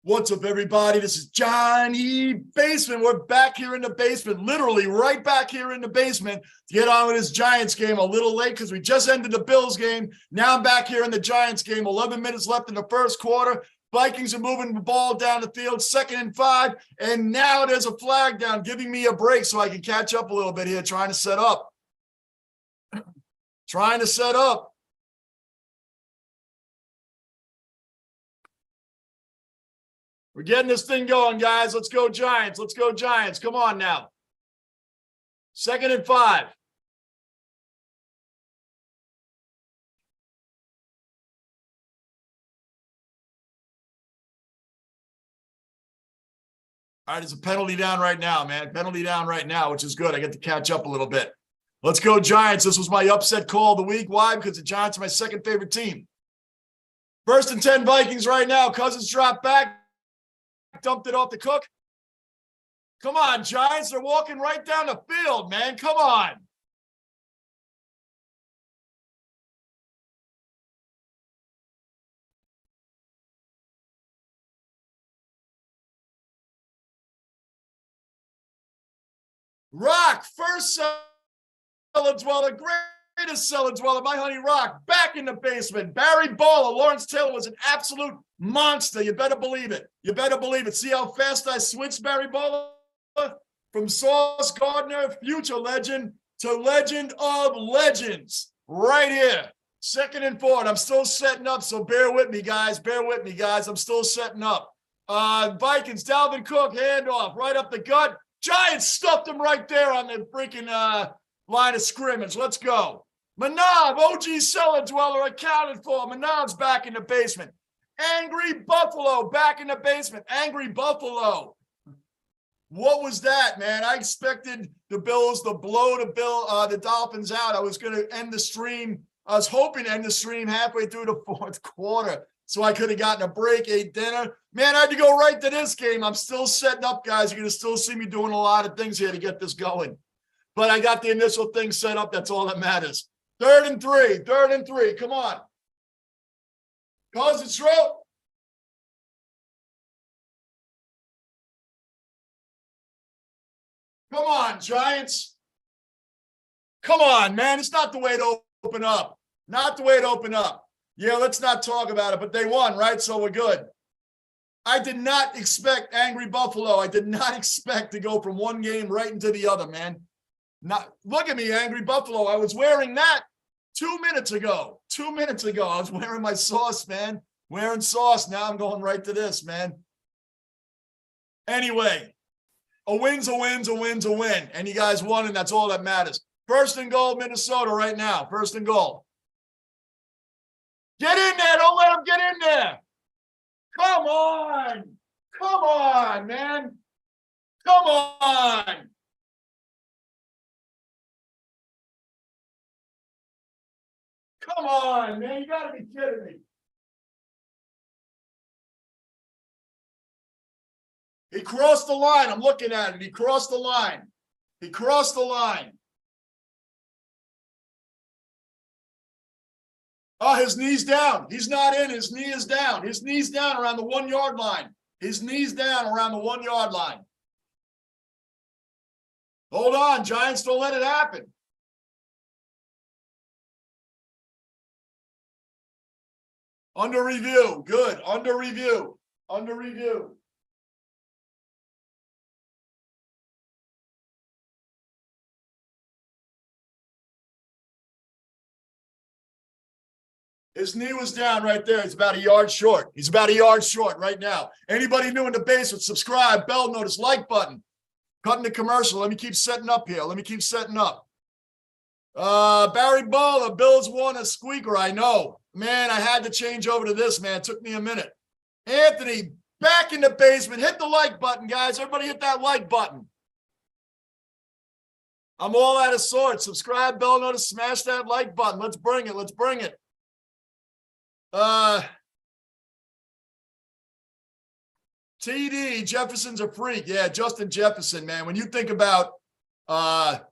What's up, everybody? This is Johnny Basement. We're back here in the basement, literally right back here in the basement to get on with this Giants game. A little late because we just ended the Bills game. Now I'm back here in the Giants game. 11 minutes left in the first quarter. Vikings are moving the ball down the field, 2nd and 5. And now there's a flag down, giving me a break so I can catch up a little bit here, trying to set up. Trying to set up. We're getting this thing going, guys. Let's go, Giants. Let's go, Giants. Come on now. 2nd and 5. All right, there's a penalty down right now, man. Penalty down right now, which is good. I get to catch up a little bit. Let's go, Giants. This was my upset call of the week. Why? Because the Giants are my second favorite team. 1st and 10 Vikings right now. Cousins drop back. Dumped it off the Cook. Come on, Giants. They're walking right down the field, man. Come on. Rock, first cellar dweller, greatest cellar dweller, my honey Rock, back in the basement. Barry Baller, Lawrence Taylor was an absolute monster. You better believe it. You better believe it. See how fast I switched, Barry Baller? From Sauce Gardner, future legend, to legend of legends. Right here. 2nd and 4. And I'm still setting up, so bear with me, guys. Bear with me, guys. I'm still setting up. Vikings, Dalvin Cook, handoff, right up the gut. Giants stuffed him right there on the freaking line of scrimmage. Let's go. Manav, OG cellar dweller, accounted for. Manav's back in the basement. Angry Buffalo back in the basement. Angry Buffalo. What was that, man? I expected the Bills to blow the Dolphins out. I was going to end the stream. I was hoping to end the stream halfway through the 4th quarter so I could have gotten a break, ate dinner. Man, I had to go right to this game. I'm still setting up, guys. You're going to still see me doing a lot of things here to get this going. But I got the initial thing set up. That's all that matters. 3rd and 3. 3rd and 3. Come on. Cousins throw. Come on, Giants. Come on, man. It's not the way to open up. Not the way to open up. Yeah, let's not talk about it, but they won, right? So we're good. I did not expect Angry Buffalo. I did not expect to go from one game right into the other, man. Look at me, Angry Buffalo. I was wearing that 2 minutes ago. 2 minutes ago, I was wearing my sauce, man. Wearing sauce. Now I'm going right to this, man. Anyway, a win's a win's a win's a win. And you guys won, and that's all that matters. 1st and goal, Minnesota right now. 1st and goal. Get in there. Don't let them get in there. Come on. Come on, man. Come on. Come on, man. You got to be kidding me. He crossed the line. I'm looking at it. He crossed the line. He crossed the line. Oh, his knee's down. He's not in. His knee is down. His knee's down around the 1 yard line. His knee's down around the 1 yard line. Hold on, Giants. Don't let it happen. Under review. Good. Under review. Under review. His knee was down right there. He's about a yard short. He's about a yard short right now. Anybody new in the basement, subscribe, bell notice, like button. Cutting the commercial. Let me keep setting up here. Let me keep setting up. Barry Baller, Bills won a squeaker. I know. Man, I had to change over to this, man. It took me a minute. Anthony, back in the basement. Hit the like button, guys. Everybody hit that like button. I'm all out of sorts. Subscribe, bell notice, smash that like button. Let's bring it. Let's bring it. TD, Jefferson's a freak. Yeah, Justin Jefferson, man. When you think about talk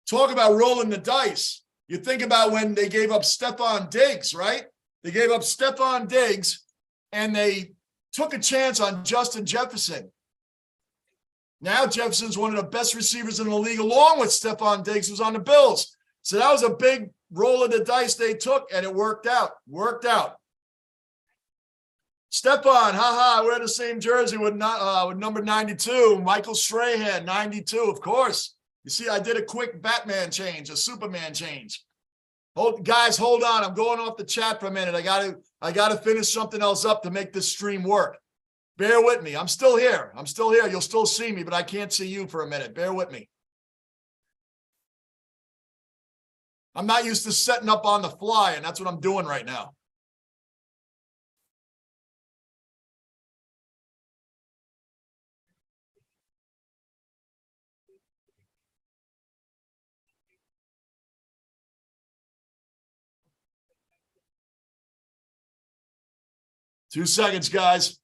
about rolling the dice, you think about when they gave up Stephon Diggs, right? They gave up Stephon Diggs and they took a chance on Justin Jefferson. Now Jefferson's one of the best receivers in the league, along with Stephon Diggs, who's on the Bills. So that was a big roll of the dice they took, and it worked out. Worked out. Stephon, haha, I wear the same jersey with number 92. Michael Strahan, 92, of course. You see, I did a quick Batman change, a Superman change. Guys, hold on. I'm going off the chat for a minute. I gotta finish something else up to make this stream work. Bear with me. I'm still here. I'm still here. You'll still see me, but I can't see you for a minute. Bear with me. I'm not used to setting up on the fly, and that's what I'm doing right now. Two seconds, guys.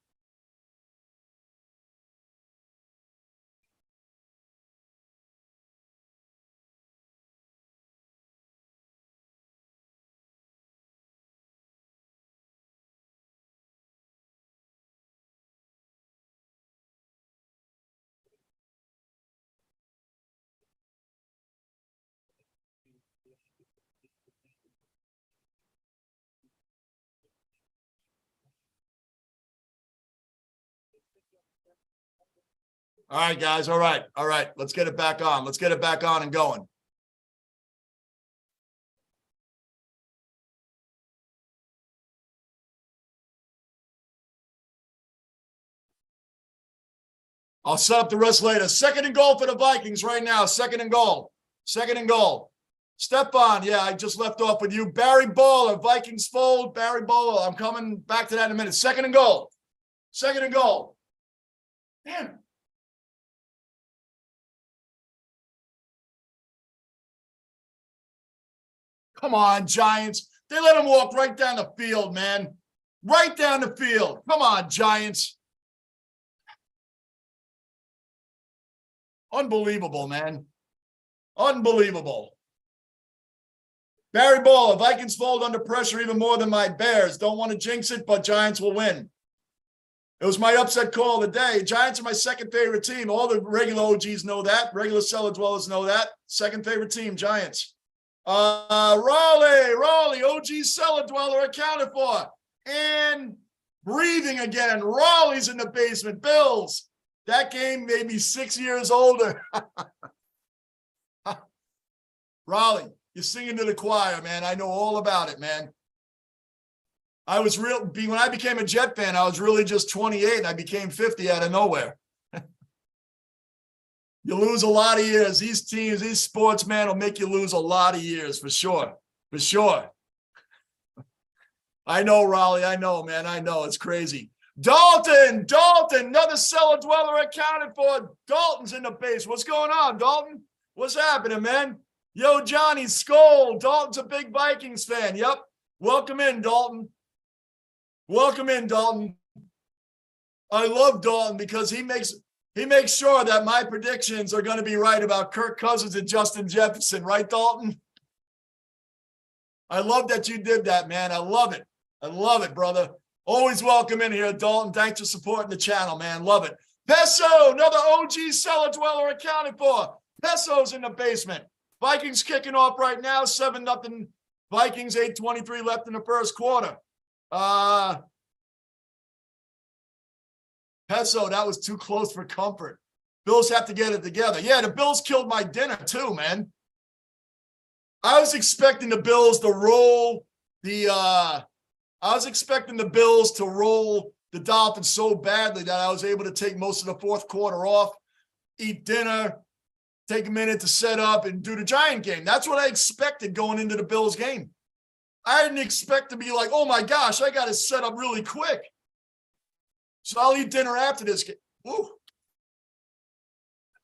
All right, guys. All right. All right. Let's get it back on. Let's get it back on and going. I'll set up the rest later. Second and goal for the Vikings right now. Second and goal. Second and goal. Stephon, yeah, I just left off with you. Barry Baller, Vikings fold. Barry Baller, I'm coming back to that in a minute. Second and goal. Second and goal. Damn. Come on, Giants. They let him walk right down the field, man. Right down the field. Come on, Giants. Unbelievable, man. Unbelievable. Barry Baller, Vikings fold under pressure even more than my Bears. Don't want to jinx it, but Giants will win. It was my upset call of the day. Giants are my second favorite team. All the regular OGs know that. Regular cellar dwellers know that. Second favorite team, Giants. Raleigh, OG cellar dweller accounted for. And breathing again. Raleigh's in the basement. Bills. That game made me 6 years older. Raleigh, you're singing to the choir, man. I know all about it, man. I was when I became a Jet fan, I was really just 28 and I became 50 out of nowhere. You lose a lot of years. These teams, these sportsmen will make you lose a lot of years for sure. For sure. I know, Raleigh. I know, man. I know. It's crazy. Dalton, another cellar dweller accounted for. Dalton's in the base. What's going on, Dalton? What's happening, man? Yo, Johnny, Skull. Dalton's a big Vikings fan. Yep. Welcome in, Dalton. Welcome in, Dalton. I love Dalton because he makes sure that my predictions are going to be right about Kirk Cousins and Justin Jefferson. Right, Dalton? I love that you did that, man. I love it. I love it, brother. Always welcome in here, Dalton. Thanks for supporting the channel, man. Love it. Peso, another OG cellar dweller accounted for. Peso's in the basement. Vikings kicking off right now, 7-0. Vikings, 8:23 left in the first quarter. Peso, that was too close for comfort. Bills have to get it together. Yeah, the Bills killed my dinner too, man. I was expecting the Bills to roll the Dolphins so badly that I was able to take most of the fourth quarter off, eat dinner, take a minute to set up and do the Giant game. That's what I expected going into the Bills game. I didn't expect to be like, oh my gosh, I got to set up really quick. So I'll eat dinner after this game. Woo.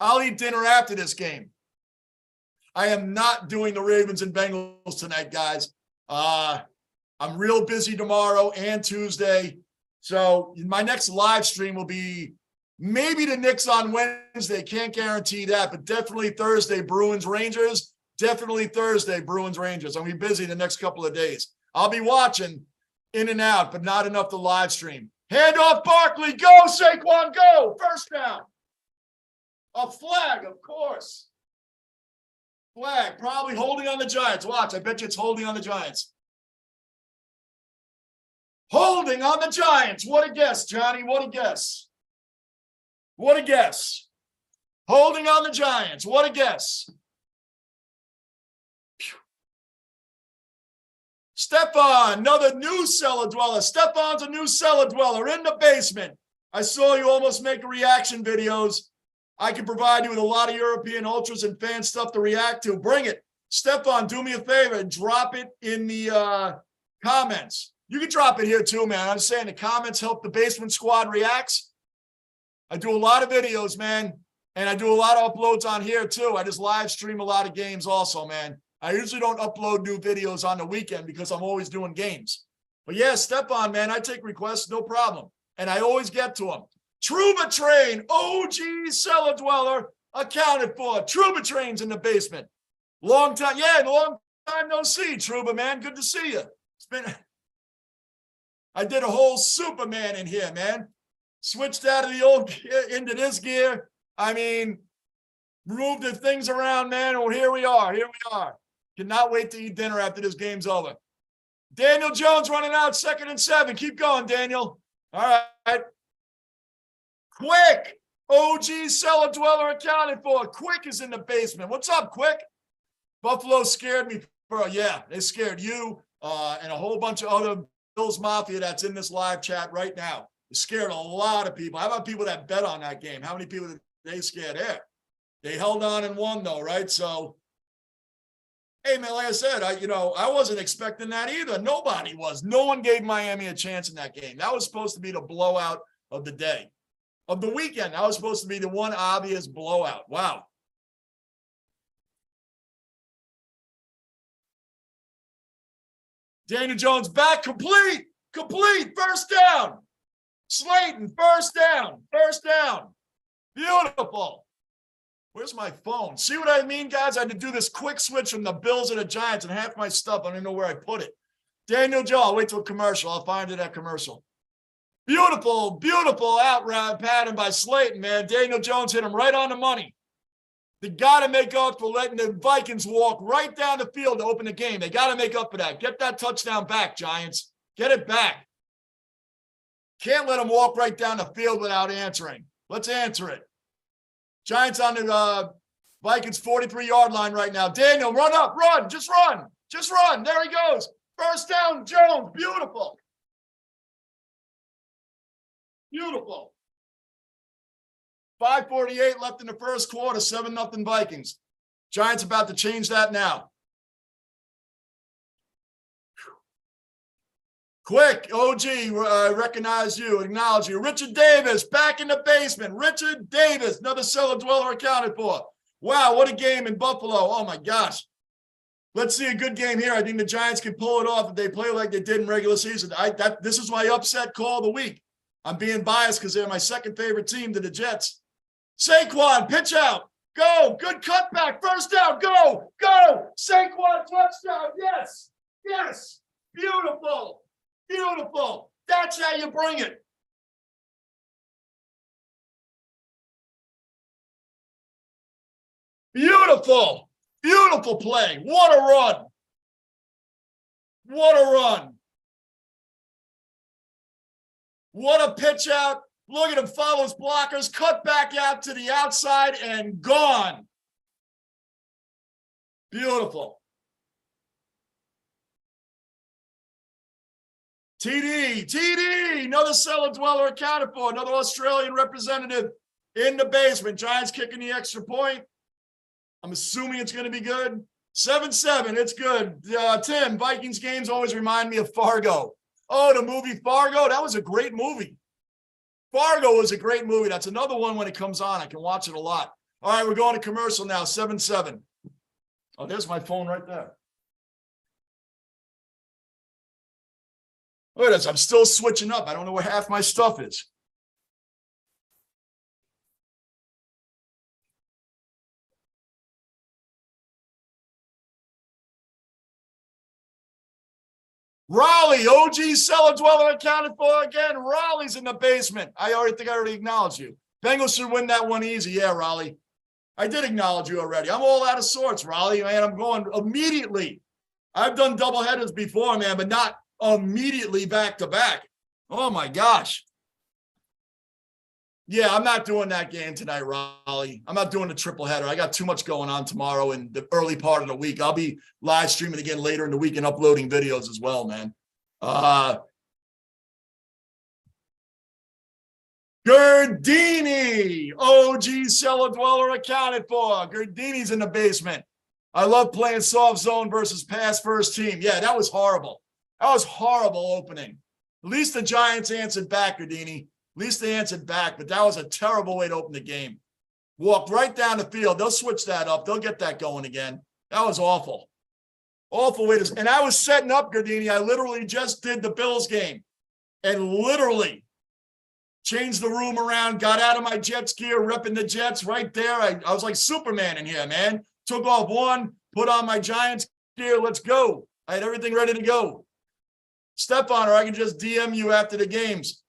I'll eat dinner after this game. I am not doing the Ravens and Bengals tonight, guys. I'm real busy tomorrow and Tuesday. So my next live stream will be maybe the Knicks on Wednesday. Can't guarantee that, but definitely Thursday, Bruins, Rangers. Definitely Thursday, Bruins, Rangers. I'm going to be busy the next couple of days. I'll be watching in and out, but not enough to live stream. Hand off Barkley. Go, Saquon, go. First down. A flag, of course. Flag, probably holding on the Giants. Watch, I bet you it's holding on the Giants. Holding on the Giants. What a guess, Johnny. What a guess. What a guess. Holding on the Giants. What a guess. Stefan, another new cellar dweller. Stefan's a new cellar dweller in the basement. I saw you almost make reaction videos. I can provide you with a lot of European ultras and fan stuff to react to. Bring it. Stefan, do me a favor and drop it in the comments. You can drop it here too, man. I'm saying the comments help the Basement Squad reacts. I do a lot of videos, man, and I do a lot of uploads on here too. I just live stream a lot of games also, man. I usually don't upload new videos on the weekend because I'm always doing games. But yeah, Stefan, man, I take requests, no problem. And I always get to them. Truba Train, OG cellar dweller, accounted for. Truba Train's in the basement. Long time, yeah, long time no see, Truba, man. Good to see you. It's been, I did a whole Superman in here, man. Switched out of the old gear into this gear. I mean, moved the things around, man. Well, here we are. Here we are. Cannot wait to eat dinner after this game's over. Daniel Jones running out, 2nd and 7. Keep going, Daniel. All right. Quick. OG cellar dweller accounted for. Quick is in the basement. What's up, Quick? Buffalo scared me. Yeah, they scared you and a whole bunch of other Bills Mafia that's in this live chat right now. It scared a lot of people. How about people that bet on that game? How many people did they scare there? They held on and won, though, right? So, hey, man, like I said, I wasn't expecting that either. Nobody was. No one gave Miami a chance in that game. That was supposed to be the blowout of the day. Of the weekend, that was supposed to be the one obvious blowout. Wow. Daniel Jones back, complete, first down. Slayton, first down. Beautiful. Where's my phone? See what I mean, guys? I had to do this quick switch from the Bills and the Giants, and half my stuff, I don't know where I put it. Daniel Jones, I'll wait till commercial. I'll find it at commercial. Beautiful out route pattern by Slayton, man. Daniel Jones hit him right on the money. They got to make up for letting the Vikings walk right down the field to open the game. They got to make up for that. Get that touchdown back, Giants. Get it back. Can't let them walk right down the field without answering. Let's answer it. Giants on the Vikings 43-yard line right now. Daniel, run up, run. Just run. There he goes. First down, Jones. Beautiful. 5:48 left in the first quarter, 7-0 Vikings. Giants about to change that now. Quick, OG, recognize you, acknowledge you. Richard Davis, back in the basement. Richard Davis, another cellar dweller accounted for. Wow, what a game in Buffalo. Oh, my gosh. Let's see a good game here. I think the Giants can pull it off if they play like they did in regular season. This is my upset call of the week. I'm being biased because they're my second favorite team to the Jets. Saquon, pitch out. Go. Good cutback. First down. Go. Saquon, touchdown. Yes. Beautiful. That's how you bring it. Beautiful play. What a run. What a pitch out. Look at him, follows blockers, cut back out to the outside and gone. Beautiful. TD, another cellar dweller accounted for, another Australian representative in the basement. Giants kicking the extra point. I'm assuming it's going to be good. 7-7, it's good. Tim, Vikings games always remind me of Fargo. Oh, the movie Fargo, that was a great movie. Fargo was a great movie. That's another one when it comes on. I can watch it a lot. All right, we're going to commercial now, 7-7. Oh, there's my phone right there. Look at this. I'm still switching up. I don't know where half my stuff is. Raleigh, OG cellar dweller accounted for again. Raleigh's in the basement. I already acknowledged you. Bengals should win that one easy. Yeah, Raleigh. I did acknowledge you already. I'm all out of sorts, Raleigh, man. I'm going immediately. I've done double headers before, man, but not immediately back to back. Oh, my gosh. Yeah, I'm not doing that game tonight, Raleigh. I'm not doing the triple header. I got too much going on tomorrow and the early part of the week. I'll be live streaming again later in the week and uploading videos as well, man. Gerdini, OG cellar dweller accounted for. Gerdini's in the basement. I love playing soft zone versus pass first team. Yeah, that was horrible. That was horrible opening. At least the Giants answered back, Gerdini. At least they answered back, but that was a terrible way to open the game. Walked right down the field. They'll switch that up. They'll get that going again. That was awful. Awful way to – and I was setting up, Gerdini. I literally just did the Bills game and literally changed the room around, got out of my Jets gear, repping the Jets right there. I was like Superman in here, man. Took off one, put on my Giants gear. Let's go. I had everything ready to go. Stefan, or I can just DM you after the games.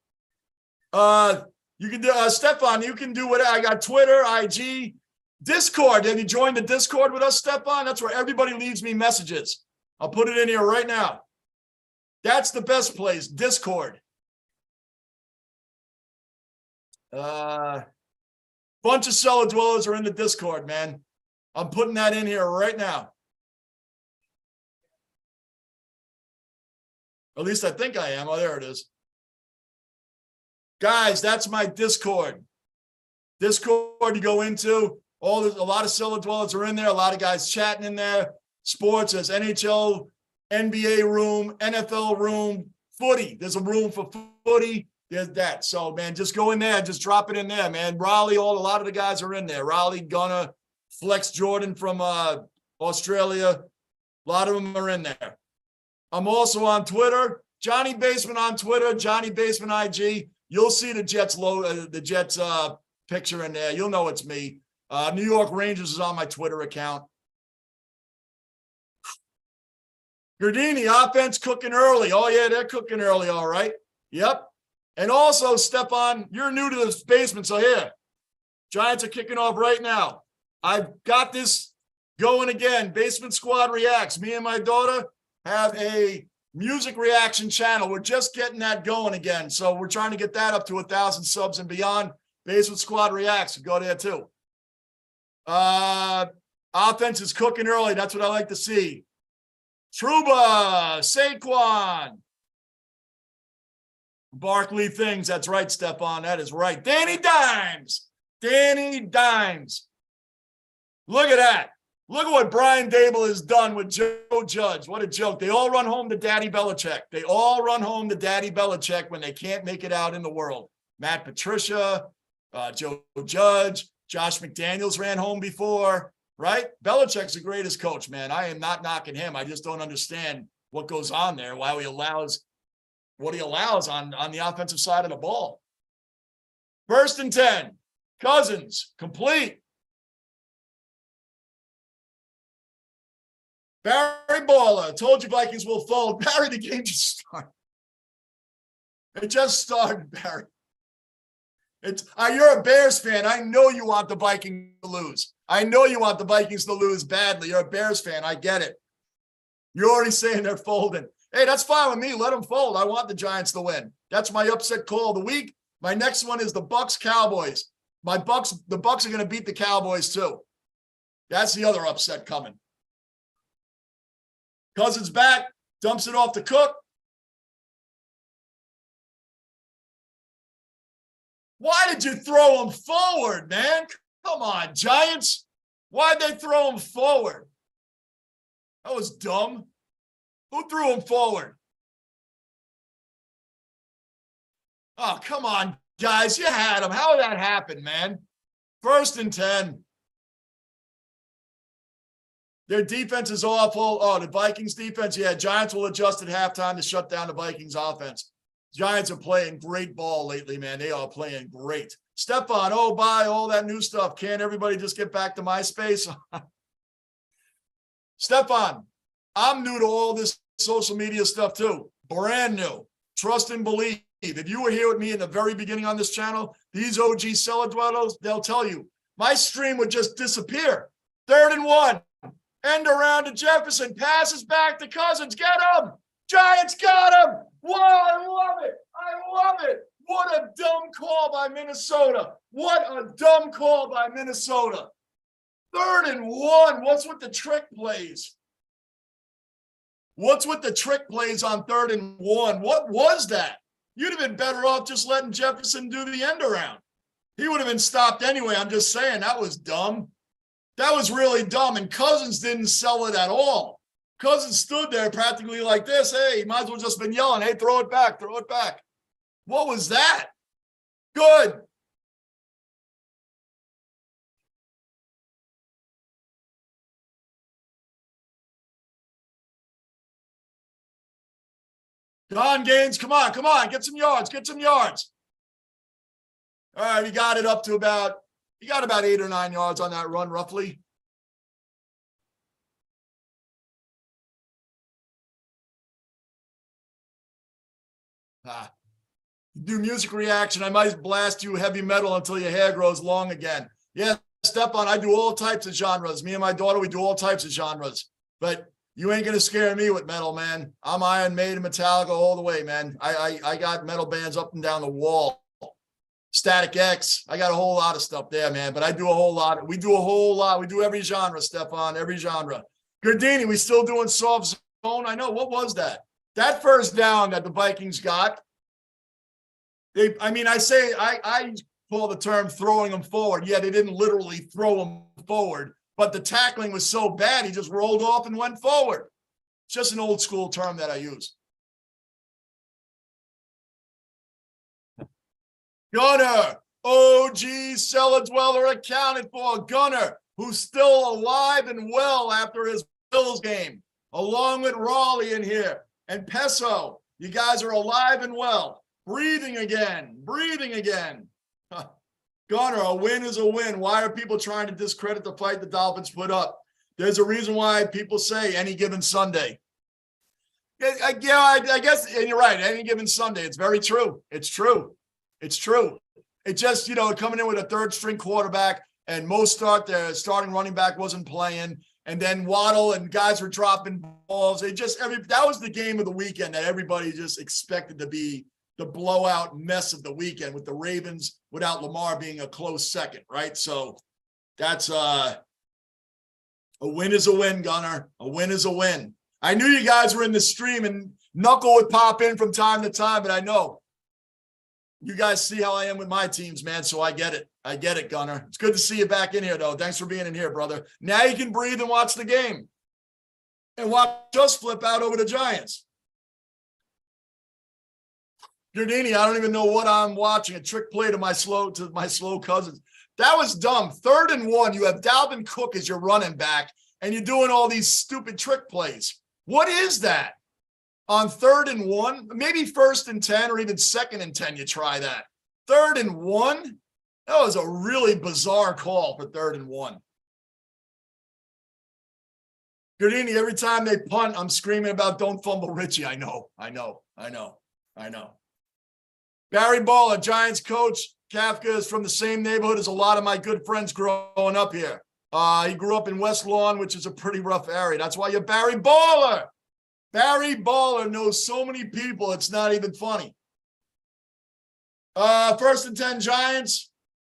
You can do Stefan, you can do what I got. Twitter, IG, Discord. Have you joined the Discord with us, Stefan? That's where everybody leaves me messages. I'll put it in here right now. That's the best place, Discord. Bunch of cellar dwellers are in the Discord, man. I'm putting that in here right now. At least I think I am. Oh, there it is. Guys, that's my Discord. Discord you go into. A lot of cellar dwellers are in there. A lot of guys chatting in there. Sports, there's NHL, NBA room, NFL room, footy. There's a room for footy. There's that. So, man, just go in there. Just drop it in there, man. Raleigh, a lot of the guys are in there. Raleigh, Gunner, Flex Jordan from Australia. A lot of them are in there. I'm also on Twitter. Johnny Basement on Twitter. Johnny Basement IG. You'll see the Jets picture in there. You'll know it's me. New York Rangers is on my Twitter account. Gerdini, offense cooking early. Oh, yeah, they're cooking early, all right. Yep. And also, Stefan, you're new to this basement, so here. Giants are kicking off right now. I've got this going again. Basement Squad Reacts. Me and my daughter have a music reaction channel. We're just getting that going again. So we're trying to get that up to 1,000 subs and beyond. Basement Squad Reacts. Go there too. Offense is cooking early. That's what I like to see. Truba, Saquon. Barkley things. That's right, Stephon. That is right. Danny Dimes. Danny Dimes. Look at that. Look at what Brian Dable has done with Joe Judge. What a joke. They all run home to Daddy Belichick. They all run home to Daddy Belichick when they can't make it out in the world. Matt Patricia, Joe Judge, Josh McDaniels ran home before, right? Belichick's the greatest coach, man. I am not knocking him. I just don't understand what goes on there, why he allows what he allows on the offensive side of the ball. 1st and 10. Cousins, complete. Barry Baller, told you Vikings will fold. Barry, the game just started. It just started, Barry. You're a Bears fan. I know you want the Vikings to lose. I know you want the Vikings to lose badly. You're a Bears fan. I get it. You're already saying they're folding. Hey, that's fine with me. Let them fold. I want the Giants to win. That's my upset call of the week. My next one is the Bucs-Cowboys. The Bucs are going to beat the Cowboys too. That's the other upset coming. Cousins back, dumps it off to Cook. Why did you throw him forward, man? Come on, Giants. Why'd they throw him forward? That was dumb. Who threw him forward? Oh, come on, guys. You had him. How did that happen, man? 1st and 10. Their defense is awful. Oh, the Vikings defense. Yeah, Giants will adjust at halftime to shut down the Vikings offense. Giants are playing great ball lately, man. They are playing great. Stephon, buy all that new stuff. Can't everybody just get back to MySpace? Stephon, I'm new to all this social media stuff too. Brand new. Trust and believe. If you were here with me in the very beginning on this channel, these OG cellar dwellers, they'll tell you, my stream would just disappear. 3rd and 1. End around to Jefferson. Passes back to Cousins. Get him. Giants got him. Whoa, I love it. I love it. What a dumb call by Minnesota. What a dumb call by Minnesota. 3rd and 1. What's with the trick plays? What's with the trick plays on 3rd and 1? What was that? You'd have been better off just letting Jefferson do the end around. He would have been stopped anyway. I'm just saying that was dumb. That was really dumb. And Cousins didn't sell it at all. Cousins stood there practically like this. Hey, he might as well just been yelling, hey, throw it back, throw it back. What was that? Good. Don Gaines, come on, get some yards, get some yards. All right, he got it up to about, he got about 8 or 9 yards on that run, roughly. Do music reaction. I might blast you heavy metal until your hair grows long again. Yeah, Stepan, I do all types of genres. Me and my daughter, we do all types of genres. But you ain't gonna scare me with metal, man. I'm Iron Maiden, Metallica all the way, man. I got metal bands up and down the wall. Static X. I got a whole lot of stuff there, man. But I do a whole lot. We do a whole lot. We do every genre, Stepan, every genre. Gardini, we still doing soft zone. I know. What was that? That first down that the Vikings got. I call the term throwing them forward. Yeah, they didn't literally throw them forward, but the tackling was so bad, he just rolled off and went forward. It's just an old school term that I use. Gunner, OG cellar dweller accounted for. Gunner, who's still alive and well after his Bills game, along with Raleigh in here. And Peso, you guys are alive and well. Breathing again, breathing again. Gunner, a win is a win. Why are people trying to discredit the fight the Dolphins put up? There's a reason why people say any given Sunday. I guess, and you're right, any given Sunday. It's very true. It's true. It's true. It just, coming in with a 3rd string quarterback and their starting running back wasn't playing. And then Waddle and guys were dropping balls. That was the game of the weekend that everybody just expected to be the blowout mess of the weekend, with the Ravens without Lamar being a close second, right? So that's a win is a win, Gunner. A win is a win. I knew you guys were in the stream and Knuckle would pop in from time to time, but I know you guys see how I am with my teams, man. So I get it. I get it, Gunner. It's good to see you back in here, though. Thanks for being in here, brother. Now you can breathe and watch the game and watch us flip out over the Giants. Giardini, I don't even know what I'm watching. A trick play to my slow Cousins. That was dumb. 3rd and 1. You have Dalvin Cook as your running back, and you're doing all these stupid trick plays. What is that? On 3rd and 1, maybe 1st and 10, or even 2nd and 10, you try that. 3rd and 1? That was a really bizarre call for 3rd and 1. Giardini, every time they punt, I'm screaming about don't fumble Richie. I know. Barry Baller, Giants coach. Kafka is from the same neighborhood as a lot of my good friends growing up here. He grew up in West Lawn, which is a pretty rough area. That's why you're Barry Baller. Barry Baller knows so many people, it's not even funny. 1st and 10 Giants.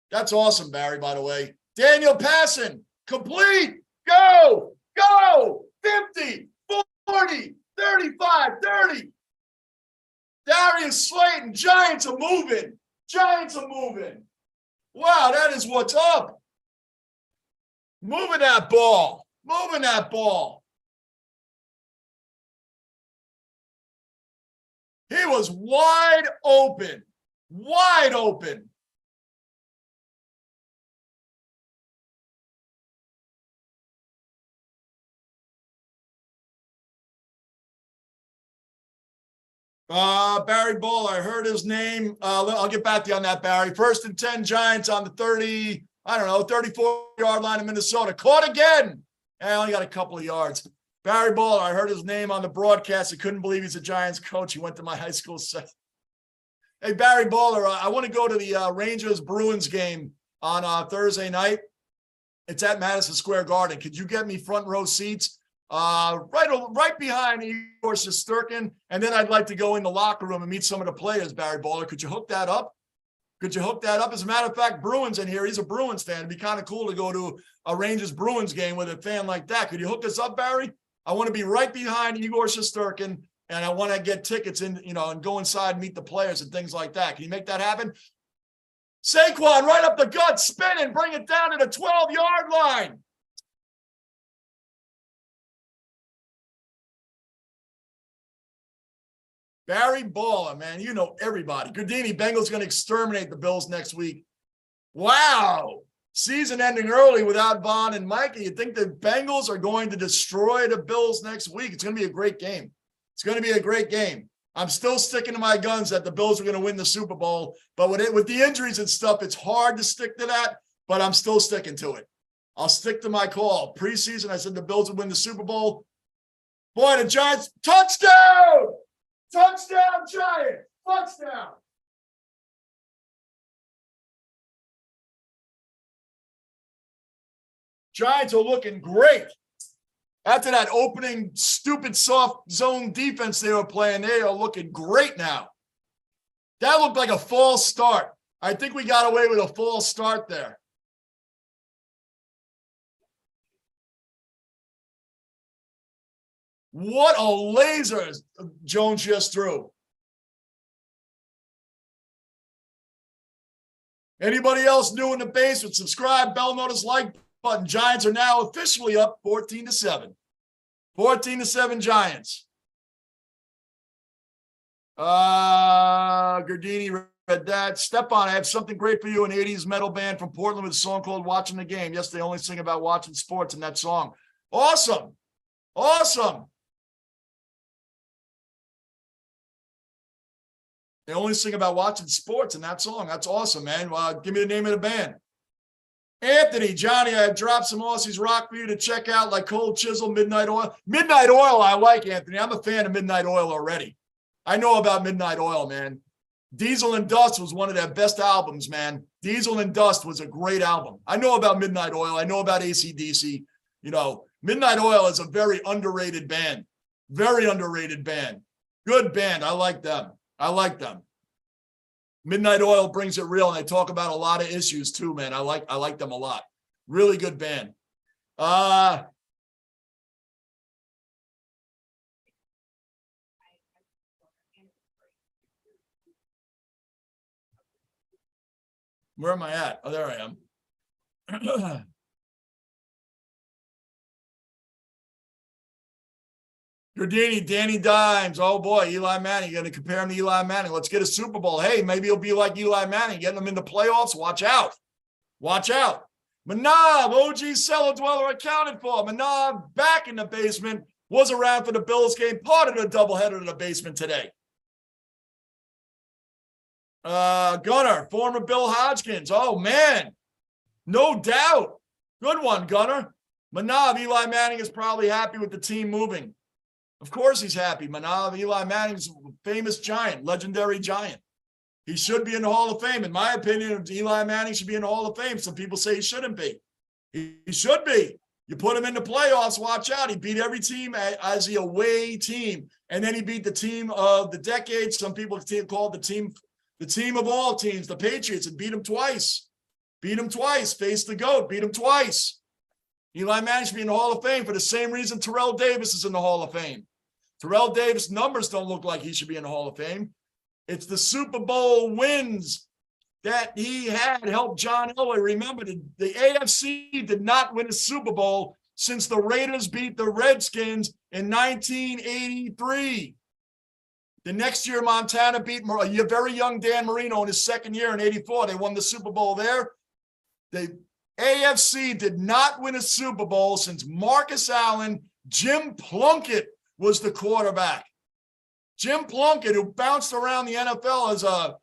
That's awesome, Barry, by the way. Daniel Passon, complete. Go. 50, 40, 35, 30. Darius Slayton, Giants are moving. Wow, that is what's up. Moving that ball. He was wide open. Barry Bull, I heard his name. I'll get back to you on that, Barry. 1st and 10 Giants on the 34-yard line of Minnesota. Caught again. I only got a couple of yards. Barry Baller, I heard his name on the broadcast. I couldn't believe he's a Giants coach. He went to my high school set. Hey, Barry Baller, I want to go to the Rangers-Bruins game on Thursday night. It's at Madison Square Garden. Could you get me front row seats? Right behind Igor Shesterkin, and then I'd like to go in the locker room and meet some of the players, Barry Baller. Could you hook that up? As a matter of fact, Bruins in here. He's a Bruins fan. It'd be kind of cool to go to a Rangers-Bruins game with a fan like that. Could you hook us up, Barry? I want to be right behind Igor Shesterkin, and I want to get tickets in, and go inside and meet the players and things like that. Can you make that happen? Saquon, right up the gut, spin and bring it down to the 12-yard line. Barry Baller, man, you know everybody. Gardini, Bengals going to exterminate the Bills next week. Wow. Season ending early without Vaughn and Micah. You think the Bengals are going to destroy the Bills next week? It's going to be a great game. It's going to be a great game. I'm still sticking to my guns that the Bills are going to win the Super Bowl. But with the injuries and stuff, it's hard to stick to that. But I'm still sticking to it. I'll stick to my call. Preseason, I said the Bills would win the Super Bowl. Boy, the Giants, touchdown! Touchdown, Giants! Touchdown! Giants are looking great. After that opening stupid soft zone defense they were playing, they are looking great now. That looked like a false start. I think we got away with a false start there. What a laser Jones just threw. Anybody else new in the basement? Subscribe, bell notice, like button. Giants are now officially up 14-7. 14-7 Giants. Gardini read that. Stepan, I have something great for you. An 80s metal band from Portland with a song called Watching the Game. Yes, they only sing about watching sports in that song. Awesome. Awesome. They only sing about watching sports in that song. That's awesome, man. Give me the name of the band. Anthony, Johnny, I've dropped some Aussies rock for you to check out, like Cold Chisel, Midnight Oil. Midnight Oil, I like, Anthony. I'm a fan of Midnight Oil already. I know about Midnight Oil, man. Diesel and Dust was one of their best albums, man. Diesel and Dust was a great album. I know about Midnight Oil. I know about AC/DC. Midnight Oil is a very underrated band. Very underrated band. Good band. I like them. Midnight Oil brings it real, and they talk about a lot of issues too, man. I like them a lot. Really good band. Where am I at? Oh, there I am. Gardini, Danny Dimes. Oh boy, Eli Manning. You're going to compare him to Eli Manning. Let's get a Super Bowl. Hey, maybe he'll be like Eli Manning, getting them in the playoffs. Watch out. Watch out. Manav, OG cellar dweller accounted for. Manav back in the basement. Was around for the Bills game. Part of the doubleheader in the basement today. Gunner, former Bill Hodgkins. Oh, man. No doubt. Good one, Gunner. Manav, Eli Manning is probably happy with the team moving. Of course he's happy. Manav, Eli Manning's a famous Giant, legendary Giant. He should be in the Hall of Fame. In my opinion, Eli Manning should be in the Hall of Fame. Some people say he shouldn't be. He should be. You put him in the playoffs, watch out. He beat every team as the away team. And then he beat the team of the decade. Some people call it the team of all teams, the Patriots, and beat him twice. Beat him twice. Faced the GOAT. Beat him twice. Eli Manning should be in the Hall of Fame for the same reason Terrell Davis is in the Hall of Fame. Terrell Davis' numbers don't look like he should be in the Hall of Fame. It's the Super Bowl wins that he had helped John Elway. Remember, the AFC did not win a Super Bowl since the Raiders beat the Redskins in 1983. The next year, Montana beat a very young Dan Marino in his second year in 84. They won the Super Bowl there. The AFC did not win a Super Bowl since Marcus Allen, Jim Plunkett was the quarterback. Jim Plunkett, who bounced around the NFL as a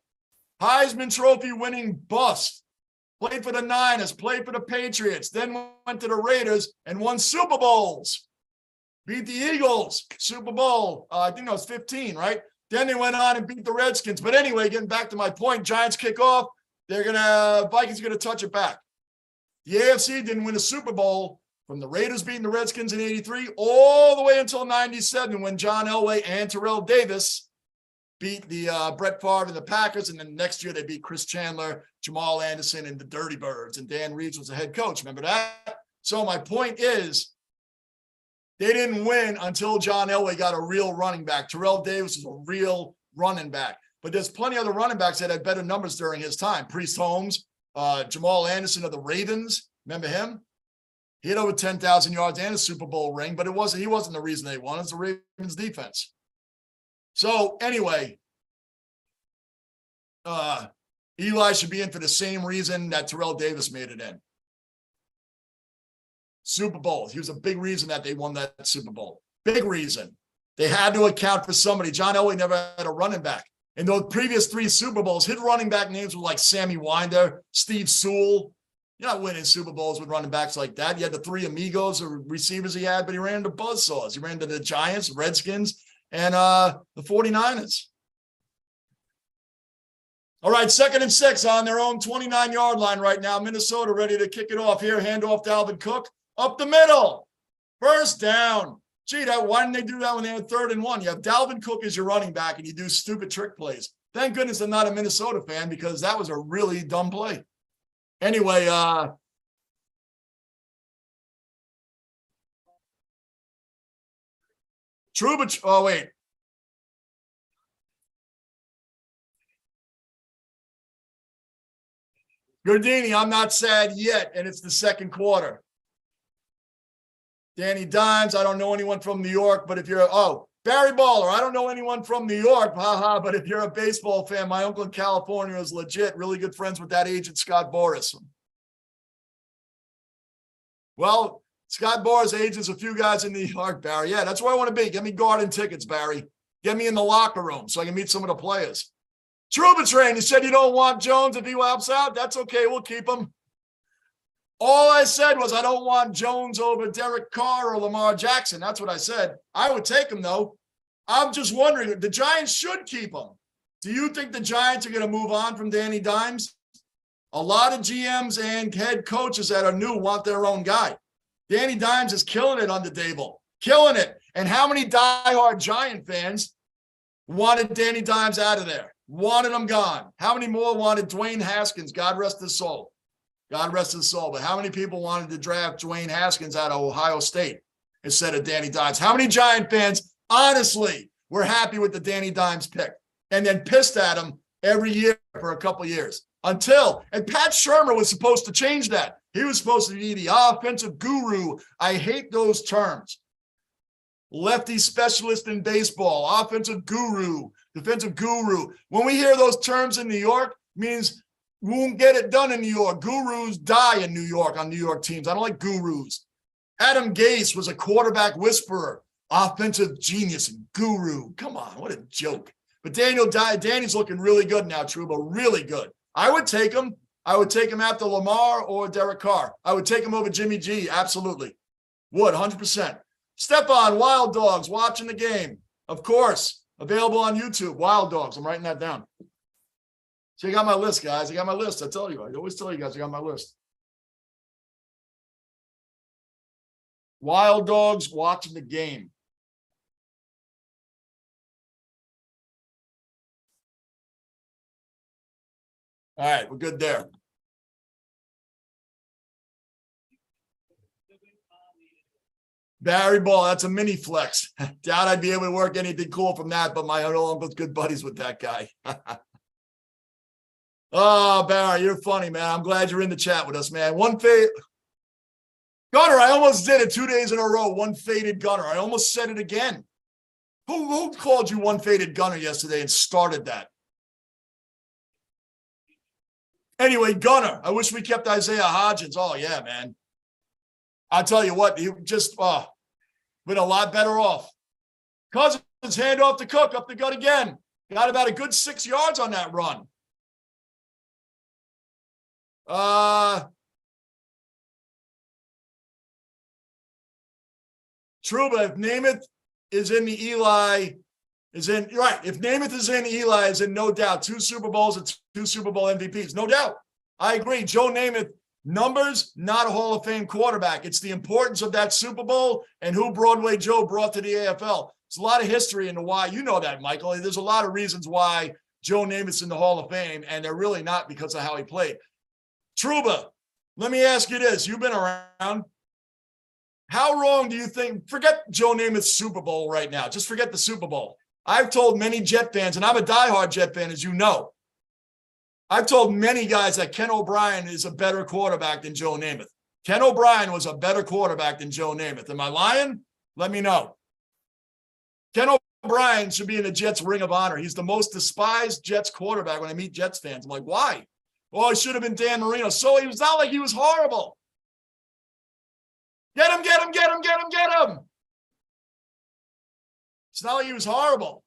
Heisman Trophy winning bust, played for the Niners, played for the Patriots, then went to the Raiders and won Super Bowls. beat the Eagles, Super Bowl. I think that was 15, right? Then they went on and beat the Redskins. But anyway, getting back to my point, Giants kick off. Vikings are going to touch it back. The AFC didn't win a Super Bowl from the Raiders beating the Redskins in 83 all the way until 97 when John Elway and Terrell Davis beat the Brett Favre and the Packers. And then next year they beat Chris Chandler, Jamal Anderson, and the Dirty Birds. And Dan Reeves was the head coach. Remember that? So my point is, they didn't win until John Elway got a real running back. Terrell Davis is a real running back. But there's plenty of other running backs that had better numbers during his time. Priest Holmes, Jamal Anderson of the Ravens. Remember him? He had over 10,000 yards and a Super Bowl ring, but he wasn't the reason they won. It's the Ravens defense. So anyway, Eli should be in for the same reason that Terrell Davis made it in. Super Bowl. He was a big reason that they won that Super Bowl. Big reason. They had to account for somebody. John Elway never had a running back. In those previous 3 Super Bowls, his running back names were like Sammy Winder, Steve Sewell. You're not winning Super Bowls with running backs like that. You had the 3 amigos or receivers he had, but he ran into buzzsaws. He ran into the Giants, Redskins, and the 49ers. All right, 2nd and 6 on their own 29-yard line right now. Minnesota ready to kick it off here. Hand off Dalvin Cook. Up the middle. First down. Gee, why didn't they do that when they had 3rd and 1? You have Dalvin Cook as your running back, and you do stupid trick plays. Thank goodness I'm not a Minnesota fan because that was a really dumb play. Anyway, Trubich. Oh, wait. Gardini, I'm not sad yet, and it's the 2nd quarter. Danny Dimes, I don't know anyone from New York, but if you're, Barry Baller, I don't know anyone from New York, haha, but if you're a baseball fan, my uncle in California is legit, really good friends with that agent, Scott Boras. Well, Scott Boras agents a few guys in New York, Barry. Yeah, that's where I want to be. Get me garden tickets, Barry. Get me in the locker room so I can meet some of the players. Trubitrain, you said you don't want Jones if he helps out. That's okay. We'll keep him. All I said was I don't want Jones over Derek Carr or Lamar Jackson. That's what I said. I would take him, though. I'm just wondering, the Giants should keep him. Do you think the Giants are going to move on from Danny Dimes? A lot of GMs and head coaches that are new want their own guy. Danny Dimes is killing it on the table. Killing it. And how many diehard Giant fans wanted Danny Dimes out of there? Wanted him gone. How many more wanted Dwayne Haskins? God rest his soul. God rest his soul. But how many people wanted to draft Dwayne Haskins out of Ohio State instead of Danny Dimes? How many Giant fans, honestly, were happy with the Danny Dimes pick and then pissed at him every year for a couple of years? And Pat Shurmur was supposed to change that. He was supposed to be the offensive guru. I hate those terms. Lefty specialist in baseball, offensive guru, defensive guru. When we hear those terms in New York, means we won't get it done in New York. Gurus die in New York on New York teams. I don't like gurus. Adam Gase was a quarterback whisperer, offensive genius and guru. Come on, what a joke. But Danny's looking really good now, Truba, really good. I would take him. I would take him after Lamar or Derek Carr. I would take him over Jimmy G, absolutely. Would, 100%. Stephon, Wild Dogs, watching the game. Of course, available on YouTube, Wild Dogs. I'm writing that down. So you got my list, guys. I got my list. I always tell you guys I got my list. Wild Dogs watching the game. All right, we're good there. Barry Ball, that's a mini flex. Doubt I'd be able to work anything cool from that, but my old uncle's good buddies with that guy. Oh, Barry, you're funny, man. I'm glad you're in the chat with us, man. One fade. Gunner, I almost did it 2 days in a row. One faded Gunner. I almost said it again. Who called you one faded Gunner yesterday and started that? Anyway, Gunner, I wish we kept Isaiah Hodgins. Oh, yeah, man. I'll tell you what, he just been a lot better off. Cousins hand off to Cook, up the gut again. Got about a good 6 yards on that run. Truba, if Namath is in the Eli, is in, right, if Namath is in, Eli is in, no doubt. 2 Super Bowls and 2 Super Bowl MVPs, no doubt. I agree. Joe Namath, numbers, not a Hall of Fame quarterback. It's the importance of that Super Bowl and who Broadway Joe brought to the AFL. There's a lot of history into why, you know that, Michael. There's a lot of reasons why Joe Namath's in the Hall of Fame, and they're really not because of how he played. Truba, let me ask you this. You've been around. How wrong do you think, forget Joe Namath's Super Bowl right now. Just forget the Super Bowl. I've told many Jet fans, and I'm a diehard Jet fan, as you know. I've told many guys that Ken O'Brien is a better quarterback than Joe Namath. Ken O'Brien was a better quarterback than Joe Namath. Am I lying? Let me know. Ken O'Brien should be in the Jets Ring of Honor. He's the most despised Jets quarterback when I meet Jets fans. I'm like, why? Oh, it should have been Dan Marino. So he was not like he was horrible. Get him, get him, get him, get him, get him. It's not like he was horrible.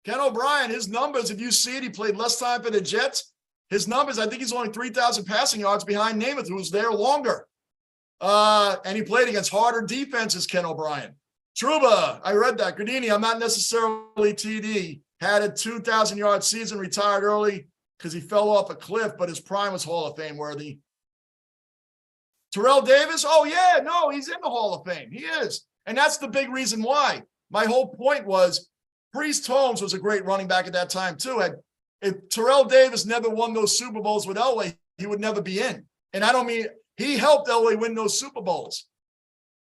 Ken O'Brien, his numbers, if you see it, he played less time for the Jets. His numbers, I think he's only 3,000 passing yards behind Namath, who was there longer. And he played against harder defenses, Ken O'Brien. Truba, I read that. Gradini, I'm not necessarily TD. Had a 2,000-yard season, retired early because he fell off a cliff, but his prime was Hall of Fame worthy. Terrell Davis, oh, yeah, no, he's in the Hall of Fame. He is. And that's the big reason why. My whole point was Priest Holmes was a great running back at that time, too. If Terrell Davis never won those Super Bowls with Elway, he would never be in. And I don't mean he helped Elway win those Super Bowls.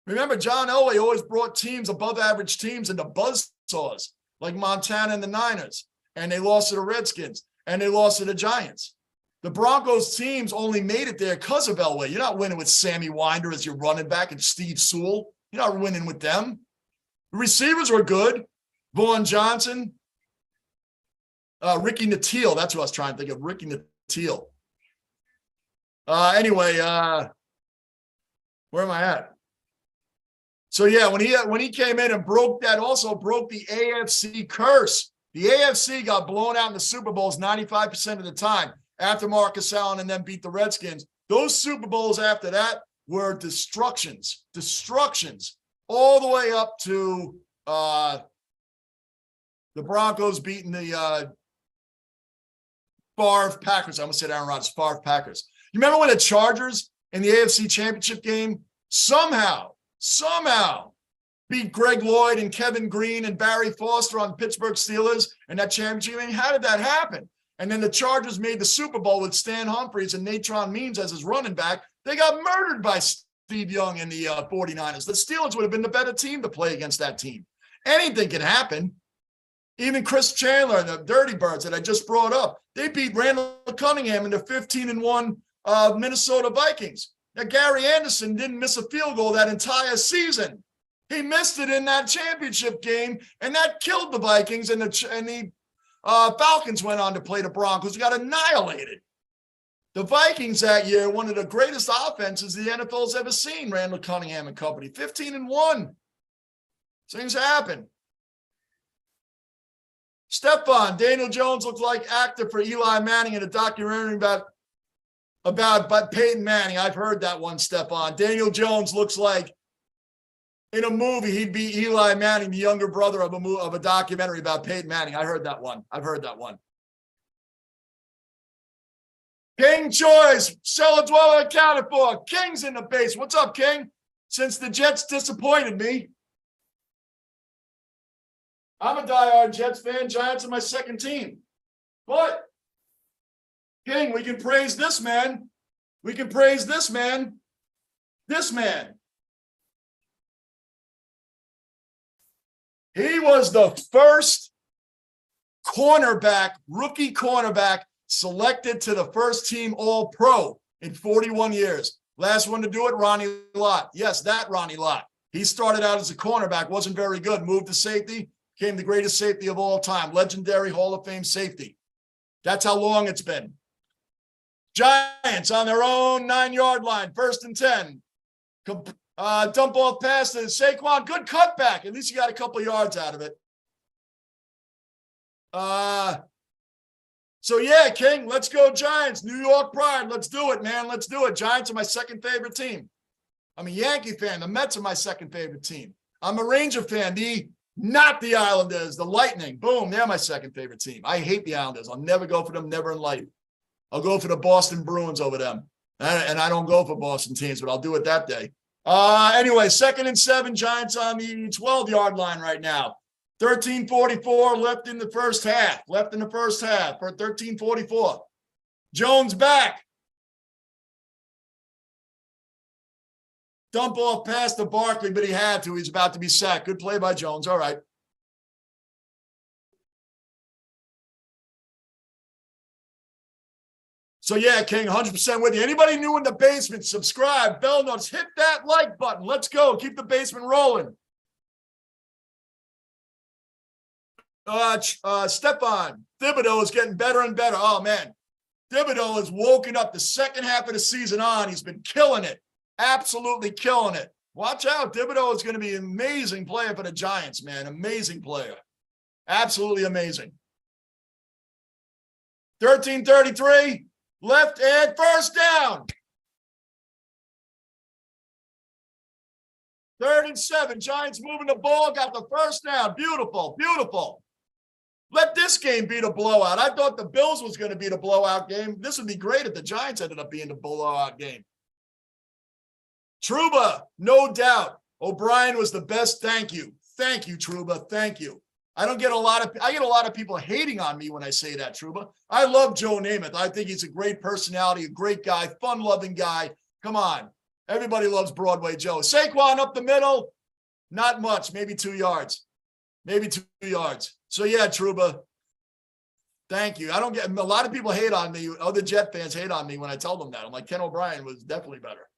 Remember, John Elway always brought teams, above average teams, into buzzsaws, like Montana and the Niners. And they lost to the Redskins. And they lost to the Giants. The Broncos teams only made it there because of Elway. You're not winning with Sammy Winder as your running back and Steve Sewell. You're not winning with them. The receivers were good. Vaughn Johnson. Ricky Nattiel. That's what I was trying to think of. Ricky Nattiel. Anyway, where am I at? So, yeah, when he came in and broke that, also broke the AFC curse. The AFC got blown out in the Super Bowls 95% of the time after Marcus Allen and then beat the Redskins. Those Super Bowls after that were destructions all the way up to the Broncos beating the Favre Packers. I almost said Aaron Rodgers, Favre Packers. You remember when the Chargers in the AFC Championship game somehow beat Greg Lloyd and Kevin Green and Barry Foster on the Pittsburgh Steelers and that championship? I mean, how did that happen? And then the Chargers made the Super Bowl with Stan Humphries and Natron Means as his running back. They got murdered by Steve Young and the 49ers. The Steelers would have been the better team to play against that team. Anything can happen. Even Chris Chandler and the Dirty Birds that I just brought up, they beat Randall Cunningham and the 15-1 Minnesota Vikings. Now, Gary Anderson didn't miss a field goal that entire season. He missed it in that championship game, and that killed the Vikings, and the Falcons went on to play the Broncos, who got annihilated. The Vikings that year, one of the greatest offenses the NFL's ever seen, Randall Cunningham and company, 15-1. Things happen. Stefan, Daniel Jones looked like actor for Eli Manning in a documentary about Peyton Manning. I've heard that one, Stefan. Daniel Jones looks like in a movie he'd be Eli Manning, the younger brother of a documentary about Peyton Manning. I heard that one. I've heard that one. King Choice, Cellar Dweller accounted for. King's in the base. What's up, King? Since the Jets disappointed me, I'm a diehard Jets fan. Giants are my second team. But, King, we can praise this man. We can praise this man. This man. He was the first cornerback, rookie cornerback, selected to the first team All-Pro in 41 years. Last one to do it, Ronnie Lott. Yes, that Ronnie Lott. He started out as a cornerback, wasn't very good, moved to safety, became the greatest safety of all time, legendary Hall of Fame safety. That's how long it's been. Giants on their own 9-yard line, 1st and 10. Dump off pass to Saquon, good cutback. At least you got a couple yards out of it. So yeah, King, let's go Giants. New York pride. Let's do it, man. Let's do it. Giants are my second favorite team. I'm a Yankee fan. The Mets are my second favorite team. I'm a Ranger fan. Not the Islanders, the Lightning. Boom, they're my second favorite team. I hate the Islanders. I'll never go for them, never in life. I'll go for the Boston Bruins over them. And I don't go for Boston teams, but I'll do it that day. Anyway, 2nd and 7, Giants on the 12-yard line right now. 13:44 left in the first half. For 13:44. Jones back. Dump off pass to Barkley, but he had to. He's about to be sacked. Good play by Jones. All right. So, yeah, King, 100% with you. Anybody new in the basement, subscribe, bell notes, hit that like button. Let's go. Keep the basement rolling. Stephon Thibodeau is getting better and better. Oh, man. Thibodeau has woken up the second half of the season on. He's been killing it. Absolutely killing it. Watch out. Thibodeau is going to be an amazing player for the Giants, man. Amazing player. Absolutely amazing. 13:33. Left and first down. 3rd and 7. Giants moving the ball. Got the first down. Beautiful. Beautiful. Let this game be the blowout. I thought the Bills was going to be the blowout game. This would be great if the Giants ended up being the blowout game. Trouba, no doubt. O'Brien was the best. Thank you. Thank you, Trouba. Thank you. I get a lot of people hating on me when I say that, Trouba. I love Joe Namath. I think he's a great personality, a great guy, fun-loving guy. Come on. Everybody loves Broadway Joe. Saquon up the middle. Not much. Maybe 2 yards. Maybe 2 yards. So, yeah, Trouba. Thank you. A lot of people hate on me. Other Jet fans hate on me when I tell them that. I'm like, Ken O'Brien was definitely better.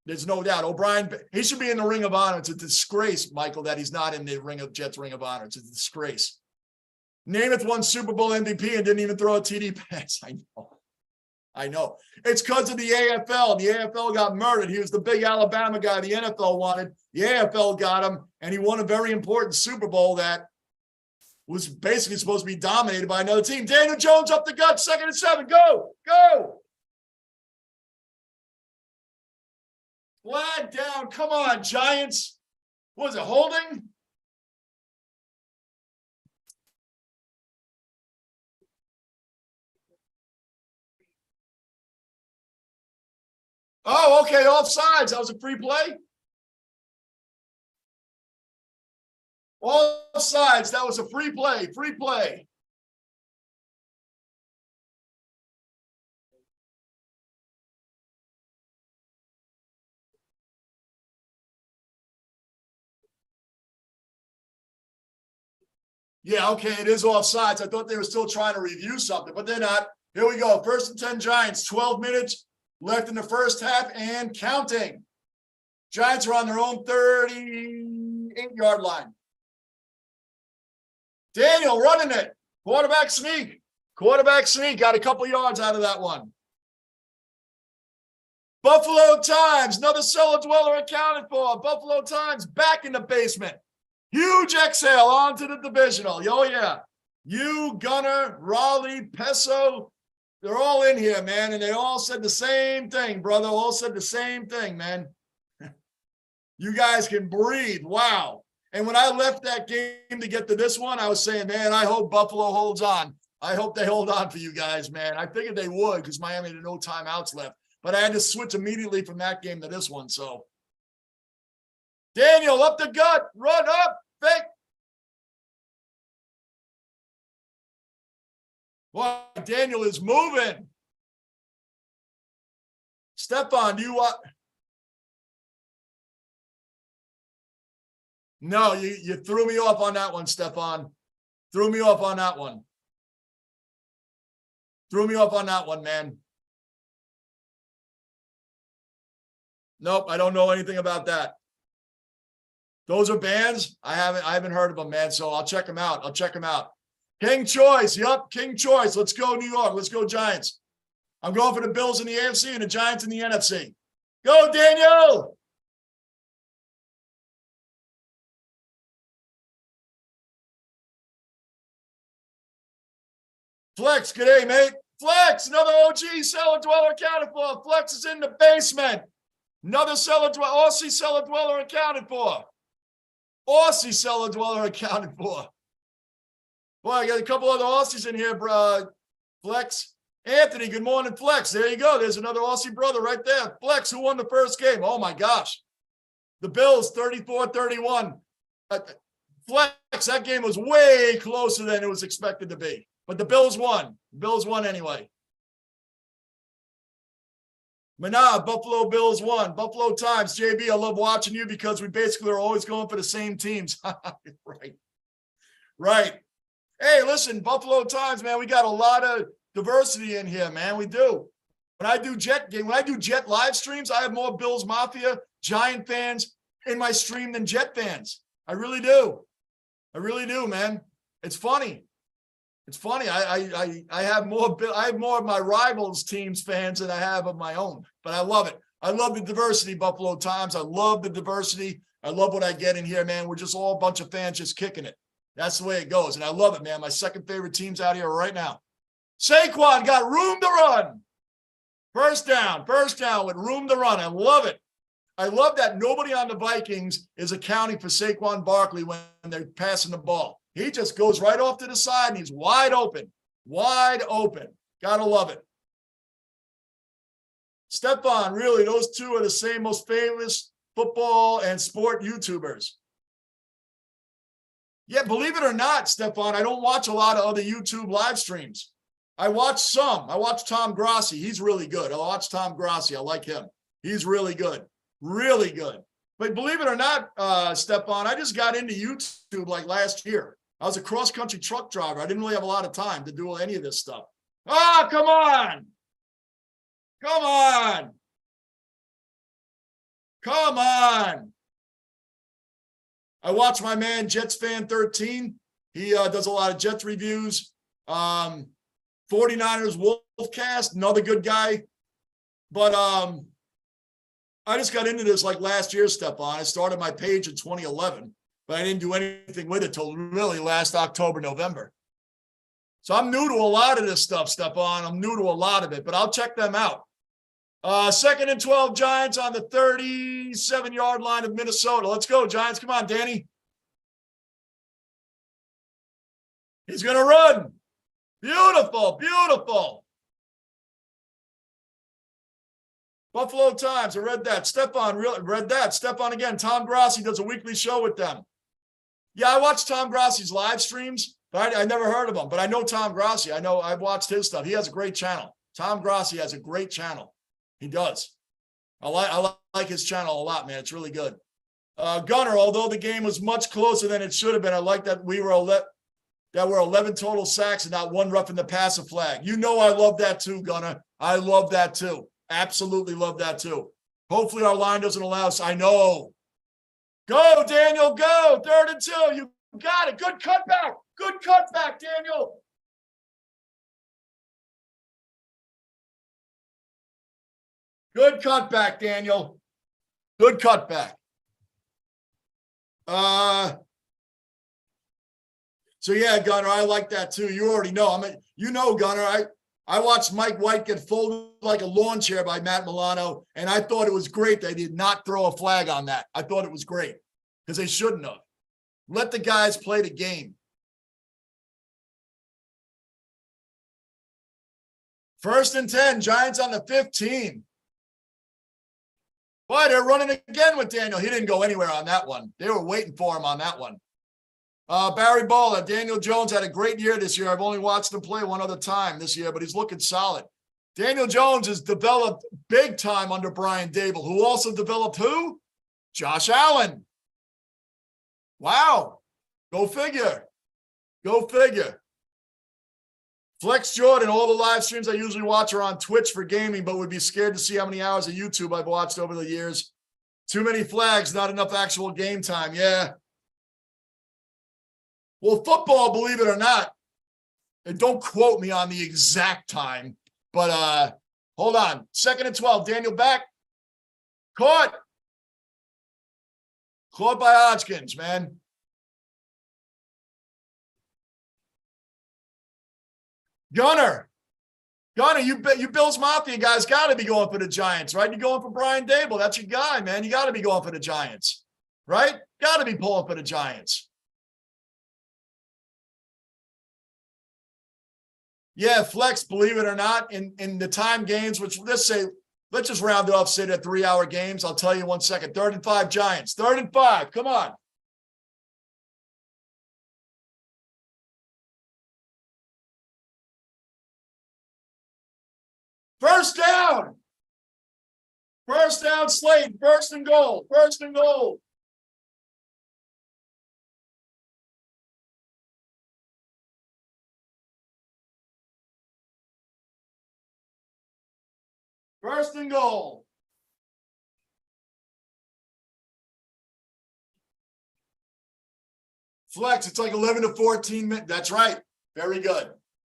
There's no doubt. O'Brien, he should be in the Ring of Honor. It's a disgrace, Michael, that he's not in the Jets Ring of Honor. It's a disgrace. Namath won Super Bowl MVP and didn't even throw a TD pass. I know. It's because of the AFL. The AFL got murdered. He was the big Alabama guy the NFL wanted. The AFL got him, and he won a very important Super Bowl that was basically supposed to be dominated by another team. Daniel Jones up the gut, 2nd and 7. Go, go. Flag down. Come on, Giants. What was it, holding? Oh, okay, offsides. That was a free play? Offsides. That was a free play. Free play. Yeah, okay, it is offsides. I thought they were still trying to review something, but they're not. Here we go. 1st and 10 Giants. 12 minutes left in the first half and counting. Giants are on their own 38-yard line. Daniel running it. Quarterback sneak. Quarterback sneak. Got a couple yards out of that one. Buffalo Times. Another cellar dweller accounted for. Buffalo Times back in the basement. Huge exhale onto the divisional. Oh, yeah. You, Gunner, Raleigh, Peso, they're all in here, man. And they all said the same thing, brother. All said the same thing, man. You guys can breathe. Wow. And when I left that game to get to this one, I was saying, man, I hope Buffalo holds on. I hope they hold on for you guys, man. I figured they would because Miami had no timeouts left. But I had to switch immediately from that game to this one, so. Daniel, up the gut, run up, fake. Boy, Daniel is moving. Stephon, do you want? No, you threw me off on that one, Stephon. Threw me off on that one. Threw me off on that one, man. Nope, I don't know anything about that. Those are bands. I haven't heard of them, man. So I'll check them out. I'll check them out. King Choice. Yup, King Choice. Let's go, New York. Let's go, Giants. I'm going for the Bills in the AFC and the Giants in the NFC. Go, Daniel. Flex, good day, mate. Flex, another OG cellar dweller accounted for. Flex is in the basement. Another cellar dweller, Aussie cellar dweller accounted for. Aussie cellar dweller accounted for. Boy, I got a couple other Aussies in here, bro. Flex. Anthony, good morning, Flex. There you go. There's another Aussie brother right there. Flex, who won the first game? Oh, my gosh. The Bills, 34-31. Flex, that game was way closer than it was expected to be. But the Bills won. The Bills won anyway. Manah, Buffalo Bills won. Buffalo Times. JB, I love watching you because we basically are always going for the same teams. Right. Right. Hey, listen, Buffalo Times, man, we got a lot of diversity in here, man. We do. When I do Jet live streams, I have more Bills Mafia, Giant fans in my stream than Jet fans. I really do. I really do, man. It's funny. It's funny. I have more of my rivals' teams fans than I have of my own. But I love it. I love the diversity, Buffalo Times. I love the diversity. I love what I get in here, man. We're just all a bunch of fans just kicking it. That's the way it goes. And I love it, man. My second favorite team's out here right now. Saquon got room to run. First down with room to run. I love it. I love that nobody on the Vikings is accounting for Saquon Barkley when they're passing the ball. He just goes right off to the side and he's wide open. Wide open. Gotta love it. Stephon, really, those two are the same most famous football and sport YouTubers. Yeah, believe it or not, Stephon, I don't watch a lot of other YouTube live streams. I watch some. I watch Tom Grassi. He's really good. I watch Tom Grassi. I like him. He's really good. Really good. But believe it or not, Stephon, I just got into YouTube like last year. I was a cross-country truck driver. I didn't really have a lot of time to do any of this stuff. Oh, come on. Come on. Come on. I watch my man, Jets Fan 13. He does a lot of Jets reviews. 49ers Wolfcast, another good guy. But I just got into this like last year, Stephon. I started my page in 2011, but I didn't do anything with it till really last October, November. So I'm new to a lot of this stuff, Stephon. I'm new to a lot of it, but I'll check them out. 2nd and 12 Giants on the 37-yard line of Minnesota. Let's go, Giants. Come on, Danny. He's going to run. Beautiful, beautiful. Buffalo Times, I read that. Stephon, read that. Stephon again. Tom Grassi does a weekly show with them. Yeah, I watch Tom Grassi's live streams, but I never heard of him. But I know Tom Grassi. I've watched his stuff. He has a great channel. Tom Grassi has a great channel. He does. I like his channel a lot, man. It's really good. Gunner, although the game was much closer than it should have been, I like that we were 11 total sacks and not one roughing the passer flag. You know I love that too, Gunner. I love that too. Absolutely love that too. Hopefully our line doesn't allow us. I know. Go, Daniel, go. 3rd and 2. You got it. Good cutback. Good cutback, Daniel. Good cutback, Daniel. Good cutback. So yeah, Gunner, I like that too. You already know. Gunner, I watched Mike White get folded like a lawn chair by Matt Milano, and I thought it was great they did not throw a flag on that. I thought it was great because they shouldn't have. Let the guys play the game. 1st and 10, Giants on the 15. Boy, they're running again with Daniel. He didn't go anywhere on that one. They were waiting for him on that one. Barry Baller, Daniel Jones had a great year this year. I've only watched him play one other time this year, but he's looking solid. Daniel Jones has developed big time under Brian Dable, who also developed who? Josh Allen. Wow. Go figure. Go figure. Flex Jordan, all the live streams I usually watch are on Twitch for gaming, but would be scared to see how many hours of YouTube I've watched over the years. Too many flags, not enough actual game time. Yeah. Well, football, believe it or not, and don't quote me on the exact time, but hold on. 2nd and 12, Daniel back. Caught. Caught by Hodgkins, man. Gunner. Gunner, you Bills Mafia guys got to be going for the Giants, right? You're going for Brian Dable. That's your guy, man. You got to be going for the Giants, right? Got to be pulling for the Giants. Yeah, flex, believe it or not, in the time games, which let's just round it off, say they're 3-hour games. I'll tell you 1 second. 3rd and 5 Giants. 3rd and 5. Come on. First down. First down, Slade. 1st and goal. 1st and goal. First and goal. Flex, it's like 11 to 14 minutes. That's right. Very good.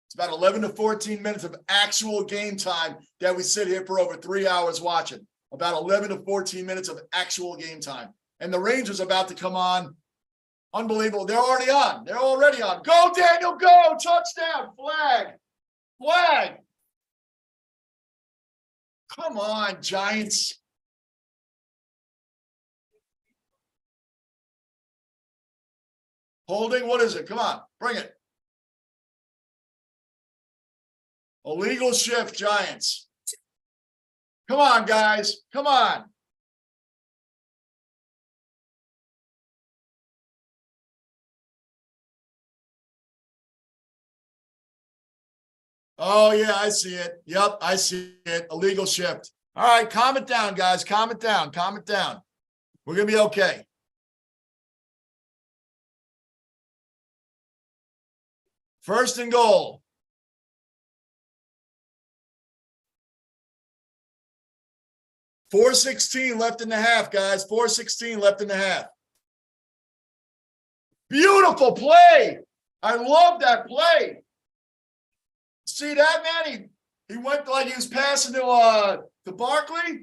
It's about 11 to 14 minutes of actual game time that we sit here for over 3 hours watching. About 11 to 14 minutes of actual game time. And the Rangers are about to come on. Unbelievable. They're already on. They're already on. Go, Daniel, go. Touchdown. Flag. Flag. Come on, Giants. Holding, what is it? Come on, bring it. Illegal shift, Giants. Come on, guys. Come on. Oh, yeah, I see it. Yep, I see it. Illegal shift. All right, calm it down, guys. Calm it down. Calm it down. We're going to be okay. First and goal. .416 left in the half, guys. .416 left in the half. Beautiful play. I love that play. See that, man? He went like he was passing to Barkley.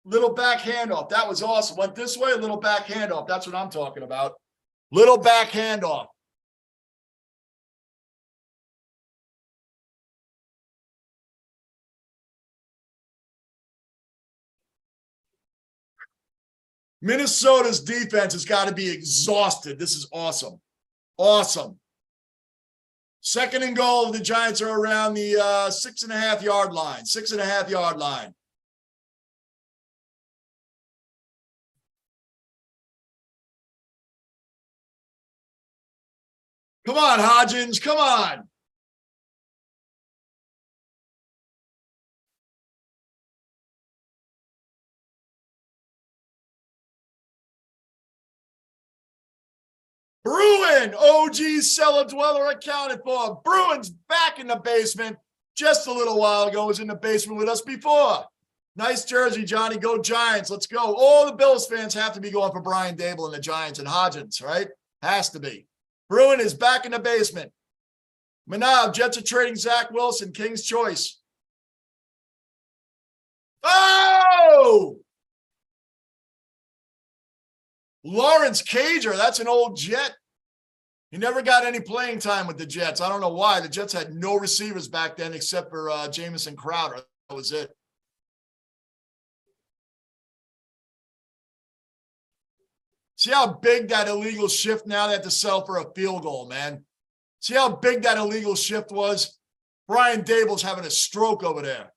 Little back handoff. That was awesome. Went this way, a little back handoff. That's what I'm talking about. Little back handoff. Minnesota's defense has got to be exhausted. This is awesome. Awesome. 2nd and goal. The Giants are around the 6.5 yard line. 6.5 yard line. Come on, Hodgins. Come on. Bruin, OG cellar dweller accounted for. Bruin's back in the basement. Just a little while ago was in the basement with us before. Nice jersey, Johnny. Go Giants. Let's go. All the Bills fans have to be going for Brian Dable and the Giants and Hodgins, right? Has to be. Bruin is back in the basement. Manav, Jets are trading Zach Wilson. King's choice. Oh! Lawrence Cager, that's an old Jet. He never got any playing time with the Jets. I don't know why. The Jets had no receivers back then except for Jamison Crowder. That was it. See how big that illegal shift now they have to sell for a field goal, man. See how big that illegal shift was? Brian Dable's having a stroke over there.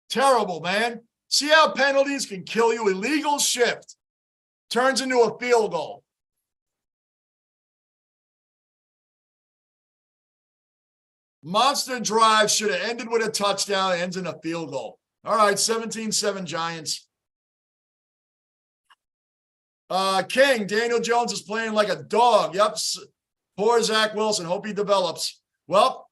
Terrible, man. See how penalties can kill you? Illegal shift turns into a field goal. Monster drive should have ended with a touchdown, ends in a field goal. All right, 17-7 Giants. King, Daniel Jones is playing like a dog. Yep, poor Zach Wilson. Hope he develops. Well,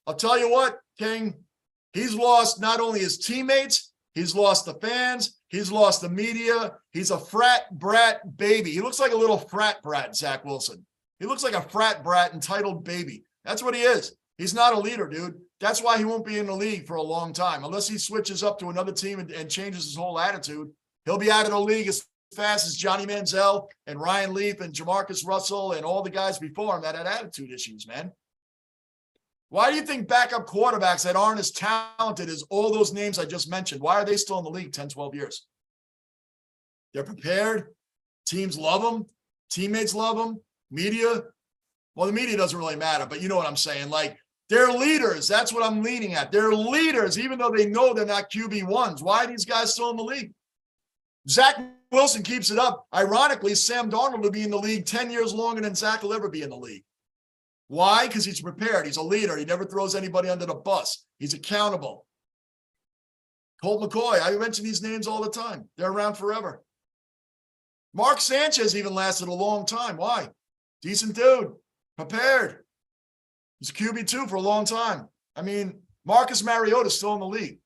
I'll tell you what, King, he's lost not only his teammates, he's lost the fans, he's lost the media. He's a frat brat baby. He looks like a little frat brat, Zach Wilson. He looks like a frat brat entitled baby. That's what he is. He's not a leader, dude. That's why he won't be in the league for a long time. Unless he switches up to another team and changes his whole attitude, he'll be out of the league as fast as Johnny Manziel and Ryan Leaf and Jamarcus Russell and all the guys before him that had attitude issues, man. Why do you think backup quarterbacks that aren't as talented as all those names I just mentioned, why are they still in the league 10, 12 years? They're prepared. Teams love them. Teammates love them. Media. Well, the media doesn't really matter, but you know what I'm saying. Like, they're leaders. That's what I'm leaning at. They're leaders, even though they know they're not QB1s. Why are these guys still in the league? Zach Wilson keeps it up. Ironically, Sam Darnold will be in the league 10 years longer than Zach will ever be in the league. Why? Because he's prepared. He's a leader. He never throws anybody under the bus. He's accountable. Colt McCoy. I mention these names all the time. They're around forever. Mark Sanchez even lasted a long time. Why? Decent dude. Prepared. He's a QB2 for a long time. I mean, Marcus Mariota's still in the league.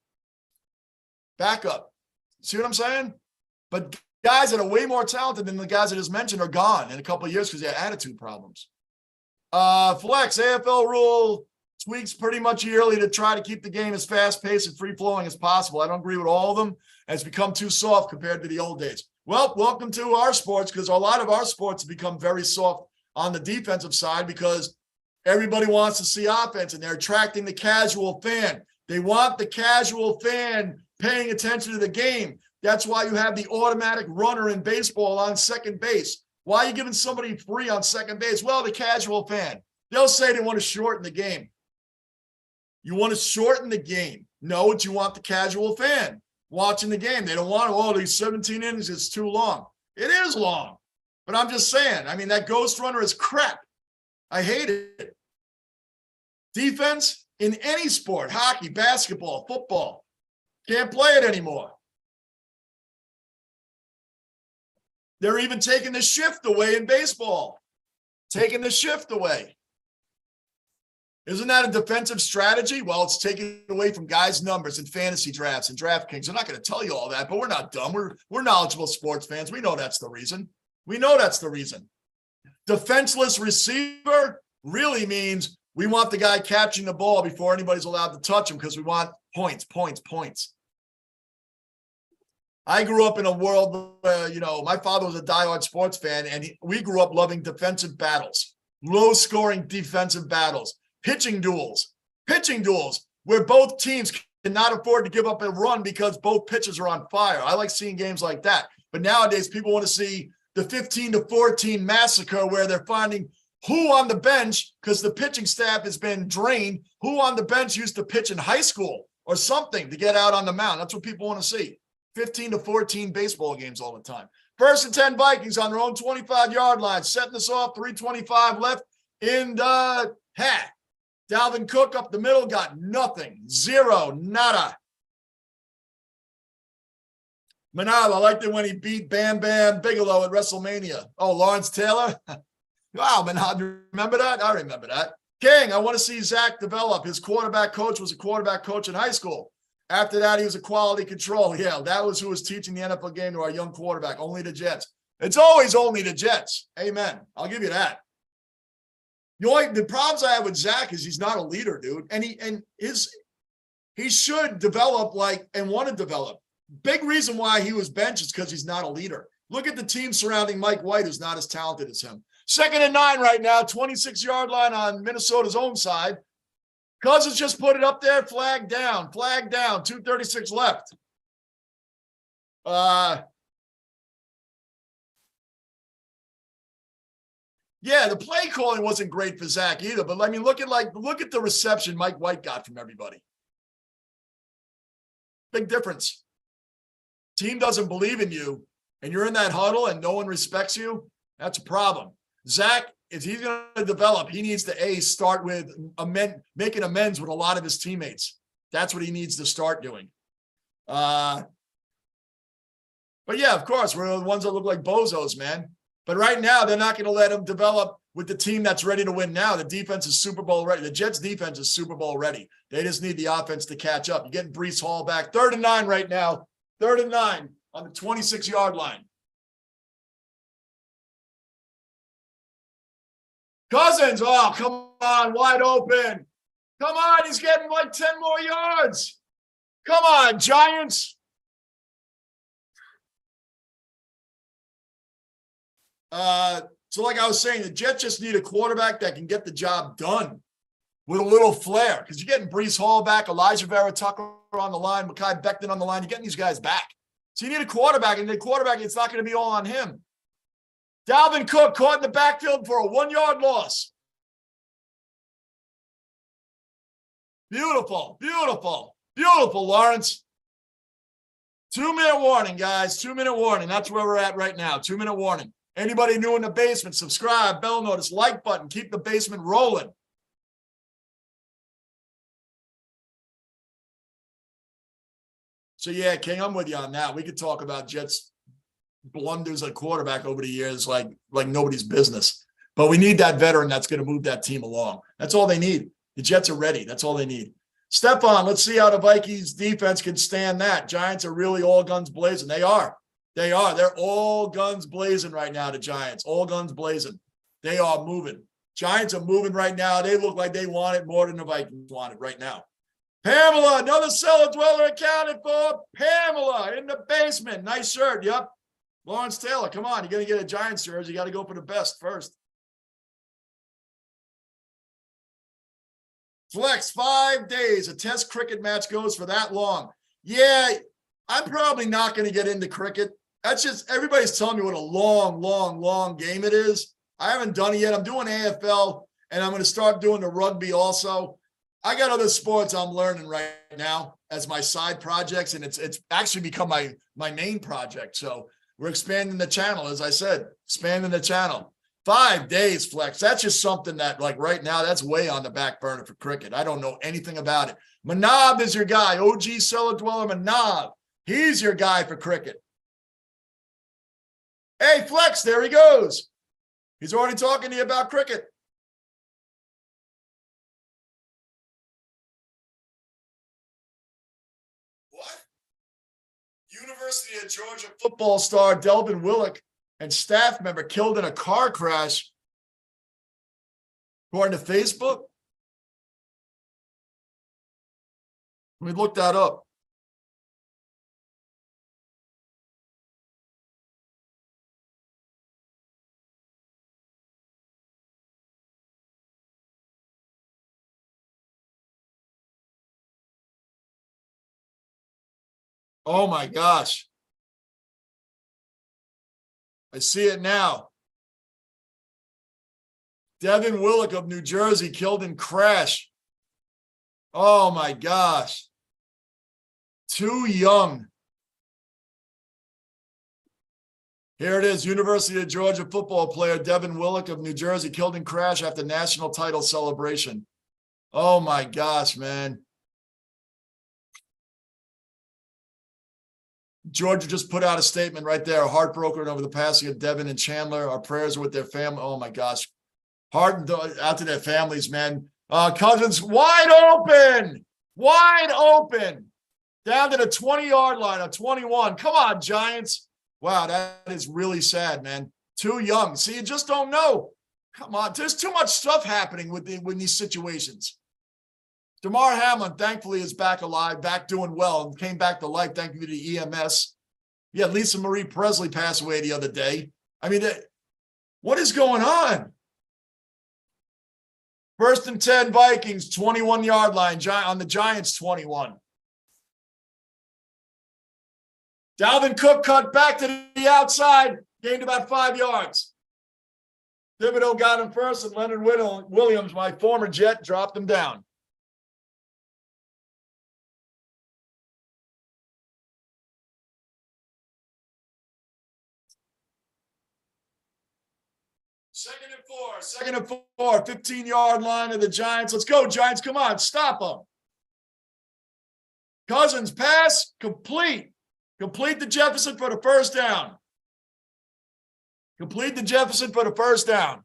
Backup. See what I'm saying? But guys that are way more talented than the guys I just mentioned are gone in a couple of years because they have attitude problems. Flex, AFL rule tweaks pretty much yearly to try to keep the game as fast-paced and free-flowing as possible. I don't agree with all of them. It's become too soft compared to the old days. Well, welcome to our sports, because a lot of our sports have become very soft on the defensive side because everybody wants to see offense, and they're attracting the casual fan. They want the casual fan paying attention to the game. That's why you have the automatic runner in baseball on second base. Why are you giving somebody free on second base? Well, the casual fan. They'll say they want to shorten the game. You want to shorten the game. No, but you want the casual fan watching the game. They don't want to, oh, these 17 innings, it's too long. It is long. But I'm just saying, I mean, that ghost runner is crap. I hate it. Defense in any sport, hockey, basketball, football, can't play it anymore. They're even taking the shift away in baseball. Taking the shift away. Isn't that a defensive strategy? Well, it's taken away from guys' numbers and fantasy drafts and DraftKings. I'm not going to tell you all that, but we're not dumb. We're knowledgeable sports fans. We know that's the reason. We know that's the reason. Defenseless receiver really means we want the guy catching the ball before anybody's allowed to touch him because we want points, points, points. I grew up in a world where, my father was a diehard sports fan, and we grew up loving defensive battles, low-scoring defensive battles, pitching duels, where both teams cannot afford to give up a run because both pitchers are on fire. I like seeing games like that. But nowadays, people want to see the 15-14 massacre where they're finding who on the bench, because the pitching staff has been drained, who on the bench used to pitch in high school or something to get out on the mound. That's what people want to see. 15-14 baseball games all the time. 1st and 10 Vikings on their own 25-yard line, setting us off, 3:25 left in the half. Dalvin Cook up the middle, got nothing. Zero, nada. Manal, I liked it when he beat Bam Bam Bigelow at WrestleMania. Oh, Lawrence Taylor? Wow, Manal, do you remember that? I remember that. King, I want to see Zach develop. His quarterback coach was a quarterback coach in high school. After that, he was a quality control. Yeah, that was who was teaching the NFL game to our young quarterback. Only the Jets. It's always only the Jets. Amen. I'll give you that. The problems I have with Zach is he's not a leader, dude. And he should develop and want to develop. Big reason why he was benched is because he's not a leader. Look at the team surrounding Mike White, who's not as talented as him. 2nd and 9 right now, 26-yard line on Minnesota's own side. Cousins just put it up there, flag down, 2:36 left. Yeah, the play calling wasn't great for Zach either, but I mean, look at the reception Mike White got from everybody. Big difference. Team doesn't believe in you, and you're in that huddle and no one respects you. That's a problem. Zach, if he's going to develop, he needs to start with making amends with a lot of his teammates. That's what he needs to start doing. But yeah, of course, we're the ones that look like bozos, man. But right now, they're not going to let him develop with the team that's ready to win now. The defense is Super Bowl ready. The Jets defense is Super Bowl ready. They just need the offense to catch up. You're getting Breece Hall back. 3rd and 9 right now. 3rd and 9 on the 26-yard line. Cousins, oh, come on, wide open. Come on, he's getting like 10 more yards. Come on, Giants. So like I was saying, the Jets just need a quarterback that can get the job done with a little flair, because you're getting Breece Hall back, Elijah Vera Tucker on the line, Mekhi Becton on the line. You're getting these guys back. So you need a quarterback, and the quarterback, it's not going to be all on him. Dalvin Cook caught in the backfield for a 1-yard loss. Beautiful, beautiful, beautiful, Lawrence. 2-minute warning, guys. 2-minute warning. That's where we're at right now. 2-minute warning. Anybody new in the basement, subscribe, bell notice, like button. Keep the basement rolling. So, yeah, King, I'm with you on that. We could talk about Jets blunders at quarterback over the years like nobody's business. But we need that veteran that's going to move that team along. That's all they need. The Jets are ready. That's all they need. Stephon, let's see how the Vikings defense can stand that. Giants are really all guns blazing. They are. They are. They're all guns blazing right now, the Giants. All guns blazing. They are moving. Giants are moving right now. They look like they want it more than the Vikings want it right now. Pamela, another cellar dweller accounted for. Pamela in the basement. Nice shirt. Yep. Lawrence Taylor, come on. You're going to get a Giants jersey. You got to go for the best first. Flex, 5 days. A test cricket match goes for that long. Yeah, I'm probably not going to get into cricket. That's just, everybody's telling me what a long, long, long game it is. I haven't done it yet. I'm doing AFL, and I'm going to start doing the rugby also. I got other sports I'm learning right now as my side projects, and it's actually become my main project. So we're expanding the channel, as I said, expanding the channel. 5 days, Flex. That's just something that, like, right now, that's way on the back burner for cricket. I don't know anything about it. Manab is your guy. OG cellar dweller Manab. He's your guy for cricket. Hey, Flex, there he goes. He's already talking to you about cricket. What? University of Georgia football star Delvin Willock and staff member killed in a car crash, according to Facebook. Let me look that up. Oh my gosh. I see it now. Devin Willock of New Jersey killed in crash. Oh my gosh. Too young. Here it is. University of Georgia football player Devin Willock of New Jersey killed in crash after national title celebration. Oh my gosh, man. Georgia just put out a statement right there. Heartbroken over the passing of Devin and Chandler. Our prayers are with their family. Oh my gosh. Heart out to their families, man. Cousins wide open. Wide open. Down to the 20-yard line of 21. Come on, Giants. Wow, that is really sad, man. Too young. See, you just don't know. Come on. There's too much stuff happening with these situations. Damar Hamlin, thankfully, is back alive, back doing well, and came back to life thanks to the EMS. Yeah, Lisa Marie Presley passed away the other day. I mean, what is going on? 1st and 10 Vikings, 21-yard line on the Giants, 21. Dalvin Cook cut back to the outside, gained about 5 yards. Thibodeau got him first, and Leonard Williams, my former Jet, dropped him down. Second and four, 15-yard line of the Giants. Let's go, Giants. Come on, stop them. Cousins pass, complete. Complete the Jefferson for the first down. Complete the Jefferson for the first down.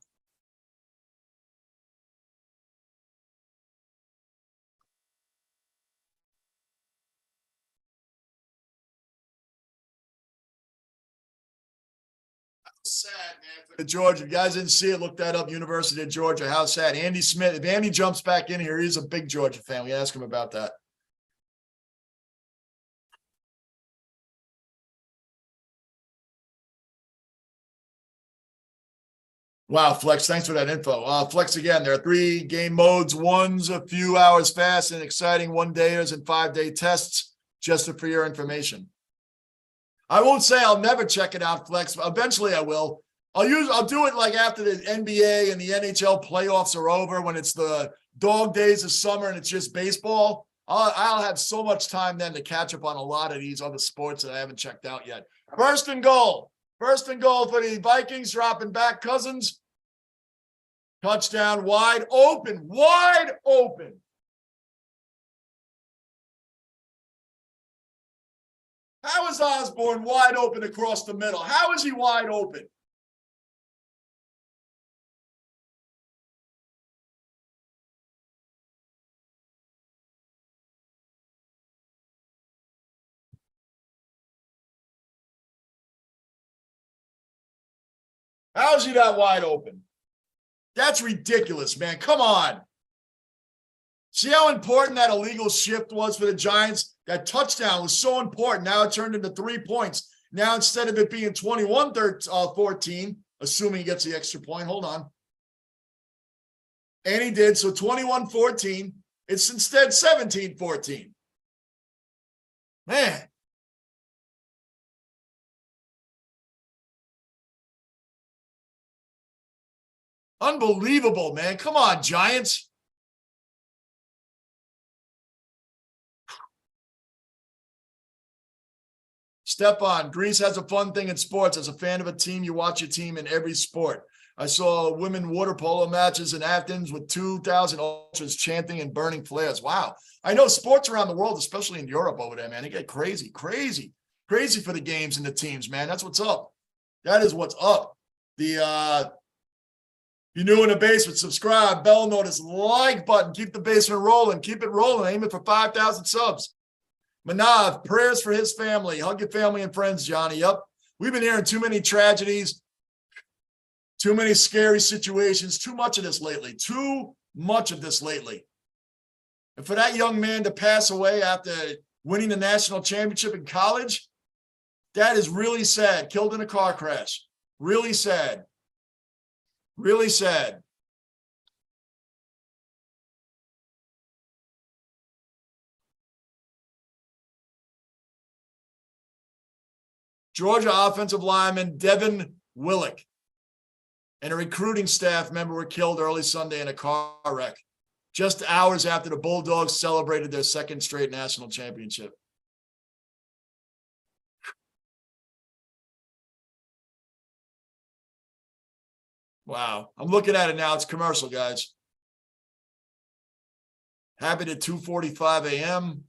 Sad, man. For Georgia, you guys didn't see it. Look that up. University of Georgia. How sad. Andy Smith. If Andy jumps back in here, he's a big Georgia fan. We ask him about that. Wow, Flex, thanks for that info. Flex, again, there are 3 game modes. One's a few hours fast and exciting, 1-dayers and 5-day tests, just for your information. I won't say I'll never check it out, Flex. Eventually I will. I'll do it like after the NBA and the NHL playoffs are over, when it's the dog days of summer and it's just baseball. I'll have so much time then to catch up on a lot of these other sports that I haven't checked out yet. First and goal for the Vikings, dropping back. Cousins. Touchdown, wide open. How is Osborne wide open across the middle? How is he wide open? How is he not wide open? That's ridiculous, man. Come on. See how important that illegal shift was for the Giants? That touchdown was so important. Now it turned into 3 points. Now, instead of it being 21-14, assuming he gets the extra point, hold on. And he did. So 21-14. It's instead 17-14. Man. Unbelievable, man. Come on, Giants. Stepan, Greece has a fun thing in sports. As a fan of a team, you watch your team in every sport. I saw women water polo matches in Athens with 2,000 ultras chanting and burning flares. Wow. I know sports around the world, especially in Europe over there, man, they get crazy for the games and the teams, man. That's what's up. That is what's up. If you're new in the basement, subscribe, bell notice, like button, keep the basement rolling, keep it rolling, aiming for 5,000 subs. Manav, prayers for his family. Hug your family and friends, Johnny. Yep. We've been hearing too many tragedies, too many scary situations, too much of this lately. And for that young man to pass away after winning the national championship in college, that is really sad. Killed in a car crash. Really sad. Really sad. Georgia offensive lineman Devin Willock and a recruiting staff member were killed early Sunday in a car wreck, just hours after the Bulldogs celebrated their 2nd straight national championship. Wow. I'm looking at it now. It's commercial, guys. Happened at 2:45 a.m.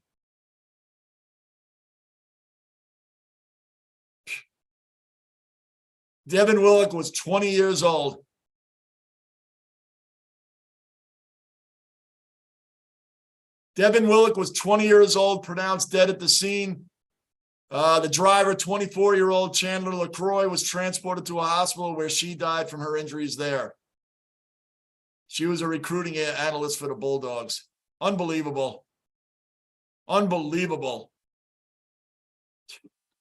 Devin Willock was 20 years old. Devin Willock was 20 years old, pronounced dead at the scene. The driver, 24-year-old Chandler LaCroix, was transported to a hospital where she died from her injuries there. She was a recruiting analyst for the Bulldogs. Unbelievable. Unbelievable.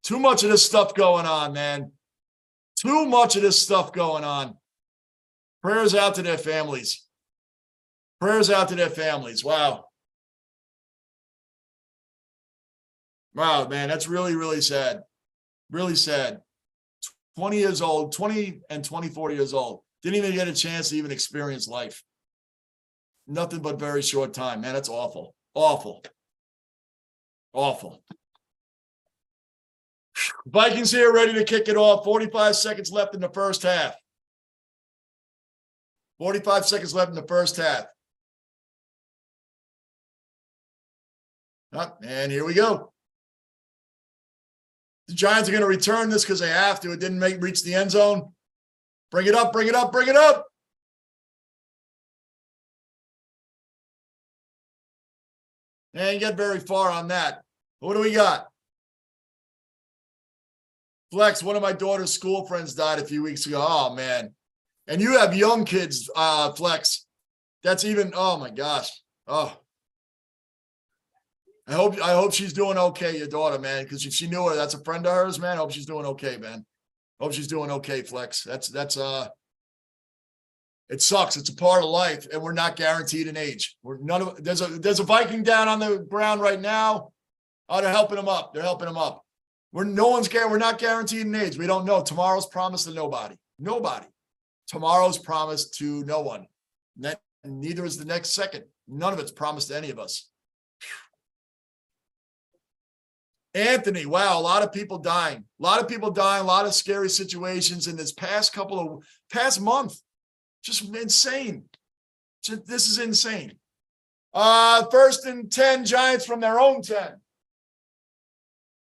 Too much of this stuff going on, man. Too much of this stuff going on. Prayers out to their families. Prayers out to their families. Wow. Wow, man, that's really, really sad. Really sad. 20 years old, 20 and 24 years old. Didn't even get a chance to even experience life. Nothing but very short time, man. That's awful. Awful. Awful. Vikings here, ready to kick it off. 45 seconds left in the first half. 45 seconds left in the first half. And here we go. The Giants are going to return this because they have to. It didn't reach the end zone. Bring it up, bring it up, bring it up. And get very far on that. What do we got? Flex, one of my daughter's school friends died a few weeks ago. Oh, man. And you have young kids, Flex. That's even, oh, my gosh. Oh. I hope she's doing okay, your daughter, man, because if she knew her, that's a friend of hers, man. I hope she's doing okay, man. Hope she's doing okay, Flex. That's It sucks. It's a part of life, and we're not guaranteed an age. There's a Viking down on the ground right now. Oh, they're helping him up. They're helping him up. We're not guaranteed an age. We don't know. Tomorrow's promised to nobody. Nobody. Tomorrow's promised to no one. Neither is the next second. None of it's promised to any of us. Anthony, wow, a lot of people dying. A lot of people dying, a lot of scary situations in this past month. Just insane. This is insane. 1st and 10, Giants from their own 10.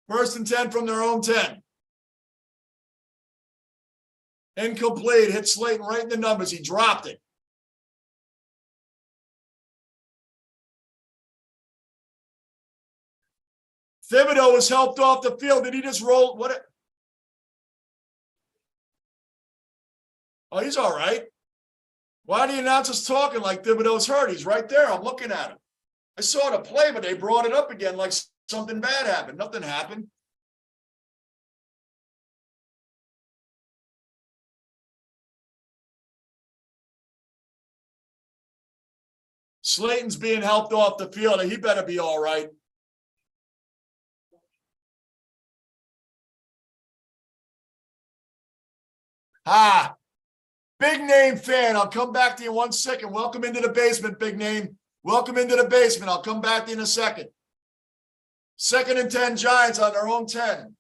1st and 10 from their own 10. Incomplete. Hit Slayton right in the numbers. He dropped it. Thibodeau was helped off the field. Did he just roll? What? Oh, he's all right. Why are the announcers talking like Thibodeau's hurt? He's right there. I'm looking at him. I saw the play, but they brought it up again like something bad happened. Nothing happened. Slayton's being helped off the field. He better be all right. Big name fan. I'll come back to you in 1 second. Welcome into the basement, big name. Welcome into the basement. I'll come back to you in a second. 2nd and 10, Giants on their own 10.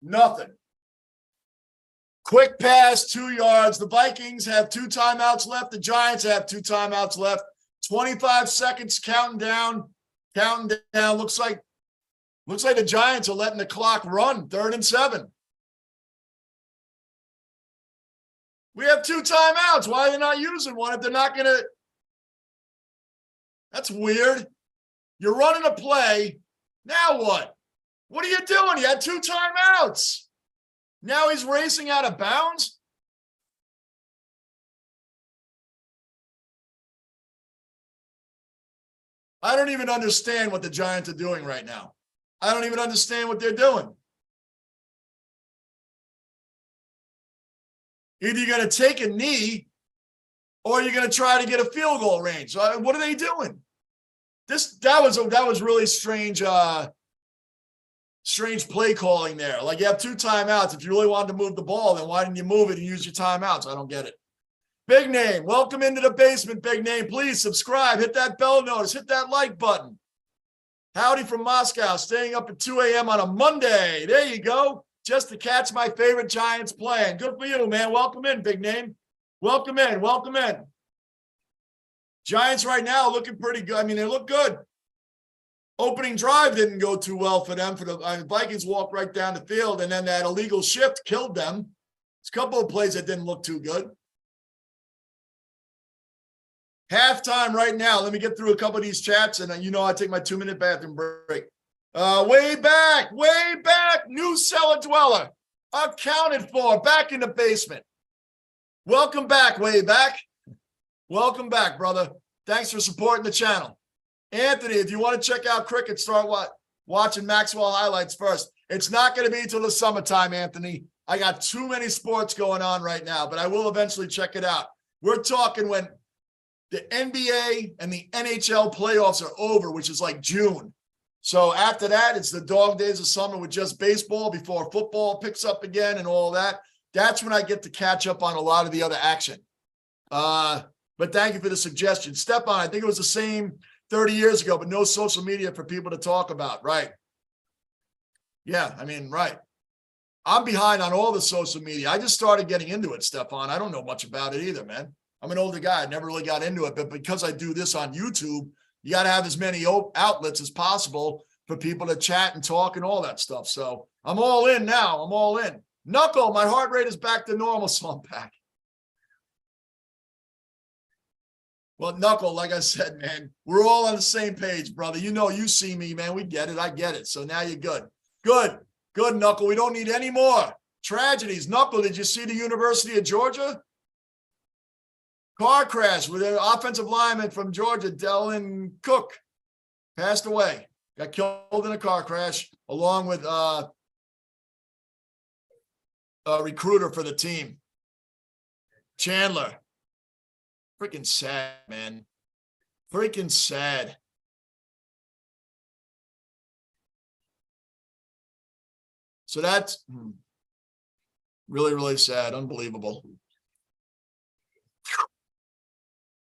Nothing. Quick pass, 2 yards. The Vikings have 2 timeouts left. The Giants have 2 timeouts left. 25 seconds, counting down. Counting down. Looks like the Giants are letting the clock run. 3rd and 7. We have 2 timeouts. Why are they not using one if they're not going to? That's weird. You're running a play. Now what? What are you doing? You had 2 timeouts. Now he's racing out of bounds. I don't even understand what the Giants are doing right now. I don't even understand what they're doing. Either you're going to take a knee or you're going to try to get a field goal range. What are they doing? That was really strange play calling there. Like, you have 2 timeouts. If you really wanted to move the ball, then why didn't you move it and use your timeouts? I don't get it. Big name, welcome into the basement, big name. Please subscribe, hit that bell notice, hit that like button. Howdy from Moscow, staying up at 2 a.m. on a Monday. There you go. Just to catch my favorite Giants playing. Good for you, man. Welcome in, big name. Welcome in. Welcome in. Giants right now looking pretty good. I mean, they look good. Opening drive didn't go too well for them. The Vikings walked right down the field, and then that illegal shift killed them. There's a couple of plays that didn't look too good. Halftime right now. Let me get through a couple of these chats, and I take my 2-minute bathroom break. Way back, new cellar dweller, accounted for, back in the basement. Welcome back, way back. Welcome back, brother. Thanks for supporting the channel. Anthony, if you want to check out cricket, start watching Maxwell highlights first. It's not going to be until the summertime, Anthony. I got too many sports going on right now, but I will eventually check it out. We're talking when the NBA and the NHL playoffs are over, which is like June. So after that, it's the dog days of summer with just baseball before football picks up again and all that. That's when I get to catch up on a lot of the other action. But thank you for the suggestion. Stepan, I think it was the same 30 years ago, but no social media for people to talk about. Right. Yeah, I mean, right. I'm behind on all the social media. I just started getting into it, Stepan. I don't know much about it either, man. I'm an older guy. I never really got into it, but because I do this on YouTube, you got to have as many outlets as possible for people to chat and talk and all that stuff. So I'm all in now. I'm all in. Knuckle, my heart rate is back to normal, so I'm back. Well, Knuckle, like I said, man, we're all on the same page, brother. You see me, man. We get it. I get it. So now you're good. Good, Knuckle. We don't need any more tragedies. Knuckle, did you see the University of Georgia? Car crash with an offensive lineman from Georgia, Dylan Cook, passed away. Got killed in a car crash along with recruiter for the team. Chandler. Freaking sad, man. Freaking sad. So that's really, really sad. Unbelievable.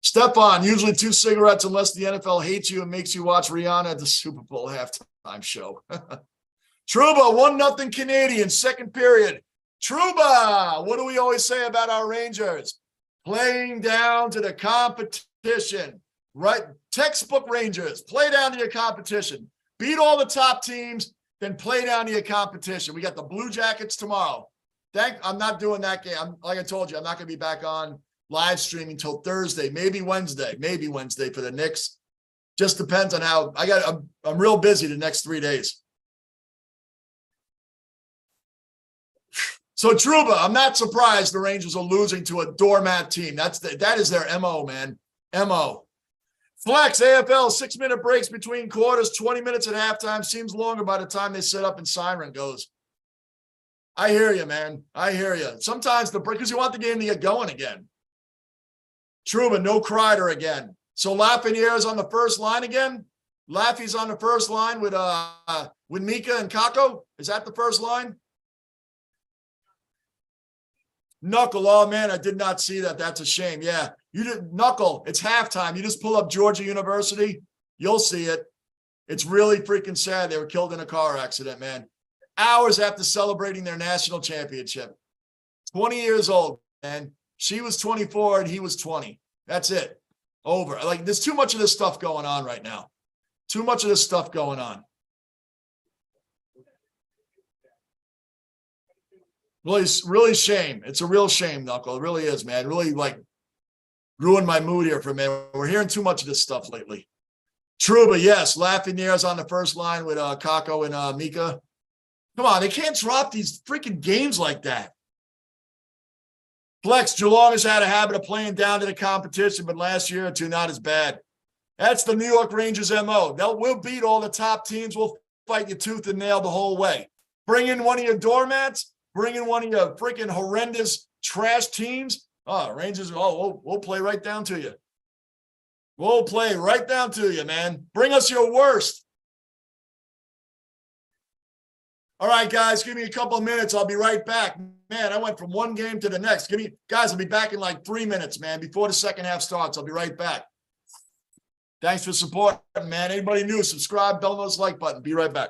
Stefan, usually 2 cigarettes unless the NFL hates you and makes you watch Rihanna at the Super Bowl halftime show. Trouba, 1-0 Canadian, second period. Trouba, what do we always say about our Rangers? Playing down to the competition, right? Textbook Rangers, play down to your competition. Beat all the top teams, then play down to your competition. We got the Blue Jackets tomorrow. I'm not doing that game. Like I told you, I'm not going to be back on live streaming until Thursday, maybe Wednesday for the Knicks. Just depends on how I'm real busy the next 3 days. So Trouba, I'm not surprised the Rangers are losing to a doormat team. That is their MO, man. MO. Flex, AFL, 6-minute breaks between quarters, 20 minutes at halftime. Seems longer by the time they set up and siren goes. I hear you, man. I hear you. Sometimes because you want the game to get going again. Trouba, no Kreider again. So Lafreniere's on the first line again? Laffy's on the first line with Mika and Kako? Is that the first line? Knuckle, oh man, I did not see that. That's a shame. Yeah, you did Knuckle. It's halftime. You just pull up Georgia University. You'll see it. It's really freaking sad. They were killed in a car accident, man. Hours after celebrating their national championship. 20 years old, man. She was 24 and he was 20. That's it. Over. Like, there's too much of this stuff going on right now. Too much of this stuff going on. Really shame. It's a real shame, Knuckle. It really is, man. Really, ruined my mood here for a minute. We're hearing too much of this stuff lately. Trouba, yes. Lafreniere's on the first line with Kako and Mika. Come on, they can't drop these freaking games like that. Flex, Geelong has had a habit of playing down to the competition, but last year or two, not as bad. That's the New York Rangers MO. We'll beat all the top teams. We'll fight you tooth and nail the whole way. Bring in one of your doormats. Bring in one of your freaking horrendous trash teams. Oh, Rangers, we'll play right down to you. We'll play right down to you, man. Bring us your worst. All right, guys, give me a couple of minutes. I'll be right back. Man, I went from one game to the next. Guys, I'll be back in like 3 minutes, man. Before the second half starts, I'll be right back. Thanks for supporting, man. Anybody new, subscribe, bell those like button. Be right back.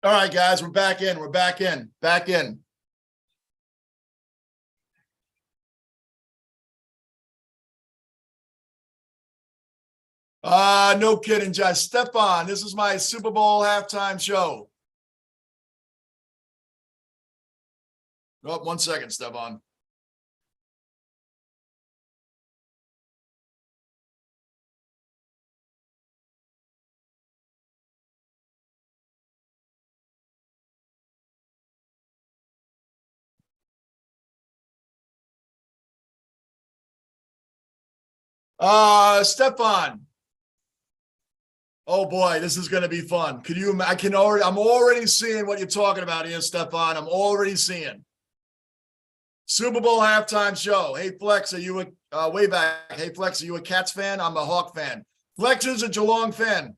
All right, guys, we're back in. We're back in. Back in. No kidding, Josh. Stefan, this is my Super Bowl halftime show. Oh, 1 second, Stefan. Stefan. Oh boy, this is going to be fun. I'm already seeing what you're talking about here, Stefan. I'm already seeing. Super Bowl halftime show. Hey, Flex, are you way back? Hey, Flex, are you a Cats fan? I'm a Hawk fan. Flex is a Geelong fan.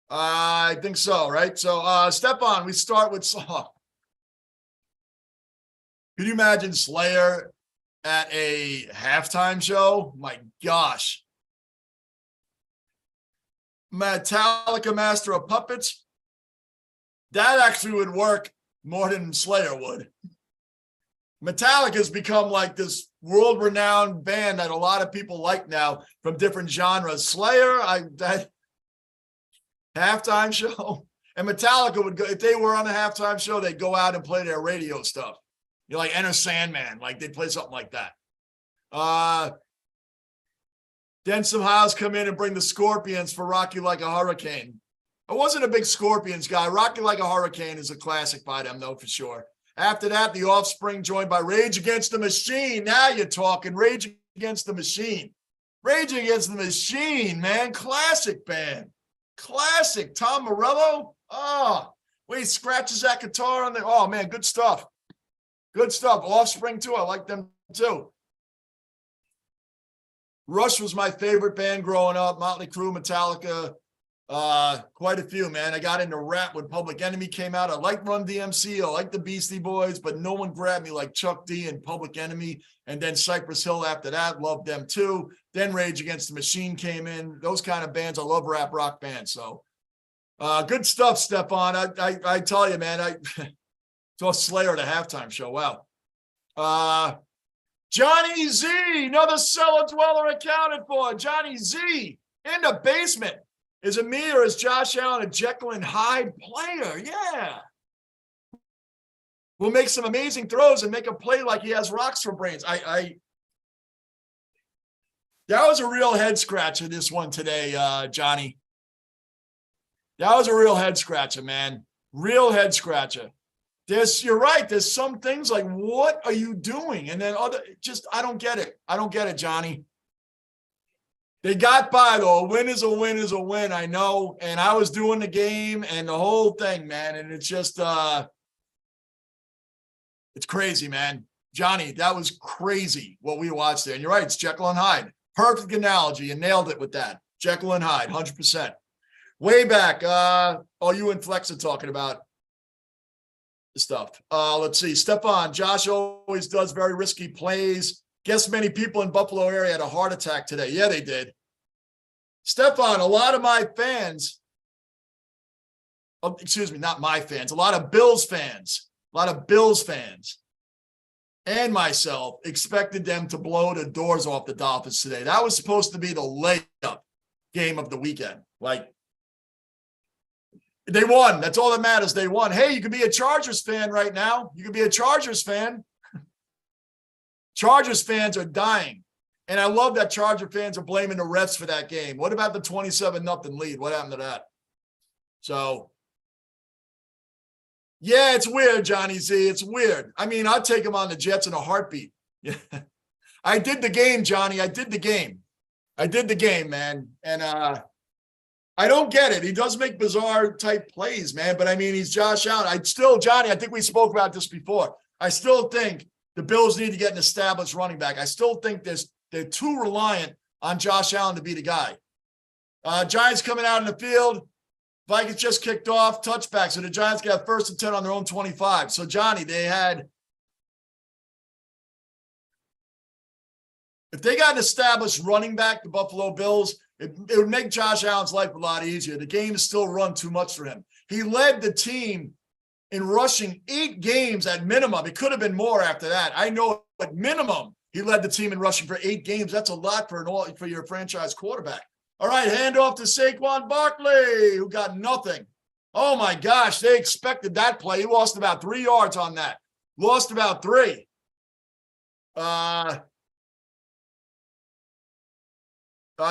I think so, right? So, Stefan, we start with song. Could you imagine Slayer at a halftime show? My gosh. Metallica, Master of Puppets. That actually would work more than Slayer would. Metallica's become like this world-renowned band that a lot of people like now from different genres. Slayer, that halftime show. And Metallica would go, if they were on a halftime show, they'd go out and play their radio stuff. You know, like Enter Sandman, like they'd play something like that. Then some House come in and bring the Scorpions for Rock You Like a Hurricane. I wasn't a big Scorpions guy. Rock You Like a Hurricane is a classic by them, though, for sure. After that, The Offspring joined by Rage Against the Machine. Now you're talking. Rage Against the Machine. Rage Against the Machine, man. Classic band. Classic. Tom Morello. Oh, wait, he scratches that guitar on there. Oh, man, good stuff. Good stuff. Offspring, too. I like them, too. Rush was my favorite band growing up. Motley Crue, Metallica. Quite a few, man. I got into rap when Public Enemy came out. I liked Run DMC. I liked the Beastie Boys, but no one grabbed me like Chuck D and Public Enemy. And then Cypress Hill after that, loved them too. Then Rage Against the Machine came in. Those kind of bands. I love rap rock bands. So good stuff, Stefan. I tell you, man, I saw Slayer at a halftime show. Wow. Johnny Z, another cellar dweller accounted for. Johnny Z in the basement. Is it me or is Josh Allen a Jekyll and Hyde player? Yeah. Will make some amazing throws and make a play like he has rocks for brains. That was a real head scratcher, this one today, Johnny. That was a real head scratcher, man. Real head scratcher. You're right. There's some things like, what are you doing? And then I don't get it. I don't get it, Johnny. They got by, though. A win is a win is a win, I know. And I was doing the game and the whole thing, man. And it's just, it's crazy, man. Johnny, that was crazy what we watched there. And you're right, it's Jekyll and Hyde. Perfect analogy. You nailed it with that. Jekyll and Hyde, 100%. Way back, you and Flex are talking about the stuff. Let's see. Stefan, Josh always does very risky plays. Guess many people in Buffalo area had a heart attack today. Yeah, they did. Stefan, a lot of my fans, excuse me, not my fans, a lot of Bills fans and myself expected them to blow the doors off the Dolphins today. That was supposed to be the layup game of the weekend. Like, they won. That's all that matters. They won. Hey, you could be a Chargers fan right now. You could be a Chargers fan. Chargers fans are dying. And I love that Charger fans are blaming the refs for that game. What about the 27-0 lead? What happened to that? So, yeah, it's weird, Johnny Z. It's weird. I mean, I'll take him on the Jets in a heartbeat. Yeah. I did the game, Johnny. I did the game, man. And I don't get it. He does make bizarre type plays, man. But I mean, he's Josh Allen. Johnny, I think we spoke about this before. I still think the Bills need to get an established running back. I still think they're too reliant on Josh Allen to be the guy. Giants coming out in the field. Vikings just kicked off, touchback. So the Giants got 1st and 10 on their own 25. So, Johnny, if they got an established running back, the Buffalo Bills, it would make Josh Allen's life a lot easier. The game is still run too much for him. He led the team in rushing 8 games at minimum. It could have been more after that. I know at minimum he led the team in rushing for 8 games. That's a lot for your franchise quarterback. All right, hand off to Saquon Barkley, who got nothing. Oh, my gosh, they expected that play. He lost about 3 yards on that. Lost about 3.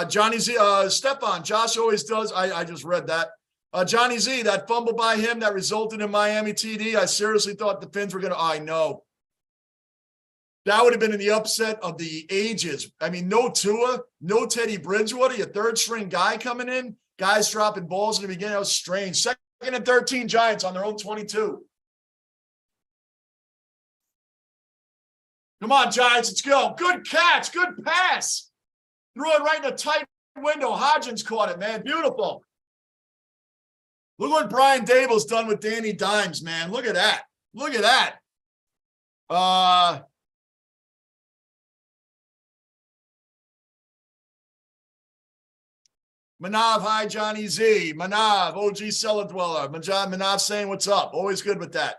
Johnny Z, Stefan, Josh always does. I just read that. Johnny Z, that fumble by him that resulted in Miami TD, I seriously thought the Fins were going to, I know. That would have been in the upset of the ages. I mean, no Tua, no Teddy Bridgewater, your 3rd-string guy coming in, guys dropping balls in the beginning. That was strange. 2nd and 13 Giants on their own 22. Come on, Giants, let's go. Good catch, good pass. Threw it right in a tight window. Hodgins caught it, man. Beautiful. Look what Brian Dable's done with Danny Dimes, man. Look at that. Look at that. Manav, hi, Johnny Z. Manav, OG Cellar Dweller. Manav saying what's up. Always good with that.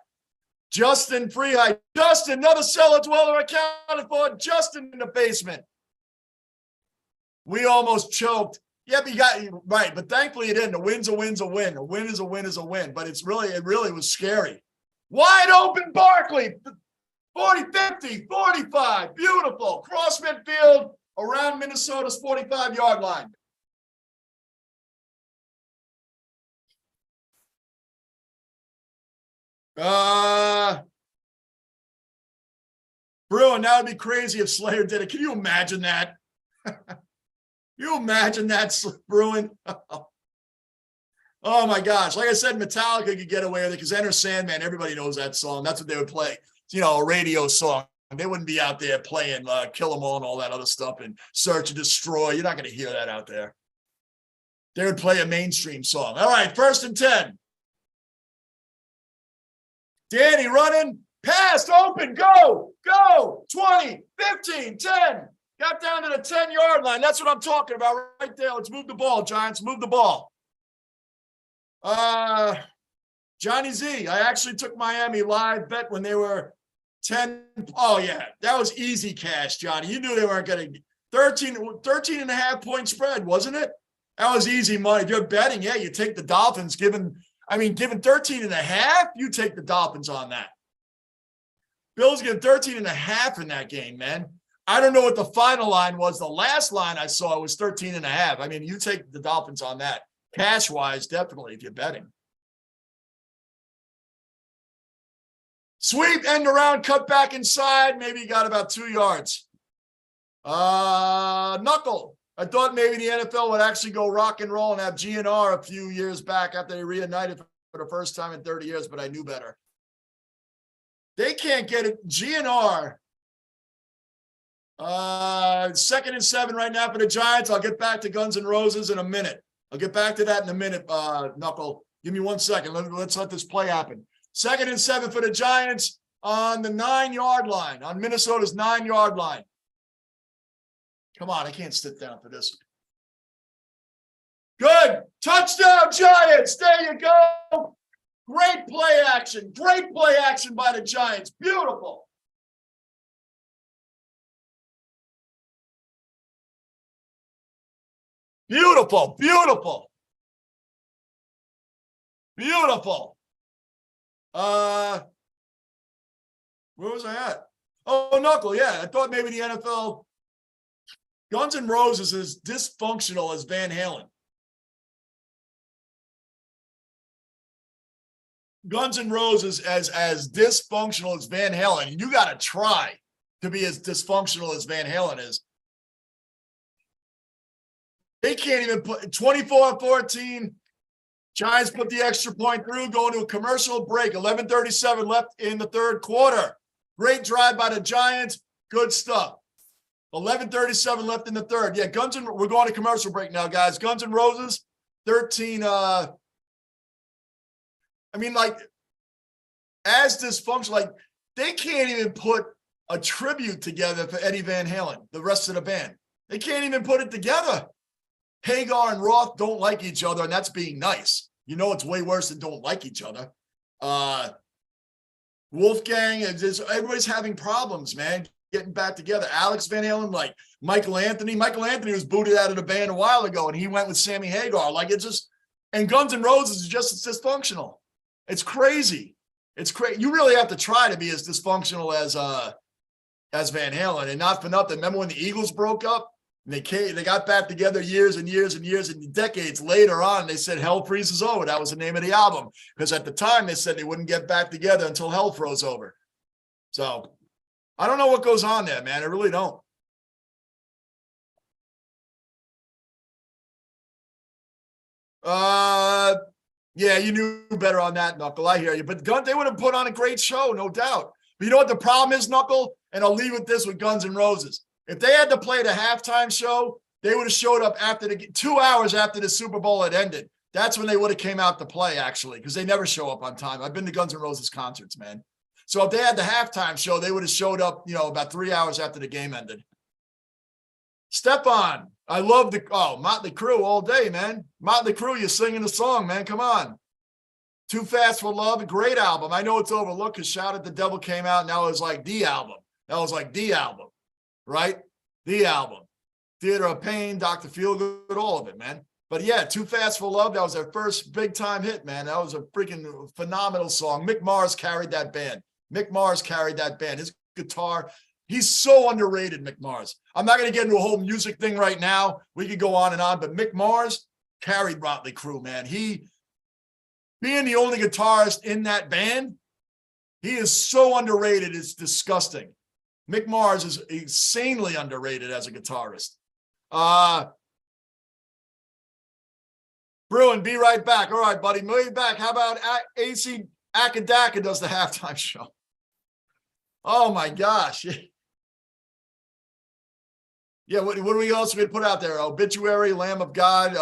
Justin Freehigh. Justin, another Cellar Dweller accounted for. Justin in the basement. We almost choked. Yeah, but you got right. But thankfully it didn't. A win's a win's a win. A win is a win is a win. But it really was scary. Wide open Barkley. 40, 50, 45. Beautiful. Cross midfield around Minnesota's 45-yard line. Bruin, that would be crazy if Slayer did it. Can you imagine that? You imagine that, Bruin? Oh my gosh. Like I said, Metallica could get away with it because Enter Sandman, everybody knows that song. That's what they would play. It's, a radio song. They wouldn't be out there playing Kill 'Em All and all that other stuff and Search and Destroy. You're not going to hear that out there. they would play a mainstream song. All right, 1st and 10. Danny running, pass, open, go, 20, 15, 10. Got down to the 10-yard line. That's what I'm talking about right there. Let's move the ball, Giants. Move the ball. Johnny Z, I actually took Miami live bet when they were 10. Oh, yeah, that was easy cash, Johnny. You knew they weren't getting 13 and a half point spread, wasn't it? That was easy money. If you're betting, yeah, you take the Dolphins. Given 13 and a half, you take the Dolphins on that. Bills getting 13 and a half in that game, man. I don't know what the final line was. The last line I saw was 13 and a half. I mean, you take the Dolphins on that. Cash-wise, definitely, if you're betting. Sweep, end around, cut back inside. Maybe you got about 2 yards. Knuckle. I thought maybe the NFL would actually go rock and roll and have GNR a few years back after they reunited for the first time in 30 years, but I knew better. They can't get it. GNR. 2nd and 7 right now for the Giants. I'll get back to Guns N' Roses in a minute. I'll get back to that in a minute, Knuckle. Give me 1 second. Let's let this play happen. 2nd and 7 for the Giants on the 9-yard line, on Minnesota's 9-yard line. Come on, I can't sit down for this. Good. Touchdown, Giants. There you go. Great play action. Great play action by the Giants. Beautiful. Beautiful. Beautiful. Beautiful. Where was I at? Oh, Knuckle. Yeah, I thought maybe the NFL. Guns N' Roses is dysfunctional as Van Halen. Guns N' Roses as dysfunctional as Van Halen. You got to try to be as dysfunctional as Van Halen is. They can't even put 24-14. Giants put the extra point through, going to a commercial break. 11:37 left in the 3rd quarter. Great drive by the Giants. Good stuff. 11:37 left in the 3rd. Yeah, we're going to commercial break now, guys. Guns N' Roses, 13. As dysfunctional, they can't even put a tribute together for Eddie Van Halen, the rest of the band. They can't even put it together. Hagar and Roth don't like each other, and that's being nice. You know it's way worse than don't like each other. Wolfgang, everybody's having problems, man, getting back together. Alex Van Halen, like Michael Anthony. Michael Anthony was booted out of the band a while ago, and he went with Sammy Hagar. And Guns N' Roses is just as dysfunctional. It's crazy. It's crazy. You really have to try to be as dysfunctional as Van Halen, and not for nothing. Remember when the Eagles broke up? And they got back together years and years and years and decades later on. They said Hell Freezes Over. That was the name of the album. Because at the time, they said they wouldn't get back together until hell froze over. So, I don't know what goes on there, man. I really don't. Yeah, you knew better on that, Knuckle. I hear you. But they would have put on a great show, no doubt. But you know what the problem is, Knuckle? And I'll leave with this with Guns N' Roses. If they had to play the halftime show, they would have showed up after 2 hours after the Super Bowl had ended. That's when they would have came out to play, actually, because they never show up on time. I've been to Guns N' Roses concerts, man. So if they had the halftime show, they would have showed up, about 3 hours after the game ended. Stepan, I love Motley Crue all day, man. Motley Crue, you're singing the song, man. Come on. Too Fast for Love, a great album. I know it's overlooked because Shout at the Devil came out, and that was like the album. Right? The album. Theater of Pain, Dr. Feelgood, all of it, man. But yeah, Too Fast for Love, that was their first big-time hit, man. That was a freaking phenomenal song. Mick Mars carried that band. His guitar, he's so underrated, Mick Mars. I'm not going to get into a whole music thing right now. We could go on and on, but Mick Mars carried Motley Crue, man. He, being the only guitarist in that band, he is so underrated, it's disgusting. Mick Mars is insanely underrated as a guitarist. Bruin, be right back. All right, buddy, move back. How about AC Akadaka does the halftime show? Oh, my gosh. Yeah, what do we else we put out there? Obituary, Lamb of God,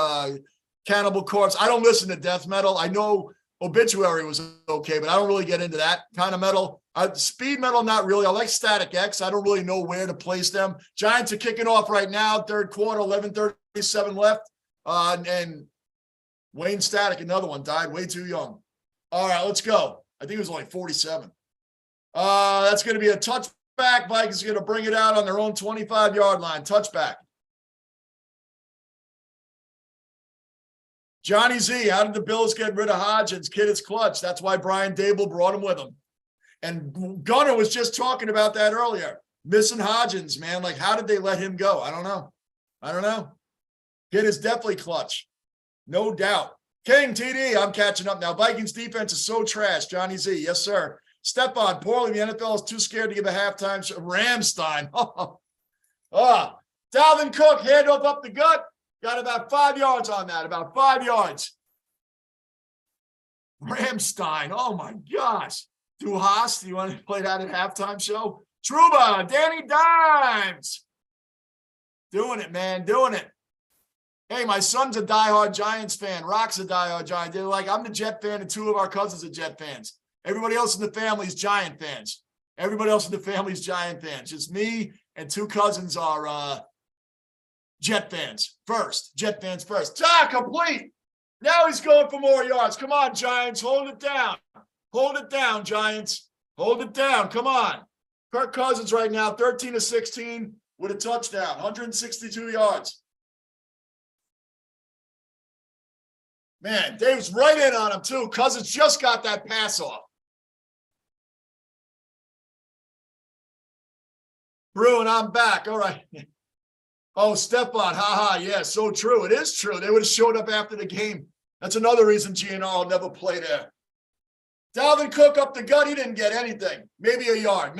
Cannibal Corpse. I don't listen to death metal. I know Obituary was okay, but I don't really get into that kind of metal. Speed metal, not really. I like Static X. I don't really know where to place them. Giants are kicking off right now, third quarter, 11:37 left. And Wayne Static, another one, died way too young. All right, let's go. I think it was only 47. That's going to be a touchback. Vikings are going to bring it out on their own 25-yard line. Touchback. Johnny Z, how did the Bills get rid of Hodgins? Kid is clutch. That's why Brian Dable brought him with him. And Gunner was just talking about that earlier. Missing Hodgins, man. Like, how did they let him go? I don't know. Kid is definitely clutch. No doubt. King, TD, I'm catching up now. Vikings defense is so trash. Johnny Z, yes, sir. Stephon, poorly. The NFL is too scared to give a halftime show. Ramstein. Dalvin Cook, handoff up the gut. Got about 5 yards on that, about 5 yards. Ramstein, oh my gosh. Duhas, do you want to play that at halftime show? Truba, Danny Dimes. Doing it, man, doing it. Hey, my son's a diehard Giants fan. Rock's a diehard Giant. They're like, I'm the Jet fan, and 2 of our cousins are Jet fans. Everybody else in the family is Giant fans. Just me and 2 cousins are Jet fans first. Complete. Now he's going for more yards. Come on, Giants. Hold it down. Giants. Hold it down. Come on. Kirk Cousins right now, 13 of 16 with a touchdown, 162 yards. Man, Dave's right in on him, too. Cousins just got that pass off. Bruin, I'm back. All right. Oh, Stephon, yeah, so true. It is true. They would have showed up after the game. That's another reason GNR will never play there. Dalvin Cook up the gut. He didn't get anything. Maybe a yard.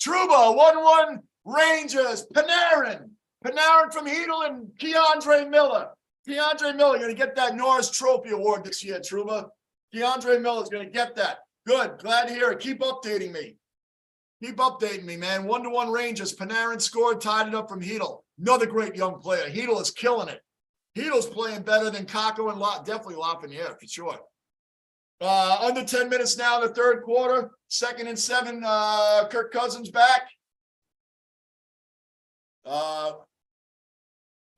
Truba, 1-1 Rangers. Panarin from Hedel and Keandre Miller. Going to get that Norris Trophy Award this year, Truba. Keandre Miller's going to get that. Good. Glad to hear it. Keep updating me, man. 1-1 Rangers. Panarin scored, tied it up from Hedel. Another great young player. Hedel is killing it. Hedel's playing better than Kako and definitely Lafreniere for sure. Under 10 minutes now in the third quarter. 2nd and 7. Kirk Cousins back. I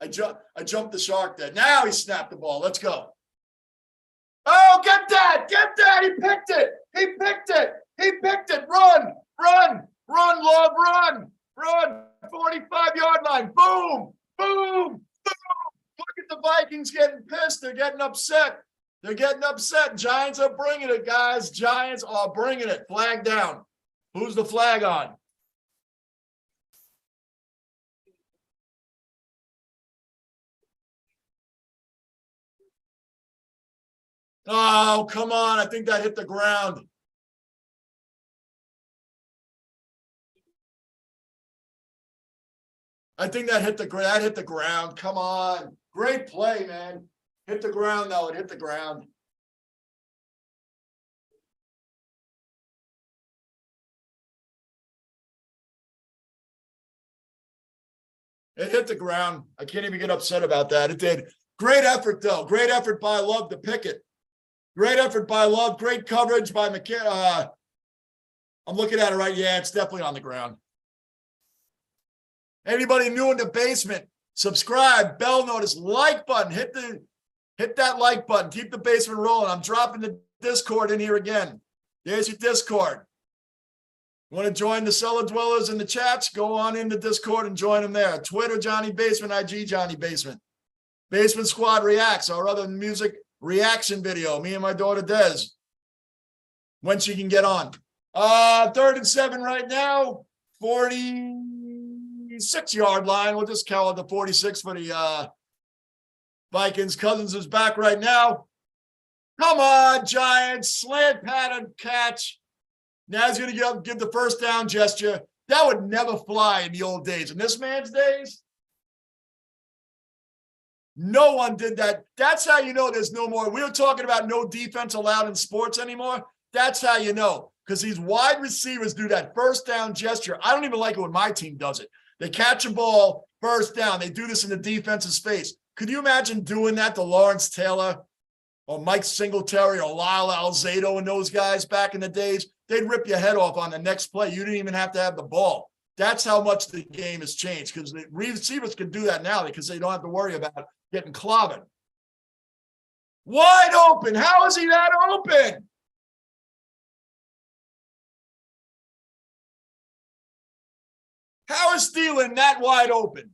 jumped the shark there. Now he snapped the ball. Let's go. Oh, get that. He picked it. Run, Love, run. 45-yard line. Boom. Look at the Vikings getting pissed. They're getting upset. Giants are bringing it, guys. Giants are bringing it. Flag down. Who's the flag on? Oh, come on. I think that hit the ground. That hit the ground. Come on. Great play, man. Hit the ground, though. It hit the ground. It hit the ground. I can't even get upset about that. It did. Great effort, though. Great effort by Love to pick it. Great effort by Love. Great coverage by McKenna. I'm looking at it right. Yeah, it's definitely on the ground. Anybody new in the basement, subscribe, bell notice, like button. Hit that like button. Keep the basement rolling. I'm dropping the Discord in here again. There's your Discord. You want to join the Cellar Dwellers in the chats? Go on into Discord and join them there. Twitter, Johnny Basement, IG, Johnny Basement. Basement Squad Reacts, our other music reaction video. Me and my daughter, Des. When she can get on. 3rd and 7 right now. 46-yard line. We'll just call it the 46 for the Vikings. Cousins is back right now. Come on, Giants. Slant pattern catch. Now he's going to give the first down gesture. That would never fly in the old days. In this man's days, no one did that. That's how you know there's no more. We were talking about no defense allowed in sports anymore. That's how you know. Because these wide receivers do that first down gesture. I don't even like it when my team does it. They catch a ball, first down. They do this in the defensive space. Could you imagine doing that to Lawrence Taylor or Mike Singletary or Lyle Alzado and those guys back in the days? They'd rip your head off on the next play. You didn't even have to have the ball. That's how much the game has changed, because the receivers can do that now because they don't have to worry about getting clobbered. Wide open. How is he that open? How is Thielen that wide open?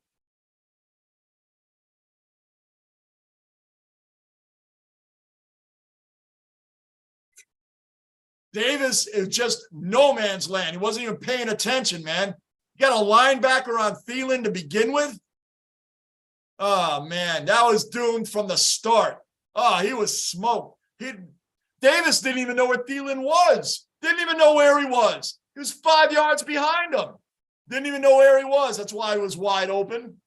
Davis is just no man's land. He wasn't even paying attention, man. You got a linebacker on Thielen to begin with? Oh, man, that was doomed from the start. Oh, he was smoked. Davis didn't even know where Thielen was. Didn't even know where he was. He was 5 yards behind him. Didn't even know where he was. That's why he was wide open.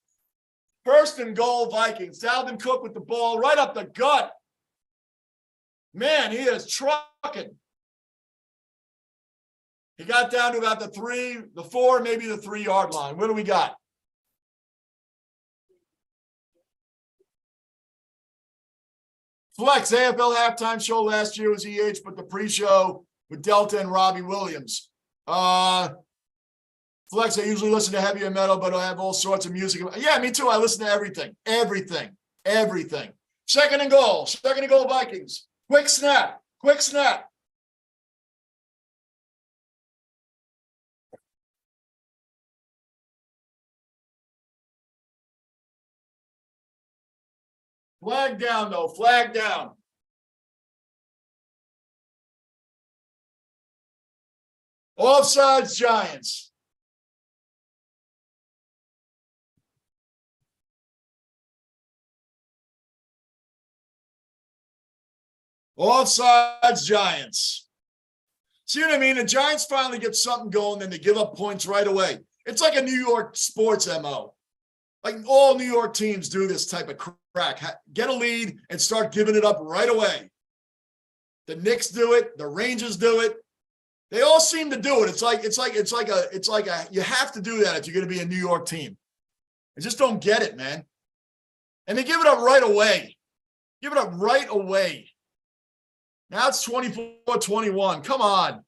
First and goal, Vikings. Dalvin Cook with the ball right up the gut. Man, he is trucking. He got down to about the 4, maybe the 3-yard line. What do we got? Flex, AFL halftime show last year was EH, but the pre-show with Delta and Robbie Williams. Flex, I usually listen to heavier metal, but I have all sorts of music. Yeah, me too. I listen to everything. Everything. Second and goal, Vikings. Quick snap. Flag down, though. Flag down. Offsides, Giants. Offsides, Giants. See what I mean? The Giants finally get something going, then they give up points right away. It's like a New York sports MO. Like all New York teams do this type of crack. Get a lead and start giving it up right away. The Knicks do it. The Rangers do it. They all seem to do it. It's like you have to do that if you're going to be a New York team. I just don't get it, man. And they give it up right away. Give it up right away. Now it's 24-21. Come on.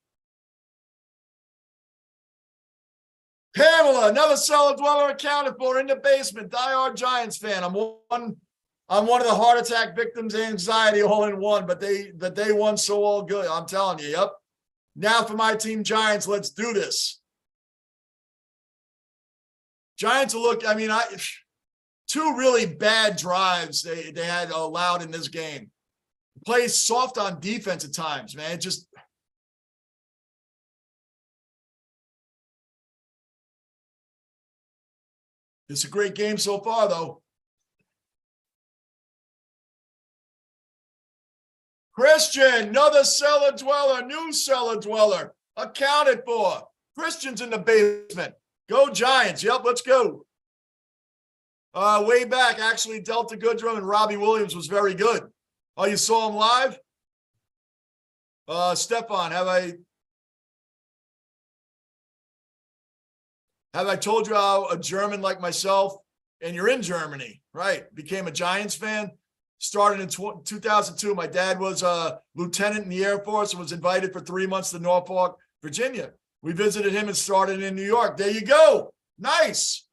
Pamela, another cellar dweller accounted for in the basement. Diehard Giants fan. I'm one of the heart attack victims, anxiety all in one, but they won so all good. I'm telling you, yep. Now for my team Giants, let's do this. Giants look, I mean, two really bad drives they had allowed in this game. Plays soft on defense at times, man. It's a great game so far, though. Christian, another cellar dweller, new cellar dweller, accounted for. Christian's in the basement. Go Giants. Yep, let's go. Way back, actually, Delta Goodrum and Robbie Williams was very good. Oh, you saw him live? Stefan, have I told you how a German like myself, and you're in Germany, right, became a Giants fan? Started in 2002. My dad was a lieutenant in the Air Force and was invited for 3 months to Norfolk, Virginia. We visited him and started in New York. There you go. Nice,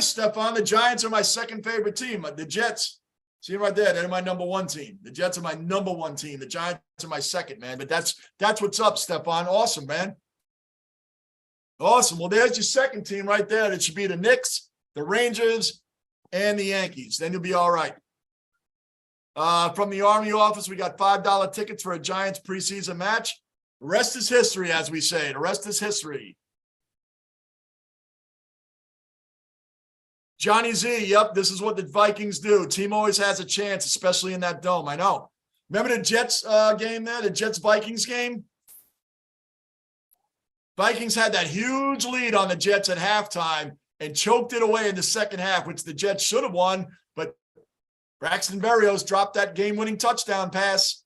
Stefan. The Giants are my second favorite team. The Jets. See right there. They're my number one team. The Jets are my number one team. The Giants are my second, man. But that's what's up, Stefan. Awesome, man. Awesome. Well, there's your second team right there. That should be the Knicks, the Rangers, and the Yankees. Then you'll be all right. From the Army office, we got $5 tickets for a Giants preseason match. The rest is history, as we say. The rest is history. Johnny Z, yep, this is what the Vikings do. Team always has a chance, especially in that dome. I know. Remember the Jets game there, the Jets-Vikings game? Vikings had that huge lead on the Jets at halftime and choked it away in the second half, which the Jets should have won, but Braxton Berrios dropped that game-winning touchdown pass.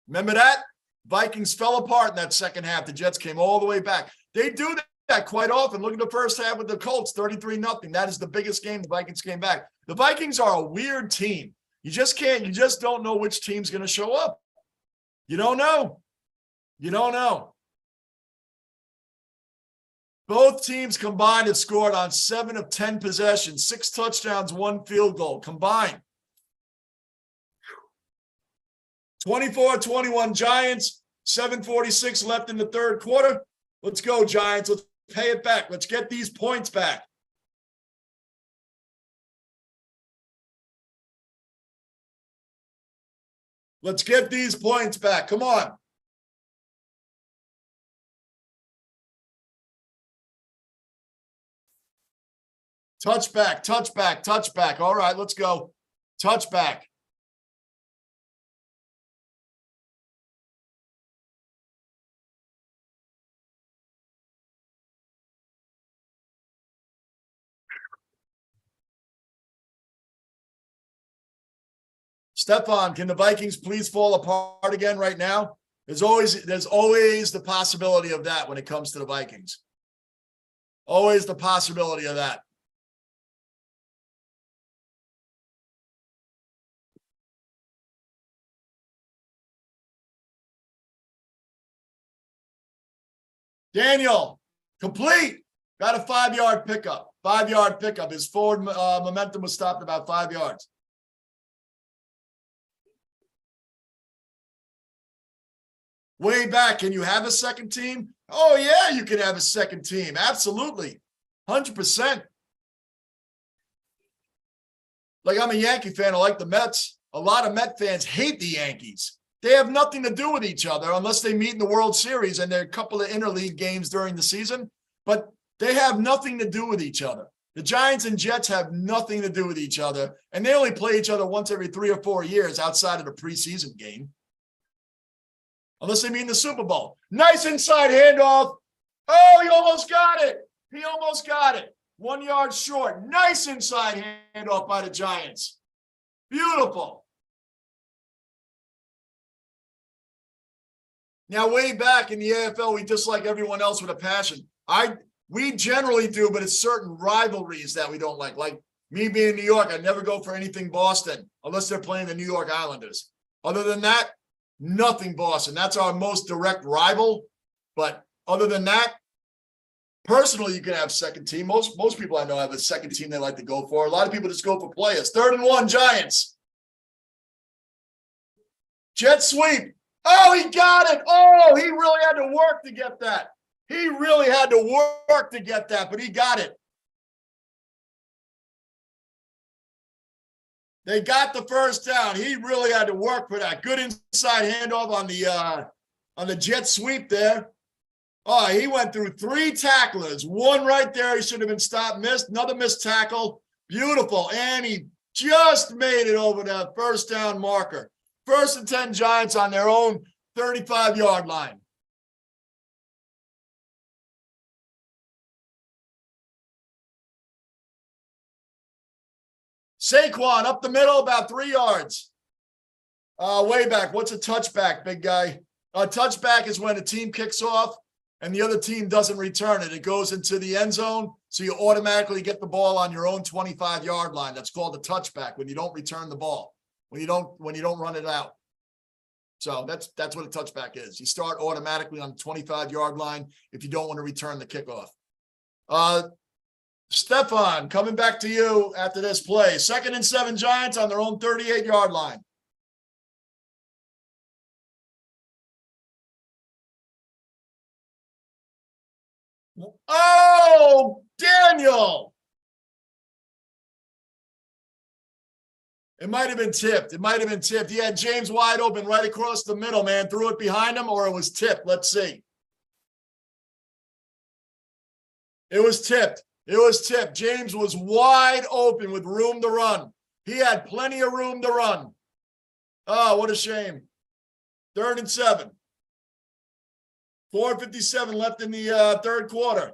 Remember that? Vikings fell apart in that second half. The Jets came all the way back. They do that quite often. Look at the first half with the Colts, 33-0. That is the biggest game the Vikings came back. The Vikings are a weird team. You just don't know which team's going to show up. You don't know. You don't know. Both teams combined have scored on 7 of 10 possessions, 6 touchdowns, 1 field goal combined. 24-21 Giants, 7:46 left in the third quarter. Let's go, Giants. Let's pay it back. Let's get these points back. Let's get these points back. Come on. Touchback, touchback, touchback. All right, let's go. Touchback. Stefan, can the Vikings please fall apart again right now? There's always the possibility of that when it comes to the Vikings. Always the possibility of that. Daniel, complete. Got a 5-yard pickup. 5-yard pickup. His forward momentum was stopped about 5 yards. Way back, can you have a second team? Oh, yeah, you can have a second team. Absolutely. 100%. Like, I'm a Yankee fan. I like the Mets. A lot of Met fans hate the Yankees. They have nothing to do with each other unless they meet in the World Series and there are a couple of interleague games during the season. But they have nothing to do with each other. The Giants and Jets have nothing to do with each other. And they only play each other once every 3 or 4 years outside of the preseason game. Unless they mean the Super Bowl. Nice inside handoff. Oh, he almost got it. He almost got it. 1 yard short. Nice inside handoff by the Giants. Beautiful. Now, way back in the AFL, we dislike everyone else with a passion. We generally do, but it's certain rivalries that we don't like. Like me being in New York, I never go for anything Boston unless they're playing the New York Islanders. Other than that, nothing Boston. That's our most direct rival. But other than that, personally, you can have second team. Most people I know have a second team they like to go for. A lot of people just go for players. 3rd and 1, Giants. Jet sweep. Oh, he got it. Oh, he really had to work to get that. He really had to work to get that, but he got it. They got the first down. He really had to work for that. Good inside handoff on the jet sweep there. Oh, he went through 3 tacklers. 1 right there. He should have been stopped, missed. Another missed tackle. Beautiful. And he just made it over that first down marker. 1st and 10 Giants on their own 35-yard line. Saquon up the middle, about 3 yards. Way back. What's a touchback, big guy? A touchback is when a team kicks off and the other team doesn't return it. It goes into the end zone, so you automatically get the ball on your own 25-yard line. That's called a touchback when you don't return the ball, when you don't run it out. So that's what a touchback is. You start automatically on the 25-yard line if you don't want to return the kickoff. Stefan, coming back to you after this play. 2nd and 7 Giants on their own 38-yard line. Oh, Daniel. It might have been tipped. It might have been tipped. He had James wide open right across the middle, man. Threw it behind him, or it was tipped. Let's see. It was tipped. It was tipped. James was wide open with room to run. He had plenty of room to run. Oh, what a shame. 3rd and 7. 4:57 left in the third quarter.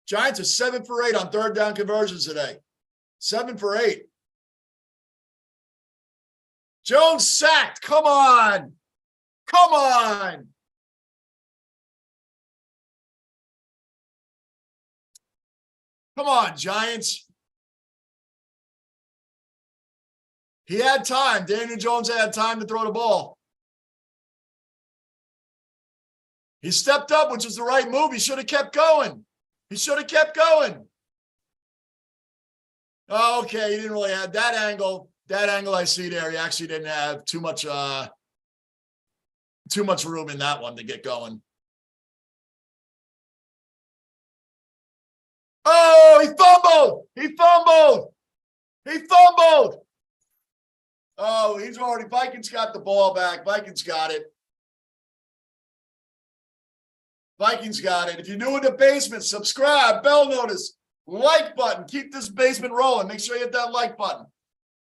Giants are 7 for 8 on 3rd down conversions today. 7 for 8. Jones sacked. Come on. Come on. Come on, Giants. He had time. Daniel Jones had time to throw the ball. He stepped up, which is the right move. He should have kept going. He should have kept going. Oh, okay, he didn't really have that angle. That angle I see there, he actually didn't have too much room in that one to get going. Oh, he fumbled. He fumbled. He fumbled. Oh, he's already, Vikings got the ball back. Vikings got it. Vikings got it. If you're new in the basement, subscribe, bell notice, like button. Keep this basement rolling. Make sure you hit that like button.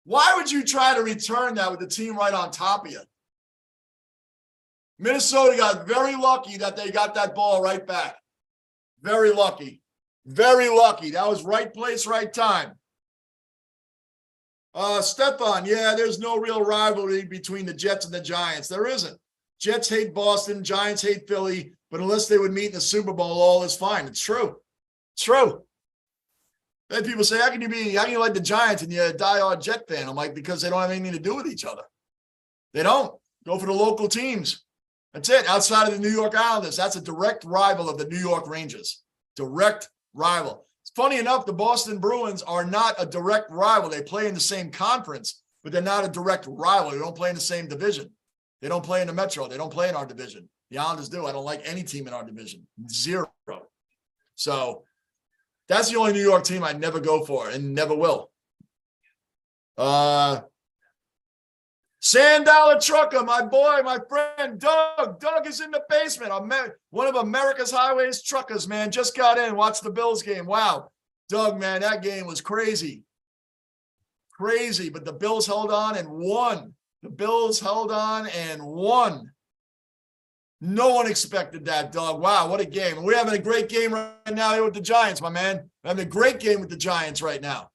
Why would you try to return that with the team right on top of you? Minnesota got very lucky that they got that ball right back. Very lucky. Very lucky. That was right place, right time. Stefan, yeah, there's no real rivalry between the Jets and the Giants. There isn't. Jets hate Boston, Giants hate Philly, but unless they would meet in the Super Bowl, all is fine. It's true. It's true. Then people say, how can you like the Giants and you're a diehard Jet fan? I'm like, because they don't have anything to do with each other. They don't. Go for the local teams. That's it. Outside of the New York Islanders, that's a direct rival of the New York Rangers. Direct rival. It's funny enough, the Boston Bruins are not a direct rival. They play in the same conference, but they're not a direct rival. They don't play in the same division. They don't play in the Metro. They don't play in our division. The Islanders do. I don't like any team in our division. Zero. So that's the only New York team I'd never go for and never will. Sand Dollar Trucker, my boy, my friend, Doug. Doug is in the basement. One of America's Highways truckers, man, just got in. Watched the Bills game. Wow. Doug, man, that game was crazy. Crazy, but the Bills held on and won. The Bills held on and won. No one expected that, Doug. Wow, what a game. And we're having a great game right now here with the Giants, my man. We're having a great game with the Giants right now.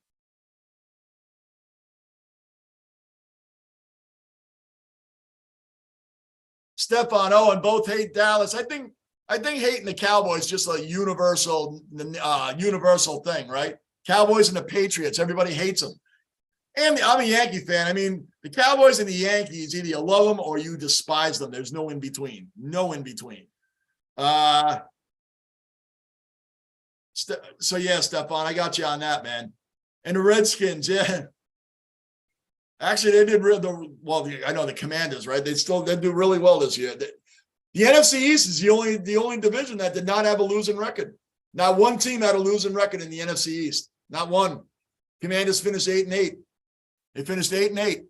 Stefan, oh, and both hate Dallas. I think hating the Cowboys is just a universal thing, right? Cowboys and the Patriots, everybody hates them. And I'm a Yankee fan. I mean, the Cowboys and the Yankees, either you love them or you despise them. There's no in between. No in between. So yeah, Stefan, I got you on that, man. And the Redskins, yeah. Actually, they did well. I know the Commanders, right? They do really well this year. The NFC East is the only division that did not have a losing record. Not one team had a losing record in the NFC East. Not one. Commanders finished 8-8. They finished 8-8.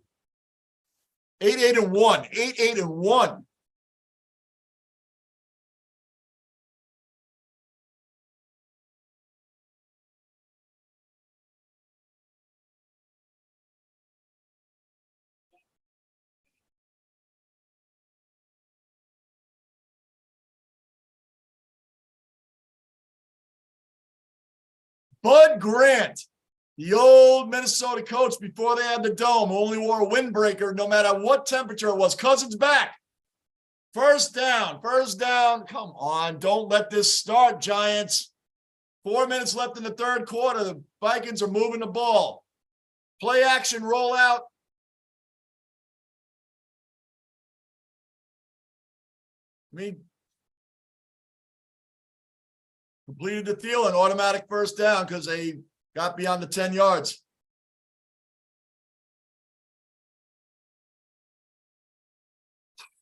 8-8-1. 8-8-1. Bud Grant, the old Minnesota coach before they had the dome, only wore a windbreaker no matter what temperature it was. Cousins back. First down. Come on, don't let this start, Giants. 4 minutes left in the third quarter. The Vikings are moving the ball. Play action, roll out. Completed the Thielen automatic first down because they got beyond the 10 yards.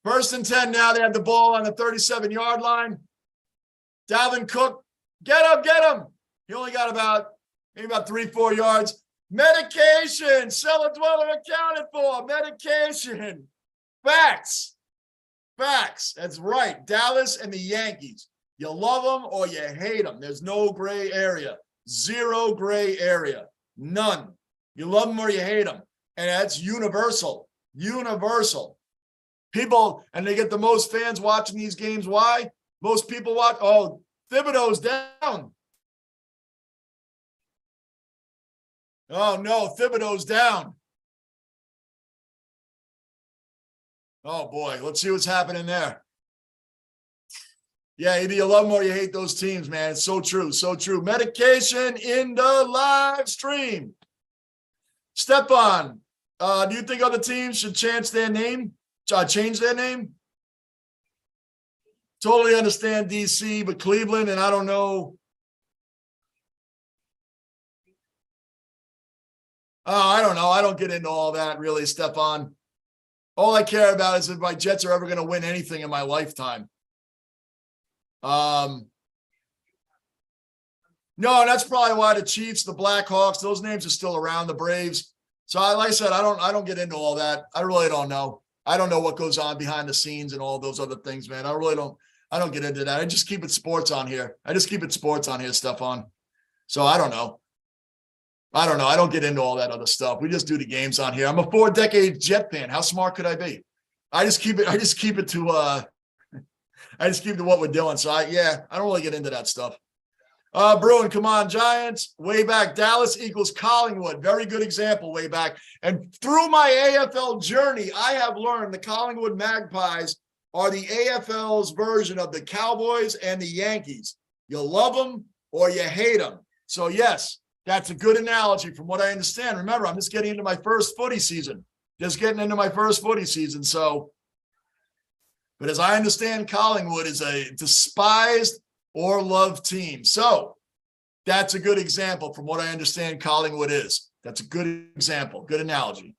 First and 10 now. They have the ball on the 37-yard line. Dalvin Cook, get him. He only got maybe about 3-4 yards. Medication. Cellar dweller accounted for. Medication. Facts. That's right. Dallas and the Yankees. You love them or you hate them. There's no gray area. Zero gray area. None. You love them or you hate them. And that's universal. Universal. People, and they get the most fans watching these games. Why? Most people watch, oh, Thibodeau's down. Oh, no, Thibodeau's down. Oh, boy. Let's see what's happening there. Yeah, either you love them or you hate those teams, man. It's so true. So true. Medication in the live stream. Stepan, do you think other teams should change their name? Totally understand DC, but Cleveland, and I don't know. Oh, I don't know. I don't get into all that really, Stepan. All I care about is if my Jets are ever going to win anything in my lifetime. No, that's probably why the Chiefs, the Blackhawks, those names are still around, the Braves. So like I said, I don't get into all that. I really don't know. I don't know what goes on behind the scenes and all those other things, man. I don't get into that. I just keep it sports on here. Stepan. So I don't know. I don't get into all that other stuff. We just do the games on here. I'm a 4-decade Jet fan. How smart could I be? I just keep it to what we're doing. So I don't really get into that stuff. Bruin, come on, Giants. Way back, Dallas equals Collingwood. Very good example way back. And through my AFL journey, I have learned the Collingwood Magpies are the AFL's version of the Cowboys and the Yankees. You love them or you hate them. So yes, that's a good analogy from what I understand. Remember, I'm just getting into my first footy season. So, but as I understand, Collingwood is a despised or loved team. So that's a good example from what I understand Collingwood is. That's a good example, good analogy.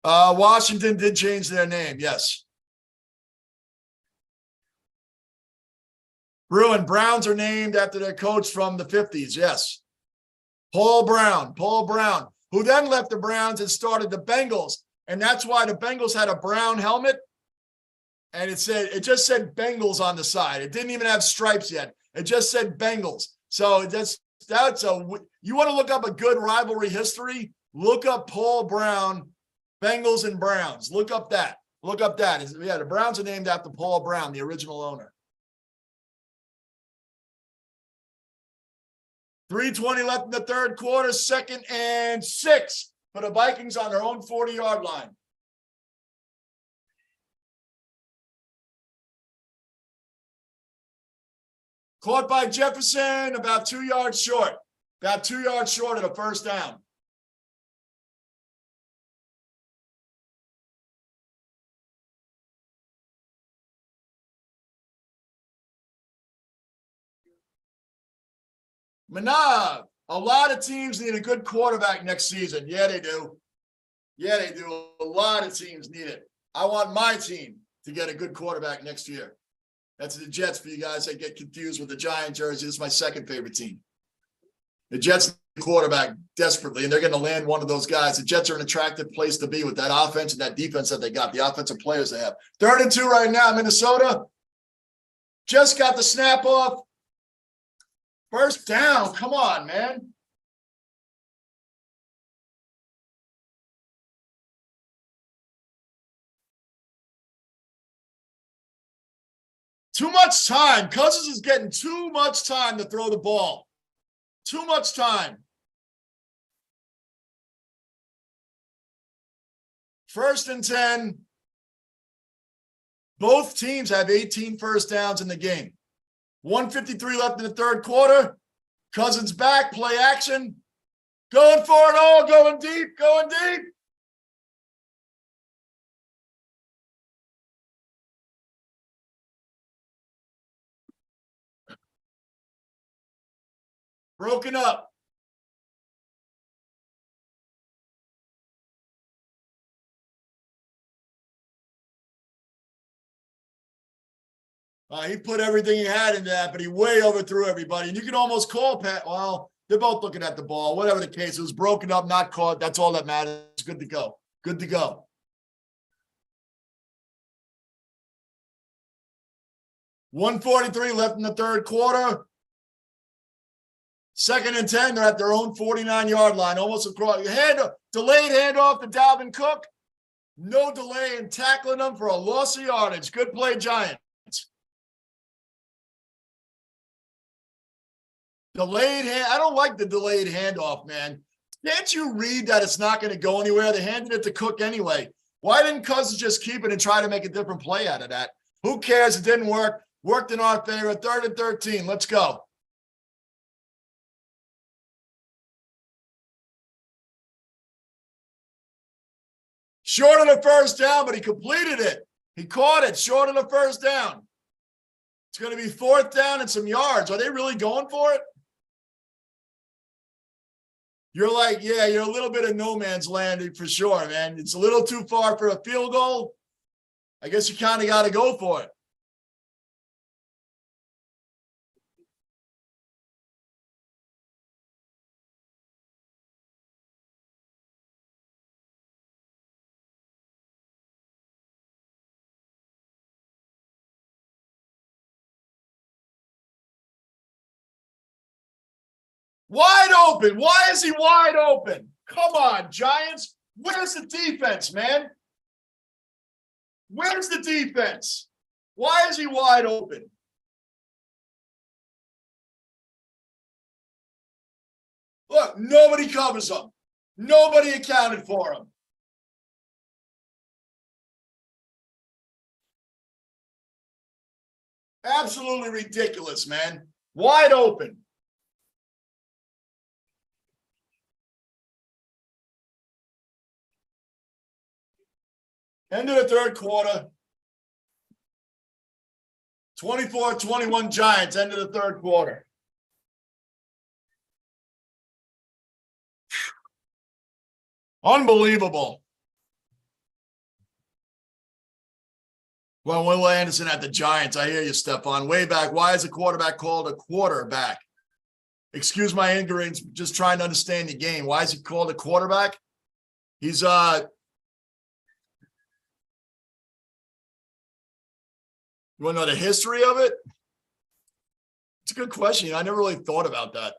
Washington did change their name, yes. Bruin, Browns are named after their coach from the 50s, yes. Paul Brown, who then left the Browns and started the Bengals. And that's why the Bengals had a brown helmet. And it just said Bengals on the side. It didn't even have stripes yet. It just said Bengals. So you want to look up a good rivalry history? Look up Paul Brown, Bengals and Browns. Look up that. The Browns are named after Paul Brown, the original owner. 3:20 left in the third quarter, 2nd and 6 for the Vikings on their own 40-yard line. Caught by Jefferson, about 2 yards short. About 2 yards short of the first down. Manav, a lot of teams need a good quarterback next season. Yeah, they do. A lot of teams need it. I want my team to get a good quarterback next year. That's the Jets for you guys that get confused with the Giant jersey. This is my second favorite team. The Jets need a quarterback desperately, and they're going to land one of those guys. The Jets are an attractive place to be with that offense and that defense that they got, the offensive players they have. 3rd and 2 right now, Minnesota. Just got the snap off. First down. Come on, man. Too much time. Cousins is getting too much time to throw the ball. Too much time. 1st and 10. Both teams have 18 first downs in the game. 1:53 left in the third quarter. Cousins back, play action. Going for it all, going deep. Broken up. He put everything he had in that, but he way overthrew everybody. And you can almost call Pat. Well, they're both looking at the ball. Whatever the case, it was broken up, not caught. That's all that matters. Good to go. 1:43 left in the third quarter. 2nd and 10. They're at their own 49-yard line, almost across. Delayed handoff to Dalvin Cook. No delay in tackling them for a loss of yardage. Good play, Giants. I don't like the delayed handoff, man. Can't you read that it's not going to go anywhere? They handed it to Cook anyway. Why didn't Cousins just keep it and try to make a different play out of that? Who cares? It didn't work. Worked in our favor. 3rd and 13. Let's go. Short of the first down, but he completed it. He caught it short of the first down. It's going to be 4th down and some yards. Are they really going for it? You're like, yeah, you're a little bit of no man's land for sure, man. It's a little too far for a field goal. I guess you kind of got to go for it. Wide open. Why is he wide open? Come on, Giants. Where's the defense, man? Where's the defense? Why is he wide open? Look, nobody covers him. Nobody accounted for him. Absolutely ridiculous, man. Wide open. End of the 3rd quarter. 24-21 Giants, end of the 3rd quarter. Unbelievable. Well, Will Anderson at the Giants. I hear you, Stephon. Way back. Why is a quarterback called a quarterback? Excuse my ignorance, just trying to understand the game. Why is he called a quarterback? He's You want to know the history of it? It's a good question. I never really thought about that.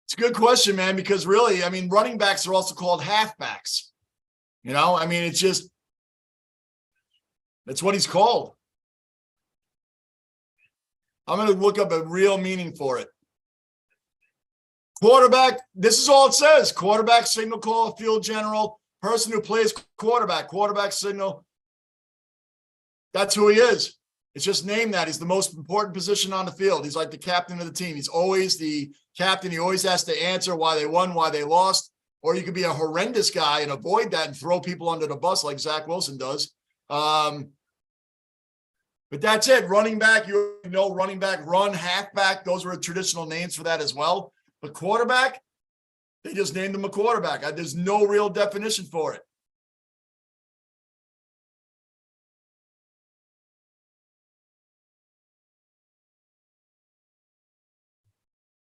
It's a good question, man, because really, I mean, running backs are also called halfbacks. You know, I mean, it's just, that's what he's called. I'm going to look up a real meaning for it. Quarterback, this is all it says. Quarterback, signal caller, field general, person who plays quarterback, quarterback signal. That's who he is. It's just named that. He's the most important position on the field. He's like the captain of the team. He's always the captain. He always has to answer why they won, why they lost. Or you could be a horrendous guy and avoid that and throw people under the bus like Zach Wilson does. But that's it. Running back, you know, running back, run, halfback. Those were traditional names for that as well. But quarterback, they just named him a quarterback. There's no real definition for it.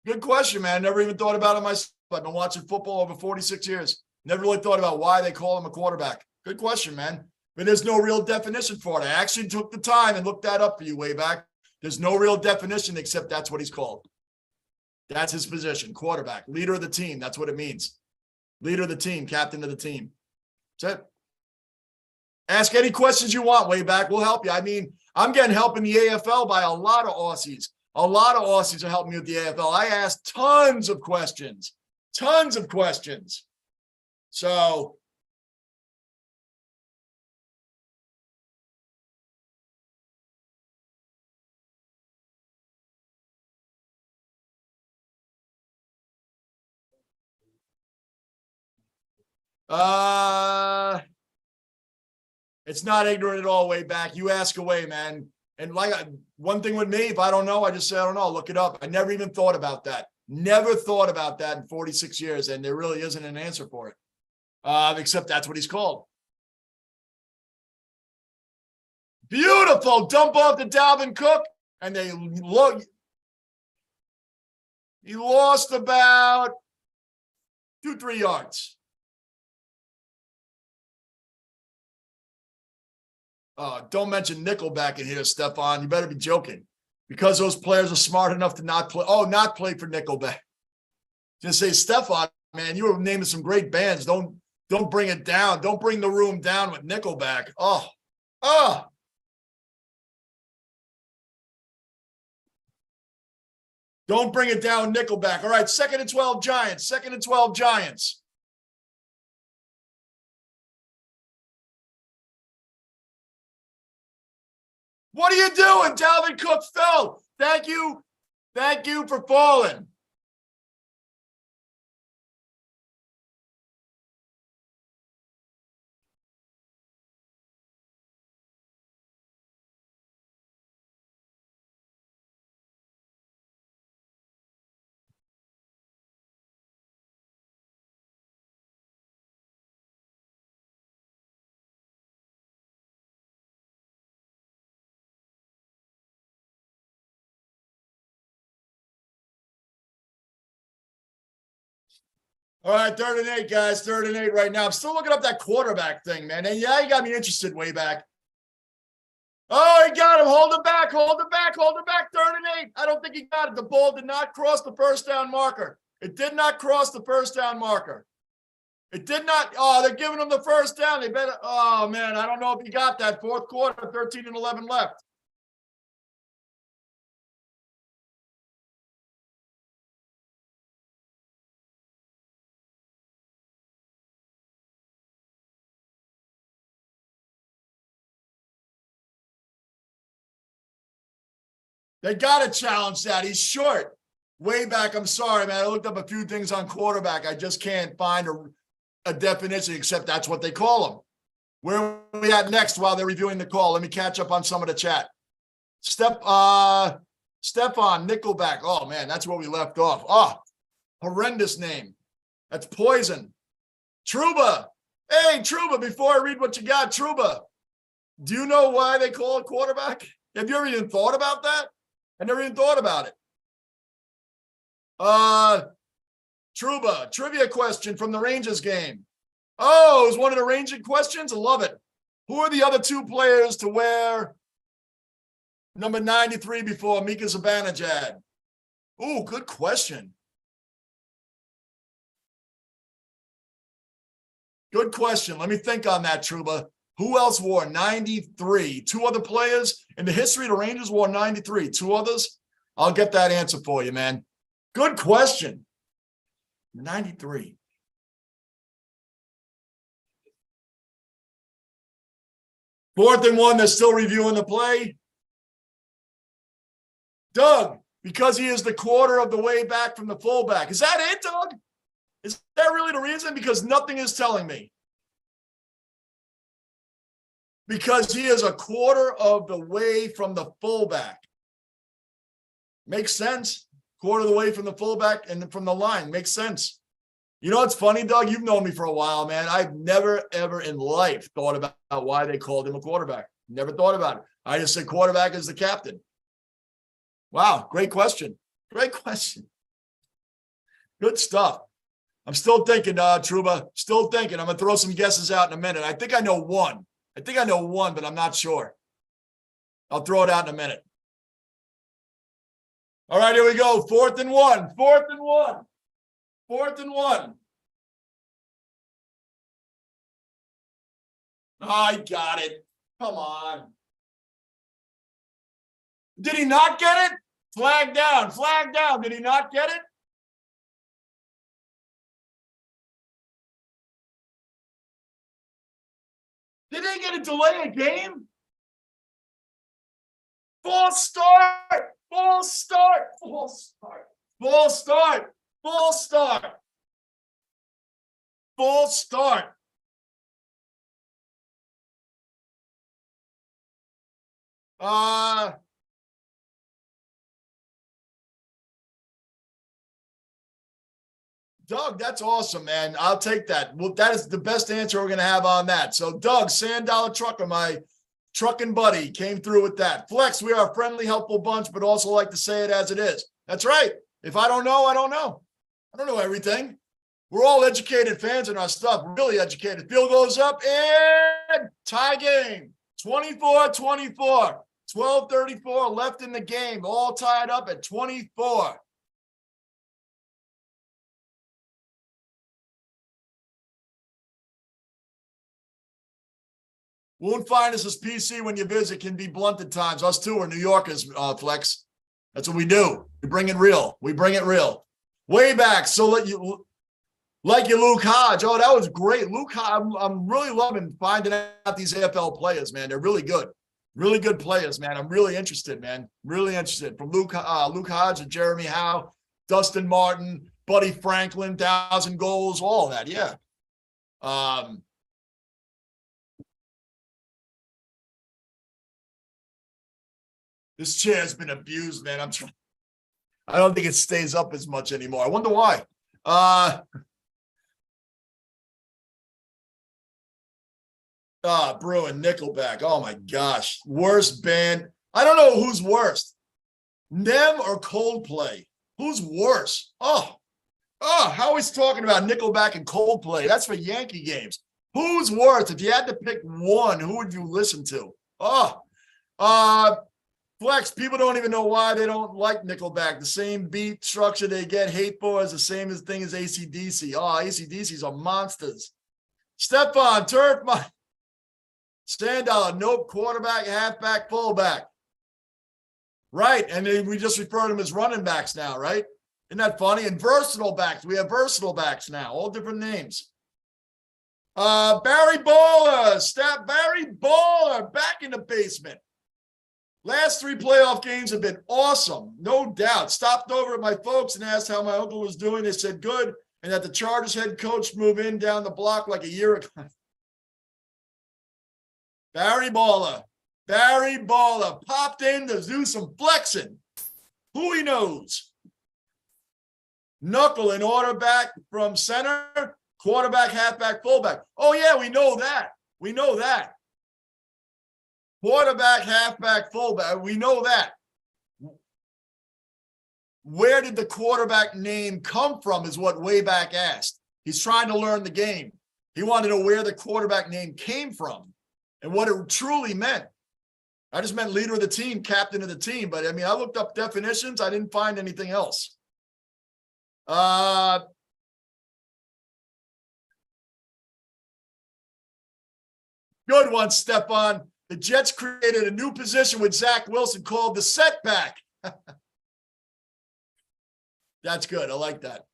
Good question, man. Never even thought about it myself. I've been watching football over 46 years. Never really thought about why they call him a quarterback. Good question, man. But there's no real definition for it. I actually took the time and looked that up for you way back. There's no real definition except that's what he's called. That's his position, quarterback, leader of the team. That's what it means. Leader of the team, captain of the team. That's it. Ask any questions you want way back. We'll help you. I mean, I'm getting help in the AFL by a lot of Aussies. A lot of Aussies are helping me with the AFL. I asked tons of questions. Tons of questions. So it's not ignorant at all way back. You ask away, man. And like one thing with me, if I don't know, I just say, I don't know, look it up. I never even thought about that. Never thought about that in 46 years. And there really isn't an answer for it. Except that's what he's called. Beautiful. Dump off to Dalvin Cook. And they look. He lost about 2-3 yards. Don't mention Nickelback in here, Stephon. You better be joking. Because those players are smart enough to not play. Oh, not play for Nickelback. Just say, Stefan, man, you were naming some great bands. Don't bring it down. Don't bring the room down with Nickelback. Oh. Don't bring it down with Nickelback. All right, 2nd and 12 Giants. 2nd and 12 Giants. What are you doing? Dalvin Cook fell. Thank you. Thank you for falling. All right, 3rd and 8, guys. 3rd and 8 right now. I'm still looking up that quarterback thing, man. And yeah, you got me interested way back. Oh, he got him. Hold him back. Hold him back. Hold him back. 3rd and 8. I don't think he got it. The ball did not cross the first down marker. It did not cross the first down marker. It did not. Oh, they're giving him the first down. They better. Oh, man. I don't know if he got that. 4th quarter, 13 and 11 left. They got to challenge that. He's short. Way back. I'm sorry, man. I looked up a few things on quarterback. I just can't find a definition, except that's what they call them. Where are we at next while they're reviewing the call? Let me catch up on some of the chat. Stefan, Nickelback. Oh, man, that's where we left off. Oh, horrendous name. That's Poison. Truba. Hey, Truba, before I read what you got, Truba, do you know why they call it quarterback? Have you ever even thought about that? I never even thought about it. Truba, trivia question from the Rangers game. Oh, it was one of the Ranger questions? I love it. Who are the other 2 players to wear number 93 before Mika Zibanejad? Ooh, good question. Good question. Let me think on that, Truba. Who else wore 93? 2 other players in the history of the Rangers wore 93. 2 others? I'll get that answer for you, man. Good question. 93. Fourth and 1, they're still reviewing the play. Doug, because he is the quarter of the way back from the fullback. Is that it, Doug? Is that really the reason? Because nothing is telling me. Because he is a quarter of the way from the fullback. Makes sense. Quarter of the way from the fullback and from the line. Makes sense. You know what's funny, Doug? You've known me for a while, man. I've never, ever in life thought about why they called him a quarterback. Never thought about it. I just said quarterback is the captain. Wow, great question. Great question. Good stuff. I'm still thinking, Truba. Still thinking. I'm going to throw some guesses out in a minute. I think I know one. But I'm not sure. I'll throw it out in a minute. All right, here we go. 4th and 1. 4th and 1. 4th and 1. I got it. Come on. Did he not get it? Flag down. Flag down. Did he not get it? Did they get a delay a game? False start. False start. False start. False start. False start. False start. Doug, that's awesome, man. I'll take that. Well, that is the best answer we're going to have on that. So, Doug, Sand Dollar Trucker, my trucking buddy, came through with that. Flex, we are a friendly, helpful bunch, but also like to say it as it is. That's right. If I don't know, I don't know. I don't know everything. We're all educated fans in our stuff. Really educated. Field goes up and tie game. 24-24. 12:34 left in the game, all tied up at 24. Won't find us as PC when you visit, can be blunt at times. Us too are New Yorkers, Flex. That's what we do. We bring it real. We bring it real. Way back. So like you, Luke Hodge. Oh, that was great. Luke Hodge, I'm really loving finding out these AFL players, man. They're really good. Really good players, man. I'm really interested, man. Really interested. From Luke Hodge to Jeremy Howe, Dustin Martin, Buddy Franklin, 1,000 goals, all that. Yeah. This chair's been abused, man. I don't think it stays up as much anymore. I wonder why. Bruin, Nickelback. Oh my gosh. Worst band. I don't know who's worst. Nem or Coldplay? Who's worse? How he's talking about Nickelback and Coldplay. That's for Yankee games. Who's worse? If you had to pick one, who would you listen to? Flex, people don't even know why they don't like Nickelback. The same beat structure they get hate for is the same thing as AC/DC. AC/DCs are monsters. Stefan, Turf, Sandala, nope, quarterback, halfback, fullback. Right, and then we just refer to them as running backs now, right? Isn't that funny? And versatile backs. We have versatile backs now, all different names. Barry Baller, Barry Baller, back in the basement. Last 3 playoff games have been awesome, no doubt. Stopped over at my folks and asked how my uncle was doing. They said good, and that the Chargers head coach moved in down the block like a year ago. Barry Baller popped in to do some flexing. Who he knows? Knuckle in order back from center, quarterback, halfback, fullback. Oh yeah, we know that. We know that. Quarterback, halfback, fullback. We know that. Where did the quarterback name come from is what Wayback asked. He's trying to learn the game. He wanted to know where the quarterback name came from and what it truly meant. I just meant leader of the team, captain of the team. But I mean, I looked up definitions. I didn't find anything else. Good one, Stephon. The Jets created a new position with Zach Wilson called the setback. That's good. I like that.